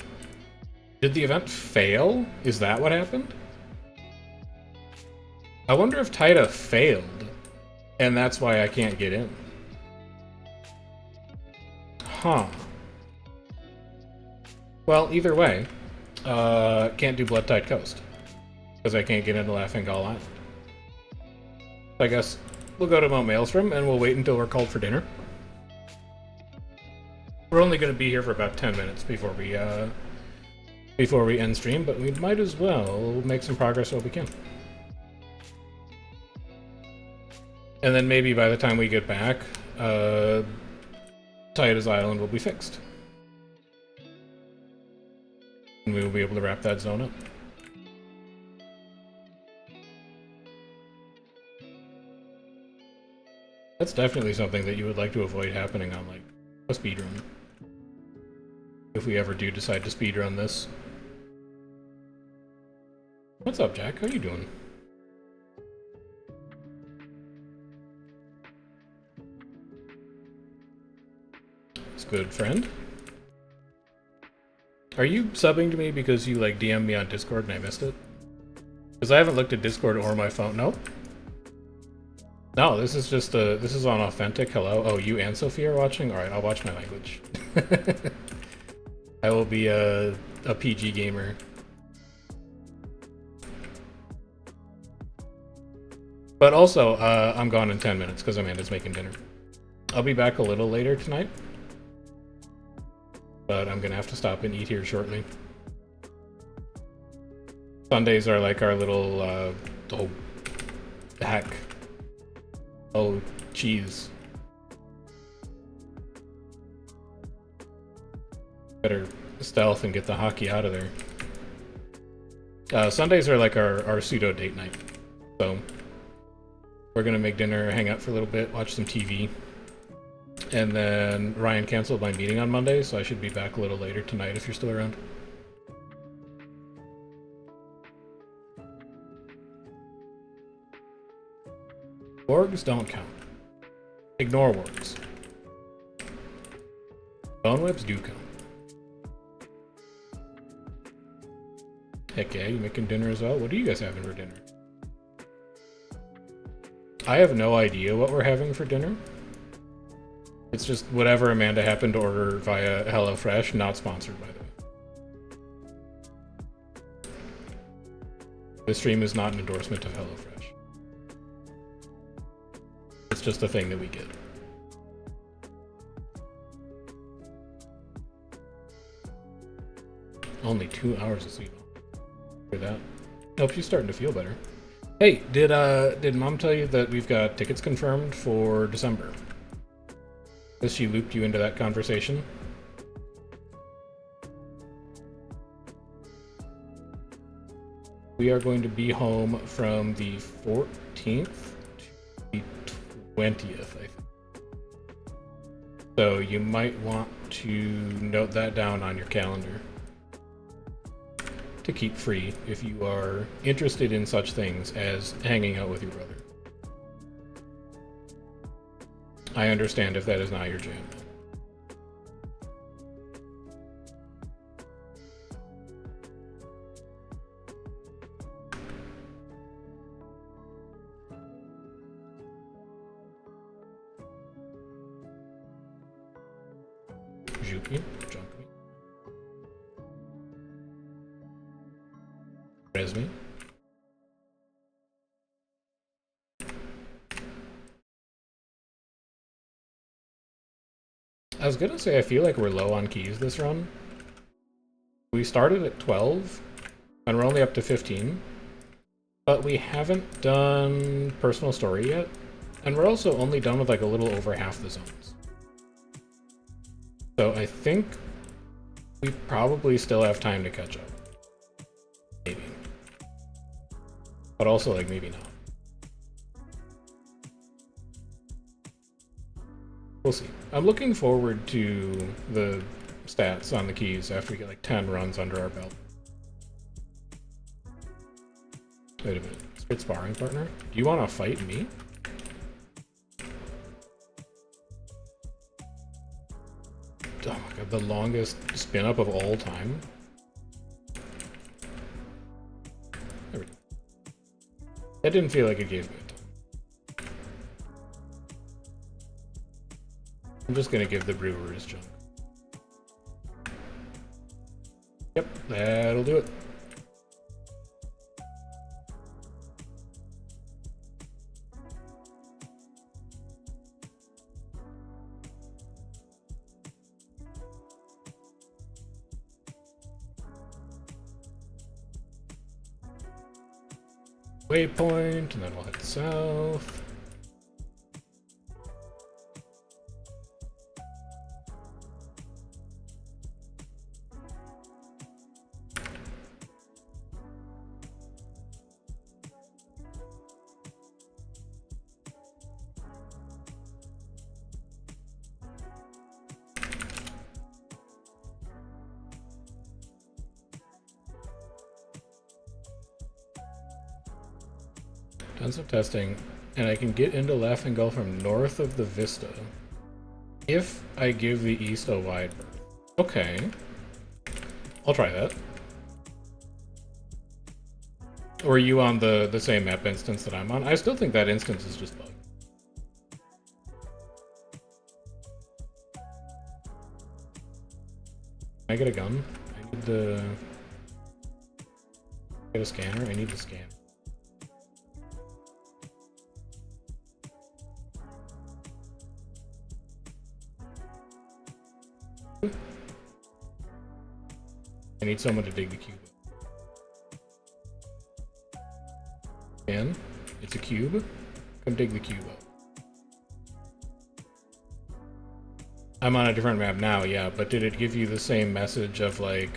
did the event fail? Is that what happened? I wonder if Taita failed, and that's why I can't get in. Huh. Well, either way, can't do Blood Tide Coast, because I can't get into Laughing Gull Island. So I guess we'll go to Mount Maelstrom, and we'll wait until we're called for dinner. We're only going to be here for about 10 minutes before we end stream, but we might as well make some progress while we can. And then maybe by the time we get back, Titus Island will be fixed. And we will be able to wrap that zone up. That's definitely something that you would like to avoid happening on, like, a speedrun. If we ever do decide to speedrun this. What's up, Jack? How you doing? It's good, friend. Are you subbing to me because you, like, DM'd me on Discord and I missed it? Because I haven't looked at Discord or my phone. Nope. No, this is just this is on Authentic. Hello. Oh, you and Sophia are watching? Alright, I'll watch my language. I will be a PG gamer. But also, I'm gone in 10 minutes because Amanda's making dinner. I'll be back a little later tonight. But I'm gonna have to stop and eat here shortly. Sundays are like our little, oh, heck. Oh, cheese. Better stealth and get the hockey out of there. Sundays are like our pseudo date night. So, we're gonna make dinner, hang out for a little bit, watch some TV. And then Ryan canceled my meeting on Monday, so I should be back a little later tonight if you're still around. Wargs don't count. Ignore wargs. Bone webs do count. Heck yeah, you making dinner as well? What are you guys having for dinner? I have no idea what we're having for dinner. It's just whatever Amanda happened to order via HelloFresh, not sponsored by the way. This stream is not an endorsement of HelloFresh. It's just a thing that we get. Only 2 hours of sleep. Hear that? Hope she's starting to feel better. Hey, did Mom tell you that we've got tickets confirmed for December? Has she looped you into that conversation? We are going to be home from the 14th to the 20th, I think. So you might want to note that down on your calendar to keep free if you are interested in such things as hanging out with your brother. I understand if that is not your jam. Juke me, junk me. Res me. I was gonna say I feel like we're low on keys this run. We started at 12, and we're only up to 15. But we haven't done personal story yet, and we're also only done with like a little over half the zones. So I think we probably still have time to catch up. Maybe. But also like maybe not. We'll see. I'm looking forward to the stats on the keys after we get like 10 runs under our belt. Wait a minute. Spit sparring partner? Do you want to fight me? Oh my god, the longest spin up of all time. There we go. That didn't feel like it gave me a ton. I'm just gonna give the brewer his junk. Yep, that'll do it. Waypoint, and then we'll head south. Done some testing, and I can get into Laughing Gull from north of the Vista if I give the east a wide berth. Okay. I'll try that. Or are you on the same map instance that I'm on? I still think that instance is just bugged. Can I get a gun? I need the... Get a scanner? I need the scanner. I need someone to dig the cube. And it's a cube. Come dig the cube up. I'm on a different map now, yeah, but did it give you the same message of like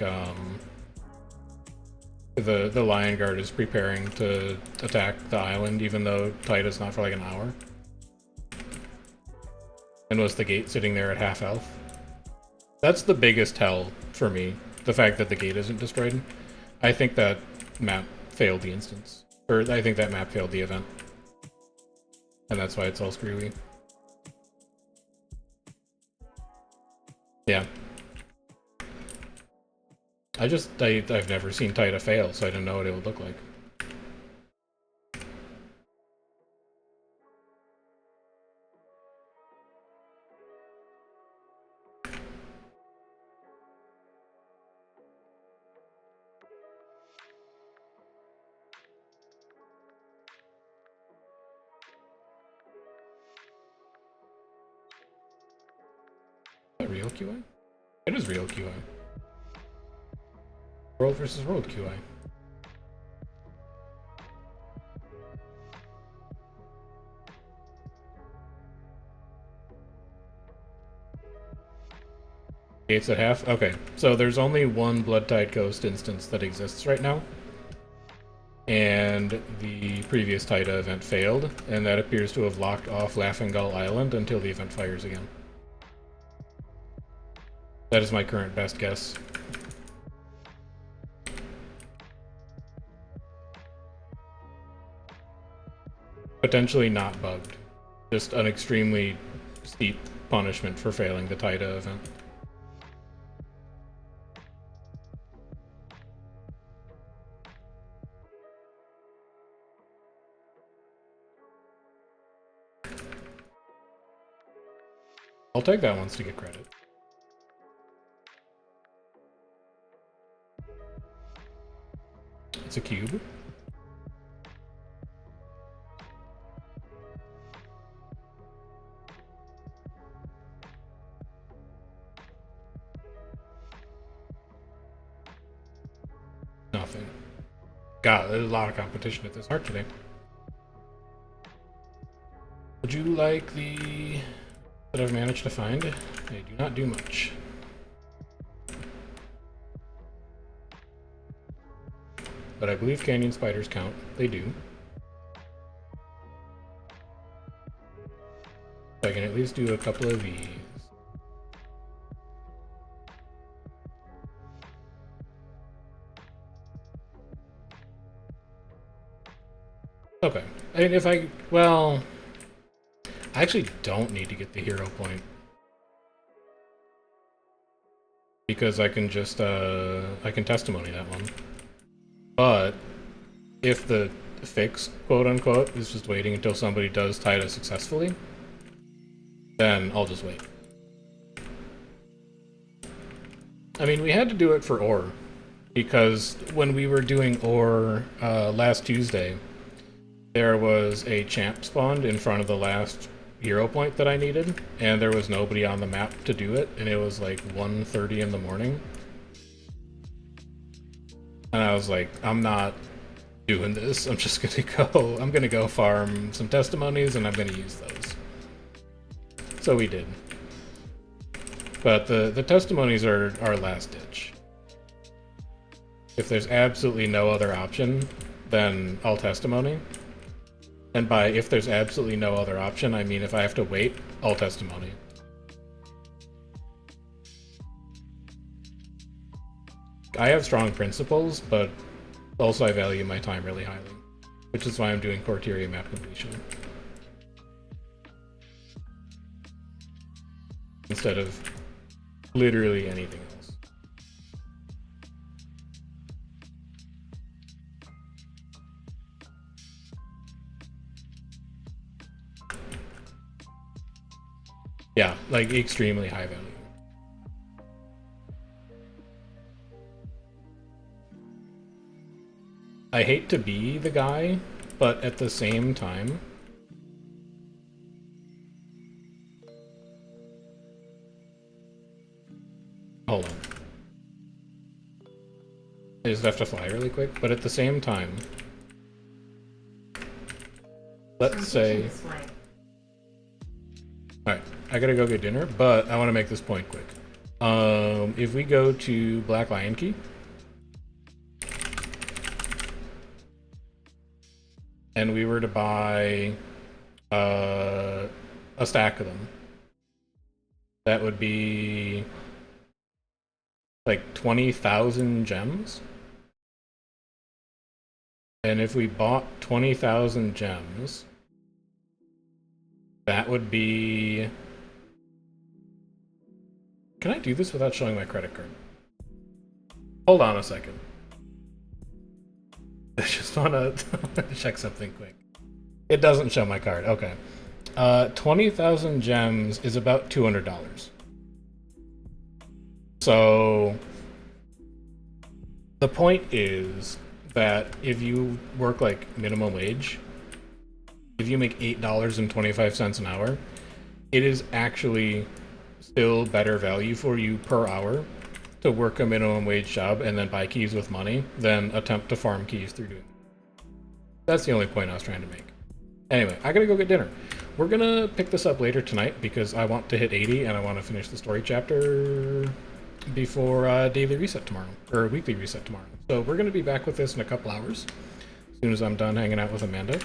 the Lion Guard is preparing to attack the island even though tide is not for like an hour? And was the gate sitting there at half health? That's the biggest tell for me. The fact that the gate isn't destroyed. I think that map failed the instance. Or I think that map failed the event. And that's why it's all screwy. Yeah. I've never seen Taita fail, so I didn't know what it would look like. real QA? It is real QA. World versus world QA. Gates at half? Okay, so there's only one Bloodtide Ghost instance that exists right now. And the previous Taida event failed, and that appears to have locked off Laughing Gull Island until the event fires again. That is my current best guess. Potentially not bugged. Just an extremely steep punishment for failing the Taida event. I'll take that once to get credit. It's a cube. Nothing. God, there's a lot of competition at this art today. Would you like the that I've managed to find? They do not do much. But I believe canyon spiders count. They do. So I can at least do a couple of these. Okay. And if I, well, I actually don't need to get the hero point. Because I can just, I can testimony that one. But if the fix, quote unquote, is just waiting until somebody does Taida successfully, then I'll just wait. I mean, we had to do it for ore, because when we were doing ore last Tuesday, there was a champ spawned in front of the last hero point that I needed, and there was nobody on the map to do it, and it was like 1:30 in the morning. And I was like, I'm not doing this. I'm just gonna go farm some testimonies, and I'm gonna use those. So we did. But the testimonies are our last ditch. If there's absolutely no other option, then I'll testimony. And by if there's absolutely no other option, I mean if I have to wait, I'll testimony. I have strong principles, but also I value my time really highly, which is why I'm doing Corteria map completion instead of literally anything else. Yeah, like extremely high value. I hate to be the guy, but at the same time, hold on. I just have to fly really quick, but at the same time, let's say... Alright, I gotta go get dinner, but I want to make this point quick. If we go to Black Lion Key, and we were to buy a stack of them, that would be like 20,000 gems. And if we bought 20,000 gems, that would be... Can I do this without showing my credit card? Hold on a second. I just want to check something quick. It doesn't show my card. Okay. 20,000 gems is about $200. So the point is that if you work like minimum wage, if you make $8.25 an hour, it is actually still better value for you per hour to work a minimum wage job and then buy keys with money than attempt to farm keys through doing it. That's the only point I was trying to make. Anyway, I gotta go get dinner. We're gonna pick this up later tonight because I want to hit 80 and I want to finish the story chapter before daily reset tomorrow, or weekly reset tomorrow. So we're gonna be back with this in a couple hours, as soon as I'm done hanging out with Amanda.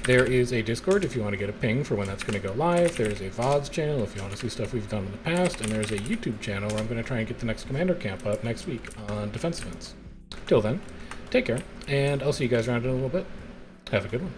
There is a Discord if you want to get a ping for when that's going to go live. There's a VODs channel if you want to see stuff we've done in the past. And there's a YouTube channel where I'm going to try and get the next Commander Camp up next week on defense events. Till then, take care, and I'll see you guys around in a little bit. Have a good one.